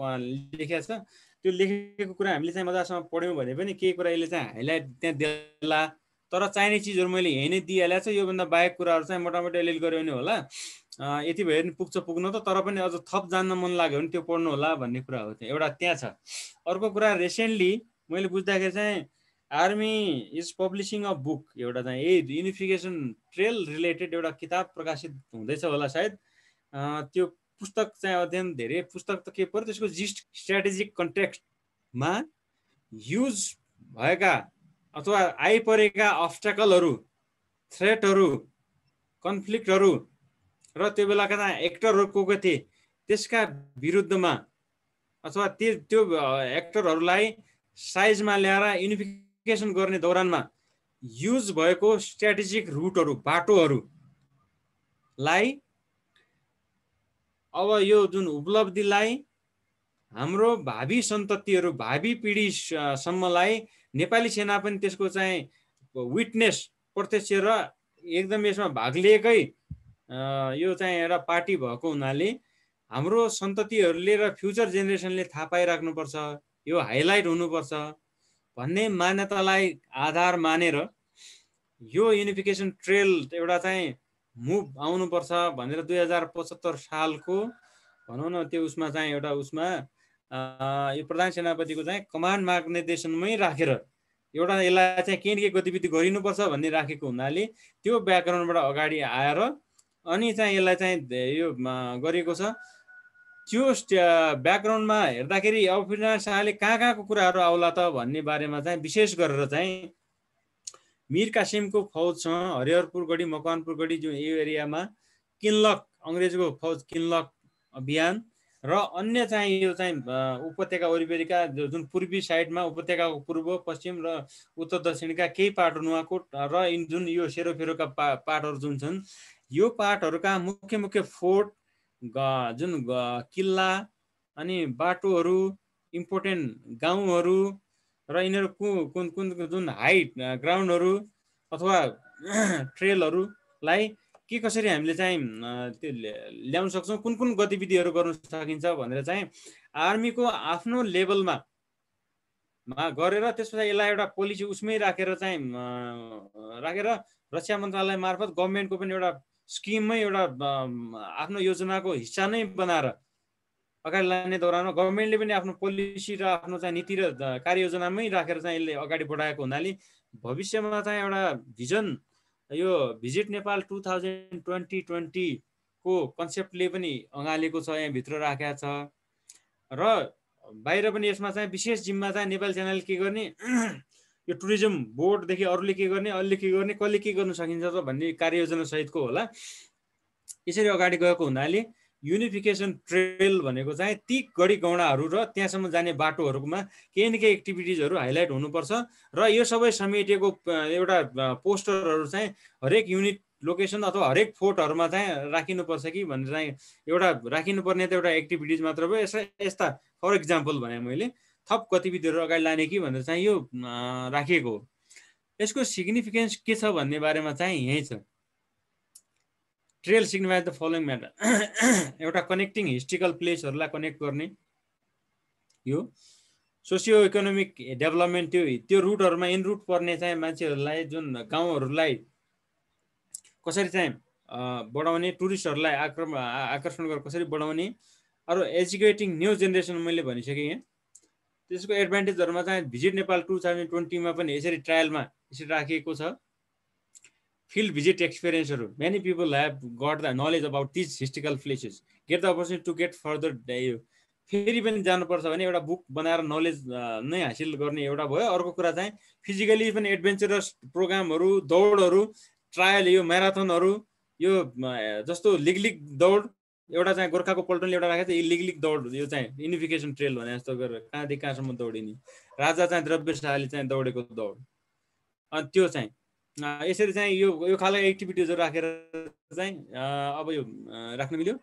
B: लेखेको छ। त्यो लेखेको कुरा हामीले चाहिँ मजासँग पढ्यौँ भने पनि केही कुरा यसले चाहिँ हाइलाइट त्यहाँ देला, तर चाहिने चिजहरू मैले यही नै दिइहालेको छु। योभन्दा बाहेक कुराहरू चाहिँ मोटामोटी अलिअलि गऱ्यो भने होला, यति भयो भने पुग्न त, तर पनि अझ थप जान्न मन लाग्यो भने त्यो पढ्नु होला भन्ने कुरा हो। त्यहाँ एउटा त्यहाँ छ। अर्को कुरा रिसेन्टली मैले बुझ्दाखेरि चाहिँ army is publishing a book, एउटा चाहिँ यही युनिफिकेसन ट्रेल रिलेटेड एउटा किताब प्रकाशित हुँदैछ होला सायद। त्यो पुस्तक चाहिँ अध्ययन धेरै पुस्तक त के पर्यो, त्यसको जिस्ट स्ट्राटेजिक कन्टेक्स्टमा युज भएका अथवा आइपरेका अब्स्ट्याकलहरू, थ्रेटहरू, कन्फ्लिक्टहरू र त्यो बेलाका चाहिँ एक्टरहरू को थिए त्यसका विरुद्धमा अथवा त्यो एक्टरहरूलाई साइजमा ल्याएर युनिफिकेसन गर्ने दौरानमा युज भएको स्ट्राटेजिक रुटहरू, बाटोहरूलाई अब यो जुन उपलब्धिलाई हाम्रो भावी सन्ततिहरू, भावी पिढीसम्मलाई नेपाली सेना पनि त्यसको चाहिँ विटनेस, प्रत्यक्ष र एकदम यसमा भाग लिएकै यो चाहिँ एउटा पार्टी भएको हुनाले हाम्रो सन्ततिहरूले र फ्युचर जेनेरेसनले थाहा पाइराख्नुपर्छ, यो हाइलाइट हुनुपर्छ भन्ने मान्यतालाई आधार मानेर यो युनिफिकेसन ट्रेल एउटा चाहिँ मुभ आउनुपर्छ भनेर 2075 सालको भनौँ न त्यो उसमा चाहिँ एउटा उसमा यो प्रधान सेनापतिको चाहिँ कमान्ड मार्गनिर्देशनमै राखेर एउटा यसलाई चाहिँ के गतिविधि गरिनुपर्छ भन्ने राखेको हुनाले त्यो ब्याकग्राउन्डबाट अगाडि आएर अनि चाहिँ यसलाई चाहिँ यो गरेको छ। त्यो ब्याकग्राउन्डमा हेर्दाखेरि अब पृथ्वीनारायण शाहले कहाँको कुराहरू आउला त भन्ने बारेमा चाहिँ विशेष गरेर चाहिँ मीर कासिमको फौजसँग हरिहरपुर गढी, मकवानपुर गढी जुन यो एरियामा किनलक, अङ्ग्रेजको फौज किनलक अभियान र अन्य चाहिँ यो चाहिँ उपत्यका वरिपरिका जुन पूर्वी साइडमा उपत्यकाको पूर्व, पश्चिम र उत्तर दक्षिणका केही पार्ट, नुवाकोट र जुन यो सेरोफेरोका पार्टहरू जुन छन्, यो पार्टहरूका मुख्य फोर्ट, जुन किल्ला अनि बाटोहरू, इम्पोर्टेन्ट गाउँहरू र यिनीहरू कुन जुन हाइट ग्राउन्डहरू अथवा ट्रेलहरूलाई के कसरी हामीले चाहिँ त्यो ल्याउन सक्छौँ, कुन गतिविधिहरू गर्न सकिन्छ भनेर चाहिँ आर्मीको आफ्नो लेभलमा गरेर त्यसपछि यसलाई एउटा पोलिसी उसमै राखेर चाहिँ रक्षा मन्त्रालय मार्फत गभर्मेन्टको पनि एउटा स्किममै एउटा आफ्नो योजनाको हिस्सा नै बनाएर अगाडि लाने दौरानमा गभर्मेन्टले पनि आफ्नो पोलिसी र आफ्नो चाहिँ नीति र कार्ययोजनामै राखेर चाहिँ यसले अगाडि बढाएको हुनाले भविष्यमा चाहिँ एउटा भिजन, यो भिजिट नेपाल 2020 को कन्सेप्टले पनि अँगालेको छ, यहाँभित्र राखेको छ। र बाहिर पनि यसमा चाहिँ विशेष जिम्मा चाहिँ नेपाली सेनाले के गर्ने, यो टुरिज्म बोर्डदेखि अरूले के गर्ने, अहिले के गर्ने, कसले के गर्न सकिन्छ त भन्ने कार्ययोजना सहितको होला। यसरी अगाडि गएको हुनाले युनिफिकेसन ट्रेल भनेको चाहिँ ती गढी गौडाहरू र त्यहाँसम्म जाने बाटोहरूमा केही न केही एक्टिभिटिजहरू हाइलाइट हुनुपर्छ र यो सबै समेटिएको एउटा पोस्टरहरू चाहिँ हरेक युनिट लोकेसन अथवा हरेक फोर्टहरूमा चाहिँ राखिनुपर्छ कि भनेर चाहिँ एउटा राखिनुपर्ने त एउटा एक्टिभिटिज मात्र भयो। यस्ता फर इक्जाम्पल भने मैले थप गतिविधिहरू अगाडि लाने कि भनेर चाहिँ यो राखिएको हो। यसको सिग्निफिकेन्स के छ भन्ने बारेमा चाहिँ यही छ। Trail signifies the following matter. एउटा कनेक्टिङ हिस्ट्रिकल प्लेसहरूलाई कनेक्ट गर्ने, यो सोसियो इकोनोमिक डेभलपमेन्ट त्यो रुटहरूमा इन रुट पर्ने चाहिँ मान्छेहरूलाई जुन गाउँहरूलाई कसरी चाहिँ बढाउने, टुरिस्टहरूलाई आकर्षण गरेर कसरी बढाउने, अरू एजुकेटिङ न्यू जेनेरेसन मैले भनिसकेँ यहाँ। त्यसको एडभान्टेजहरूमा चाहिँ भिजिट नेपाल 2020मा पनि यसरी ट्रायलमा यसरी राखिएको छ। field visit experience-हरु. Many people have got the knowledge about these historical places. Get the opportunity to get further. फेरि पनि जानुपर्छ भने एउटा बुक बनाएर नलेज नै हासिल गर्ने एउटा भयो। अर्को कुरा चाहिँ फिजिकली पनि एडभेन्चरस प्रोग्रामहरु, दौडहरु, ट्रायल, यो म्याराथनहरु, यो जस्तो लिग दौड एउटा चाहिँ गोर्खाको पल्टनले एउटा राखेको छ, लिग दौड, यो चाहिँ युनिफिकेसन ट्रेल भने जस्तो गरेर कहाँदेखि कहाँसम्म दौडिने, राजा चाहिँ द्रव्यशाली चाहिँ दौडेको दौड, अनि त्यो चाहिँ यसरी चाहिँ यो खालको एक्टिभिटिजहरु राखेर चाहिँ अब यो राख्न मिल्यो।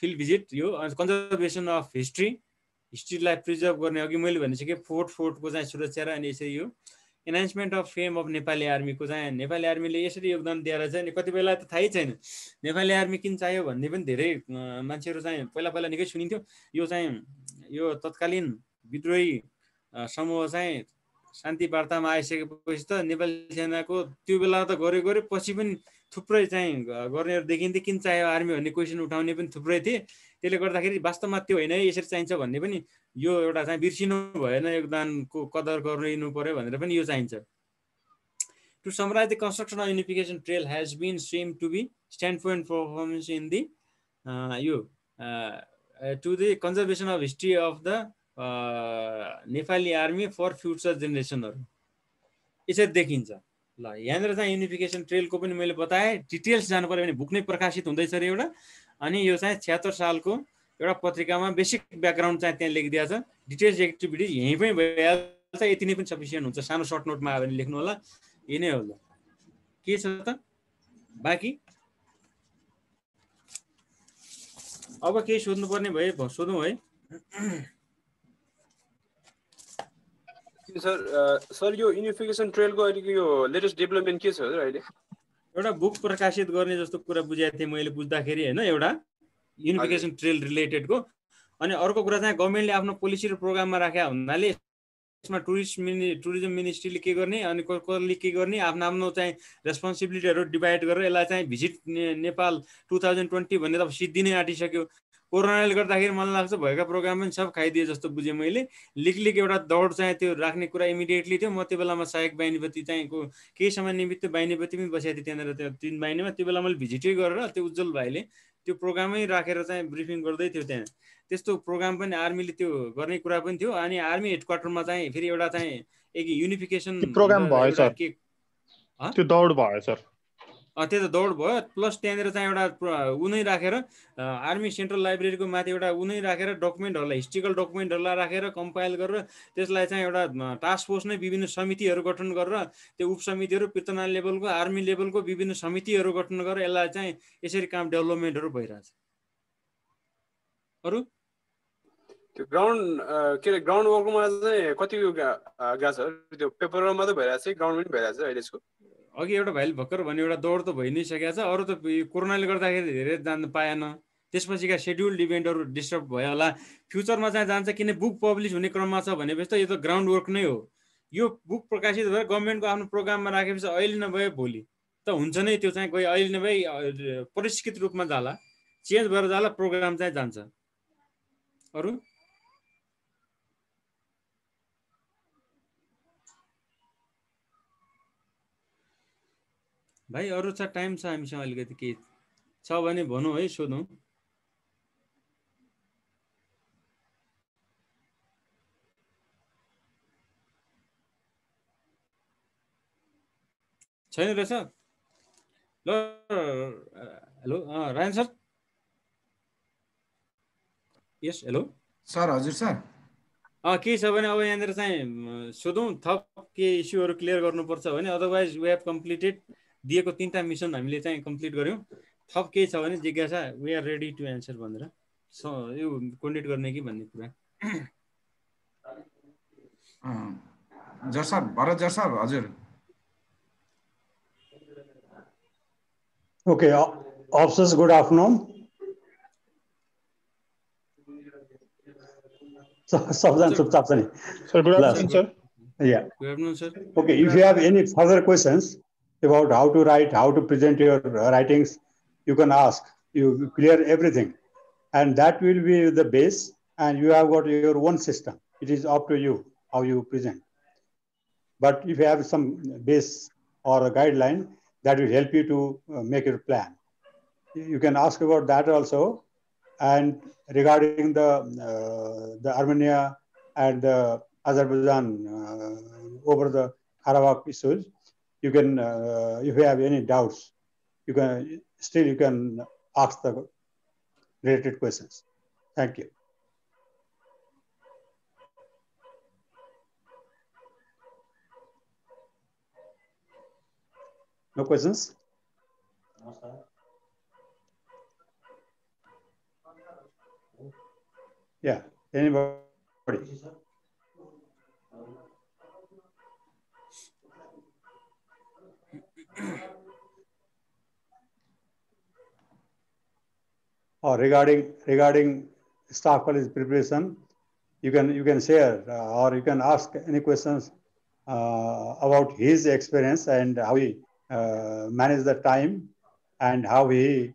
B: फिल्ड भिजिट, यो कन्जर्भेसन अफ हिस्ट्रीलाई प्रिजर्भ गर्ने, अघि मैले भनिसकेँ फोर्टको चाहिँ सुरक्षा र अनि यसरी यो एनहान्समेन्ट अफ फेम अफ नेपाली आर्मीको चाहिँ नेपाली आर्मीले यसरी योगदान दिएर चाहिँ कतिबेला त थाहै छैन नेपाली आर्मी किन चाहियो भन्ने पनि धेरै मान्छेहरू चाहिँ पहिला निकै सुनिन्थ्यो। यो चाहिँ यो तत्कालीन विद्रोही समूह चाहिँ शान्ति वार्तामा आइसकेपछि त नेपाली सेनाको त्यो बेला त गरे पछि पनि थुप्रै चाहिँ गर्नेहरू देखिन्थे, किन चाहियो आर्मी भन्ने क्वेसन उठाउने पनि थुप्रै थिए। त्यसले गर्दाखेरि वास्तवमा त्यो होइन है, यसरी चाहिन्छ भन्ने पनि यो एउटा चाहिँ बिर्सिनु भएन, योगदानको कदर गर्नु पर्यो भनेर पनि यो चाहिन्छ। To summarise the construction of unification trail has been stream to be standpoint performance in the यो to the conservation of history of the Nepali army for future जेनेरेसनहरु यसरी देखिन्छ। ल यहाँनिर चाहिँ युनिफिकेसन ट्रेलको पनि मैले बताएँ। डिटेल्स जानु पर्यो भने बुक नै प्रकाशित हुँदैछ रे एउटा, अनि यो चाहिँ 76 सालको एउटा पत्रिकामा बेसिक ब्याकग्राउन्ड चाहिँ त्यहाँ लेखिदिएको छ। डिटेल्स एक्टिभिटिज यहीँ पनि भइहाल्छ, यति नै पनि सफिसियन्ट हुन्छ। सानो सर्ट नोटमा आयो भने लेख्नु होला, यही नै हो। के छ त बाँकी अब केही सोध्नु पर्ने भए सोधौँ है।
E: सर यो युनिफिकेसन ट्रेलको अहिलेको यो लेटेस्ट डेभलपमेन्ट के छ अहिले?
B: एउटा बुक प्रकाशित गर्ने जस्तो कुरा बुझाएको थिएँ मैले बुझ्दाखेरि होइन, एउटा युनिफिकेसन ट्रेल रिलेटेडको। अनि अर्को कुरा चाहिँ गभर्मेन्टले आफ्नो पोलिसी र प्रोग्राममा राखेको हुनाले यसमा टुरिज्म मिनिस्ट्रीले के गर्ने अनि कसले के गर्ने आफ्नो चाहिँ रेस्पोन्सिबिलिटीहरू डिभाइड गरेर यसलाई चाहिँ भिजिट नेपाल 2020 भन्ने त सिद्धिनै आँटिसक्यो। कोरोनाले गर्दाखेरि मलाई लाग्छ भएका प्रोग्राम पनि सब खाइदिए जस्तो बुझेँ मैले। लिग एउटा दौड चाहिँ त्यो राख्ने कुरा इमिडिएटली थियो। म त्यो बेलामा सहायक बाहिनीपति चाहिँ केही समय निमित्त बाहिनीपति पनि बसेको थिएँ त्यहाँनिर, त्यो 3 बाहिनीमा। त्यो बेला मैले भिजिटै गरेर त्यो उज्जवल भाइले त्यो प्रोग्रामै राखेर चाहिँ ब्रिफिङ गर्दै थियो त्यहाँ। त्यस्तो प्रोग्राम पनि आर्मीले त्यो गर्ने कुरा पनि थियो। अनि आर्मी हेडक्वार्टरमा चाहिँ फेरि एउटा चाहिँ एक युनिफिकेसन
D: प्रोग्राम भयो सर, त्यो दौड भयो सर।
B: त्यो त दौड भयो, प्लस त्यहाँनिर चाहिँ एउटा उनै राखेर आर्मी सेन्ट्रल लाइब्रेरीको माथि एउटा उनै राखेर डकुमेन्टहरूलाई, हिस्ट्रिकल डकुमेन्टहरूलाई राखेर कम्पाइल गरेर त्यसलाई चाहिँ एउटा टास्क फोर्स नै विभिन्न समितिहरू गठन गरेर त्यो उपसमितिहरू पृतना लेभलको, आर्मी लेभलको विभिन्न समितिहरू गठन गरेर यसलाई चाहिँ यसरी काम डेभलपमेन्टहरू भइरहेछ। अरू
E: त्यो ग्राउन्ड वर्कमा चाहिँ कति गएको छ? त्यो पेपरमा मात्रै भइरहेछ, ग्राउन्ड पनि भइरहेछ अहिलेको?
B: अघि एउटा भाइले भर्खर भन्यो एउटा दौड त भइ नै सकेको छ, अरू त कोरोनाले गर्दाखेरि धेरै जान पाएन। त्यसपछिका सेड्युल्ड इभेन्टहरू डिस्टर्ब भयो होला। फ्युचरमा चाहिँ जान्छ, किन बुक पब्लिस हुने क्रममा छ भनेपछि त यो त ग्राउन्ड वर्क नै हो। यो बुक प्रकाशित भएर गभर्मेन्टको आफ्नो प्रोग्राममा राखेपछि अहिले नभए भोलि त हुन्छ नै, त्यो चाहिँ कोही अहिले नभए परिष्कृत रूपमा जाला, चेन्ज भएर जाला, प्रोग्राम चाहिँ जान्छ। अरू भाइ अरू छ? टाइम छ हामीसँग अलिकति, के छ भने भनौँ है, सोधौँ। छैन रहेछ? ल हेलो रायन सर, यस हेलो
A: सर हजुर सर
B: के छ भने अब यहाँनिर चाहिँ सोधौँ थप के इस्युहरू क्लियर गर्नुपर्छ भने अदरवाइज वी हेभ कम्प्लिटेड दिएको 3टा मिसन हामीले चाहिँ कम्प्लिट गर्यौँ थप केही छ भने जिज्ञासा we are ready to answer भनेर यो कोर्डिनेट गर्ने कि भन्ने कुरा
A: जर सर भरत जर सर हजुर
G: Okay, officers, good afternoon. Sabjan Chupchap Sir,
D: good afternoon, sir.
G: Yeah.
B: Good afternoon, sir.
G: Okay, if you have any further questions about how to write, how to present your writings, you can ask. You clear everything. And that will be the base. And you have got your own system. It is up to you how you present. But if you have some base or a guideline, that will help you to make your plan. You can ask about that also. And regarding the Armenia and the Azerbaijan over the Karabakh issues, you can, if you have any doubts, you can ask the related questions. Thank you. No questions? No, sir. Yeah, anybody? Or regarding staff college preparation, you can share or you can ask any questions about his experience and how he manage the time and how he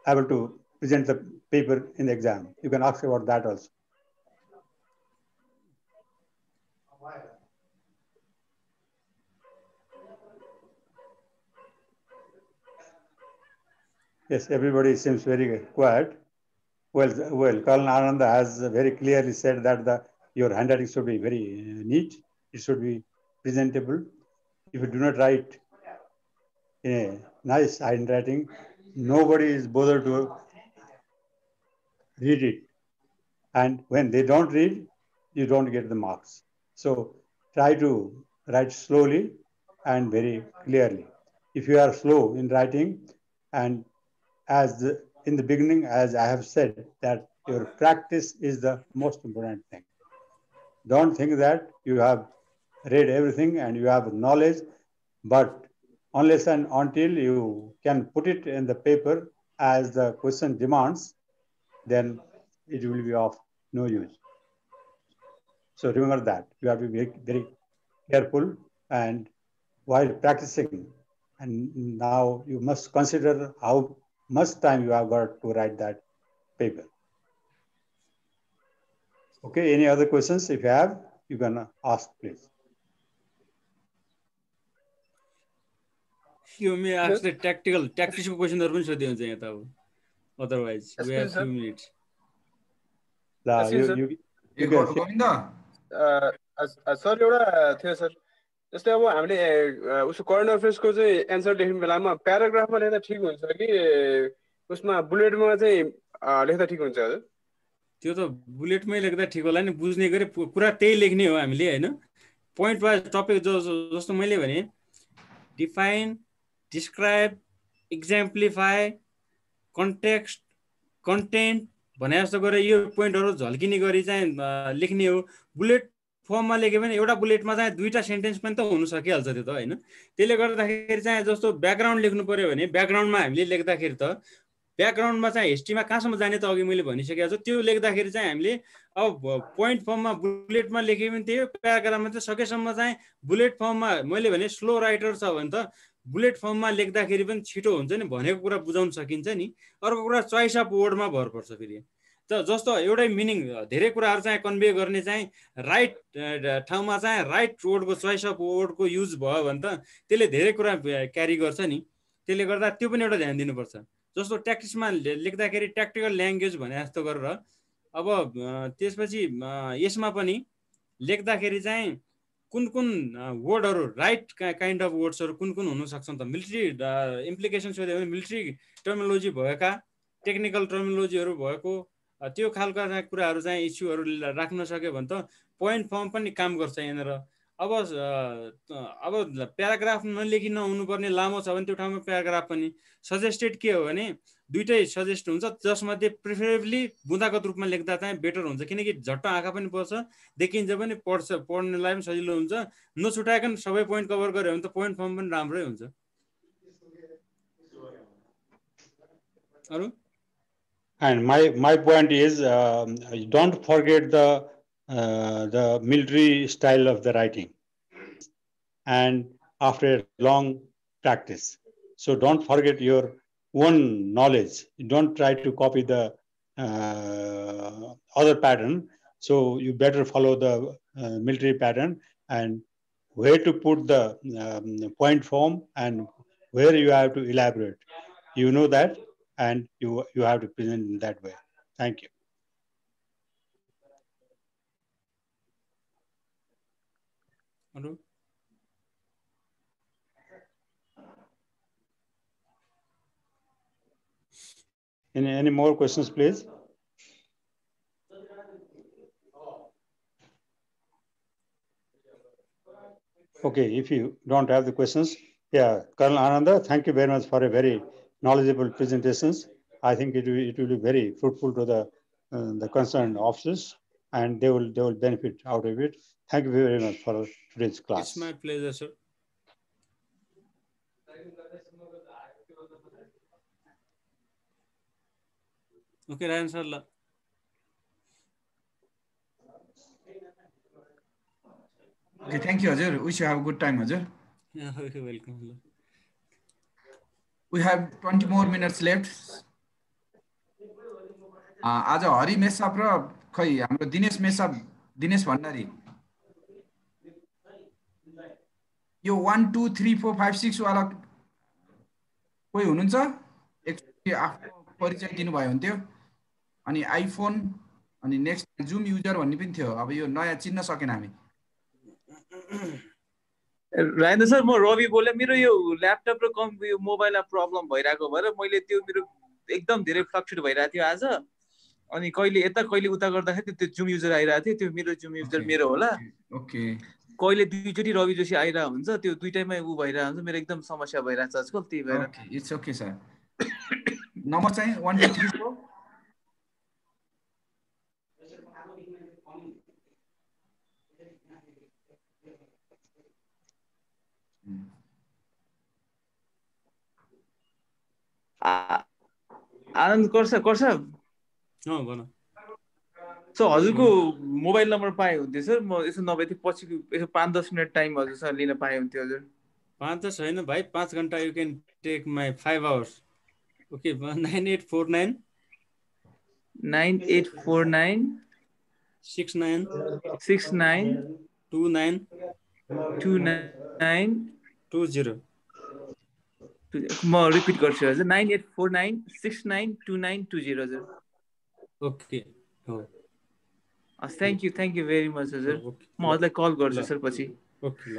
G: able to present the paper in the exam. You can ask about that also. Yes, everybody seems very quiet. Well, Colonel Ananda has very clearly said that your handwriting should be very neat. It should be presentable. If you do not write in a nice handwriting, nobody is bothered to read it. And when they don't read, you don't get the marks. So try to write slowly and very clearly. If you are slow in writing, and in the beginning, as I have said, that your practice is the most important thing. Don't think that you have read everything and you have knowledge, but unless and until you can put it in the paper as the question demands, then it will be of no use. So remember that you have to be very careful, and while practicing, and now you must consider how much time you have got to write that paper. Okay, any other questions? If you have, you can ask, please.
B: You may ask the tactical question. Otherwise, we have 2 minutes.
E: Sir एउटा थियो sir जस्तै अब हामीले उसको current अफेयर्सको चाहिँ answer लेख्ने बेलामा प्याराग्राफमा लेख्दा ठिक हुन्छ कि उसमा बुलेटमा चाहिँ लेख्दा ठिक हुन्छ हजुर
B: त्यो त बुलेटमै लेख्दा ठिक होला नि बुझ्ने गरी पुरा त्यही लेख्ने हो हामीले हैन पोइन्ट वाइज टपिक जस्तो मैले भने डिफाइन डिस्क्राइब एक्जाम्प्लिफाई कन्टेक्स्ट कन्टेन्ट भने जस्तो गरेर यो पोइन्टहरु झल्किने गरी चाहिँ लेख्ने हो बुलेट फर्ममा लेखे भने एउटा बुलेटमा चाहिँ दुईटा सेन्टेन्स पनि त हुन सकिहाल्छ त्यो त हैन त्यसले गर्दाखेरि चाहिँ जस्तो ब्याकग्राउन्ड लेख्नु पर्यो भने ब्याकग्राउन्डमा हामीले लेख्दाखेरि त ब्याकग्राउन्डमा चाहिँ हिस्ट्रीमा कहाँसम्म जाने त अघि मैले भनिसकेको छु त्यो लेख्दाखेरि चाहिँ हामीले अब पोइन्ट फर्ममा बुलेटमा लेखे पनि त्यही प्याराग्राफमा चाहिँ सकेसम्म चाहिँ बुलेट फर्ममा मैले भने स्लो राइटर छ भने त बुलेट फर्ममा लेख्दाखेरि पनि छिटो हुन्छ नि भनेको कुरा बुझाउन सकिन्छ नि अर्को कुरा चोइस अफ वर्डमा भर पर्छ फेरि त जस्तो एउटै मिनिङ धेरै कुराहरु चाहिँ कन्भे गर्ने चाहिँ राइट ठाउँमा चाहिँ राइट वर्डको चोइस अफ वर्डको युज भयो भने त त्यसले धेरै कुरा क्यारी गर्छ नि त्यसले गर्दा त्यो पनि एउटा ध्यान दिनुपर्छ जस्तो ट्याक्टिक्समा लेख्दाखेरि ट्याक्टिकल ल्याङ्ग्वेज भने जस्तो गरेर अब त्यसपछि यसमा पनि लेख्दाखेरि चाहिँ कुन कुन वर्डहरु राइट काइन्ड अफ वर्ड्सहरु कुन कुन हुन सक्छन् त मिलिट्री इम्प्लिकेसन सोध्यो भने मिलिट्री टर्मिनोलोजी भएका टेक्निकल टर्मिनोलोजीहरू भएको त्यो खालका कुराहरू चाहिँ इस्युहरू राख्न सक्यो भने त पोइन्ट फर्म पनि काम गर्छ यहाँनिर। अब प्याराग्राफ नलेखी नहुनुपर्ने लामो छ भने त्यो ठाउँमा प्याराग्राफ पनि सजेस्टेड के हो भने दुइटै सजेस्ट हुन्छ, जसमध्ये प्रिफरेबली बुँदागत रूपमा लेख्दा चाहिँ बेटर हुन्छ, किनकि झट्ट आँखा पनि पर्छ, देखिन्छ पनि, पढ्नेलाई पनि सजिलो हुन्छ। नछुटाइकन सबै पोइन्ट कभर गऱ्यो भने त पोइन्ट फर्म पनि राम्रै हुन्छ। अरू
G: And my point is, don't forget the military style of the writing, and after long practice. So don't forget your own knowledge. Don't try to copy the other pattern. So you better follow the military pattern, and where to put the point form and where you have to elaborate. You know that, and you have to present in that way. Thank you.
B: Hello?
G: Any more questions, please? Okay, if you don't have the questions, yeah, Colonel Ananda, thank you very much for a very knowledgeable presentations. I think it will be very fruitful to the concerned officers, and they will benefit out of it. Thank you very much for today's class.
B: It's my pleasure, sir. Okay, Ryan sir.
A: Okay, thank you, Ajur. Wish you have a good time, Ajur.
B: Yeah, okay, welcome.
A: We have 20 more minutes left. आज हरि मेसाप र खै हाम्रो दिनेश मेसाप, दिनेश भण्डारी, यो 1 2 3 4 5 6 वाला कोही हुनुहुन्छ? एकचोटि आफ्नो परिचय दिनुभयो हुन्थ्यो। अनि आइफोन अनि नेक्स्ट जुम युजर भन्ने पनि थियो। अब यो नयाँ चिन्न सकेन हामी।
C: राजेन्द्र सर, म रवि बोले। मेरो यो ल्यापटप र यो मोबाइलमा प्रब्लम भइरहेको भएर मैले त्यो मेरो एकदम धेरै फ्लक्चुएट भइरहेको थियो आज। अनि कहिले यता कहिले उता गर्दाखेरि त्यो जुम युजर आइरहेको थियो। त्यो मेरो जुम युजर मेरो होला।
A: ओके।
C: कहिले दुईचोटि रवि जोशी आइरहेको हुन्छ, त्यो दुईटैमा उ भइरहेको हुन्छ। मेरो एकदम समस्या भइरहेको छ आजकल, त्यही भएर।
A: Okay, it's okay sir. Number चाहिँ 1 2 3 4
C: आनन्द कर्सा
B: भन।
C: सो हजुरको मोबाइल नम्बर पाए हुन्थ्यो सर। म यसो नभए थियो पछि यसो 5-10 मिनट टाइम हजुरसँग लिन पाए हुन्थ्यो हजुर।
B: 5 त छैन भाइ, 5 घण्टा। You can take my 5 hours. Okay, 9849
C: 9849
B: 69
C: 69
B: 29
C: 29
B: 20।
C: म रिपिट गर्छु हजुर, 9849 692920 हजुर।
B: ओके, हो।
C: थ्याङ्क यू भेरी मच हजुर। म हजुरलाई कल गर्छु सर पछि।
B: ओके ल।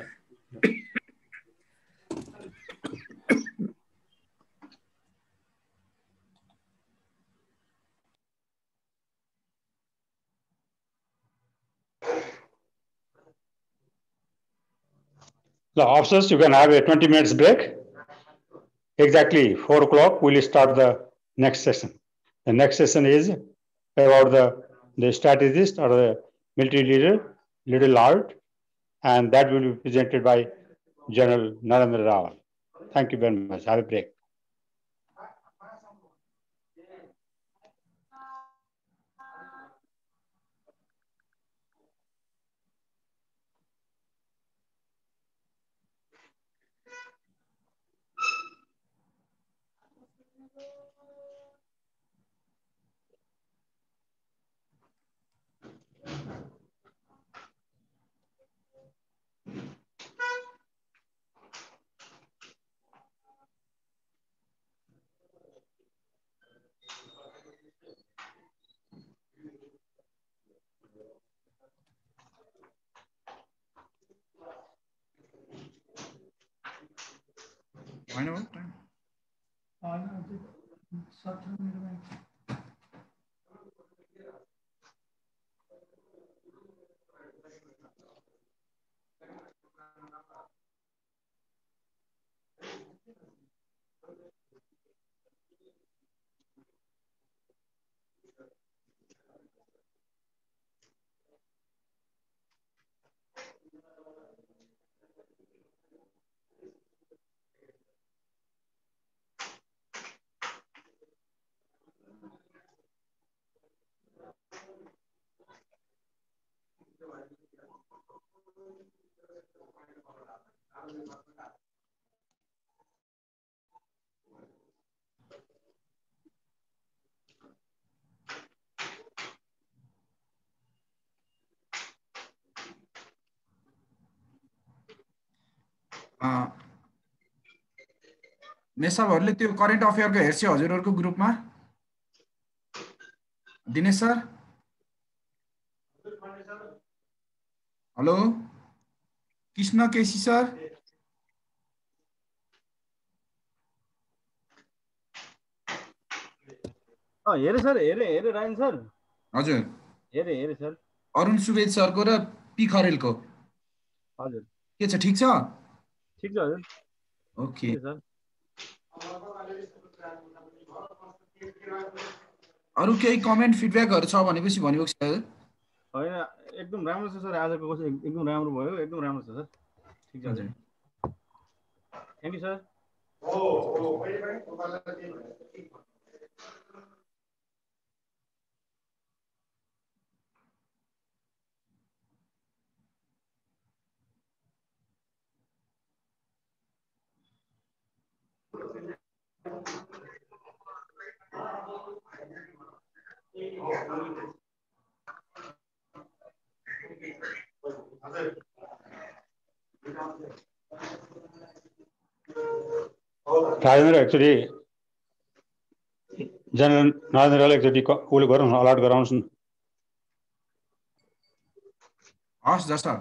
G: The officers, you can have a 20 minutes break. Exactly 4 o'clock, we'll start the next session. The next session is about the strategist or the military leader, Little Art, and that will be presented by General Narendra Rawal. Thank you very much. Have a break.
A: मेसाबहरूले त्यो current अफेयरको हेर्छ हजुरहरूको ग्रुपमा Dinesh sir hello Krishna KC sir
H: हेरे sir हेरे Ryan sir
A: हजुर
H: हेरे sir
A: Arun सुवेद सरको र पी खरेलको
H: हजुर
A: के छ ठीक छ
H: हजुर
A: ओके
H: सर
A: अरु केही कमेन्ट फिडब्याकहरु छ भनेपछि भनेको छ
H: हैन एकदम राम्रो छ सर आजको क्वेशन एकदम राम्रो भयो एकदम राम्रो छ सर ठीक छ हजुर thank you sir
G: Rajendra actually general नरेन्द्रलाई एकचोटि उयो गरौँ न अलर्ट गराउनुहोस् न
A: हस् जस्ता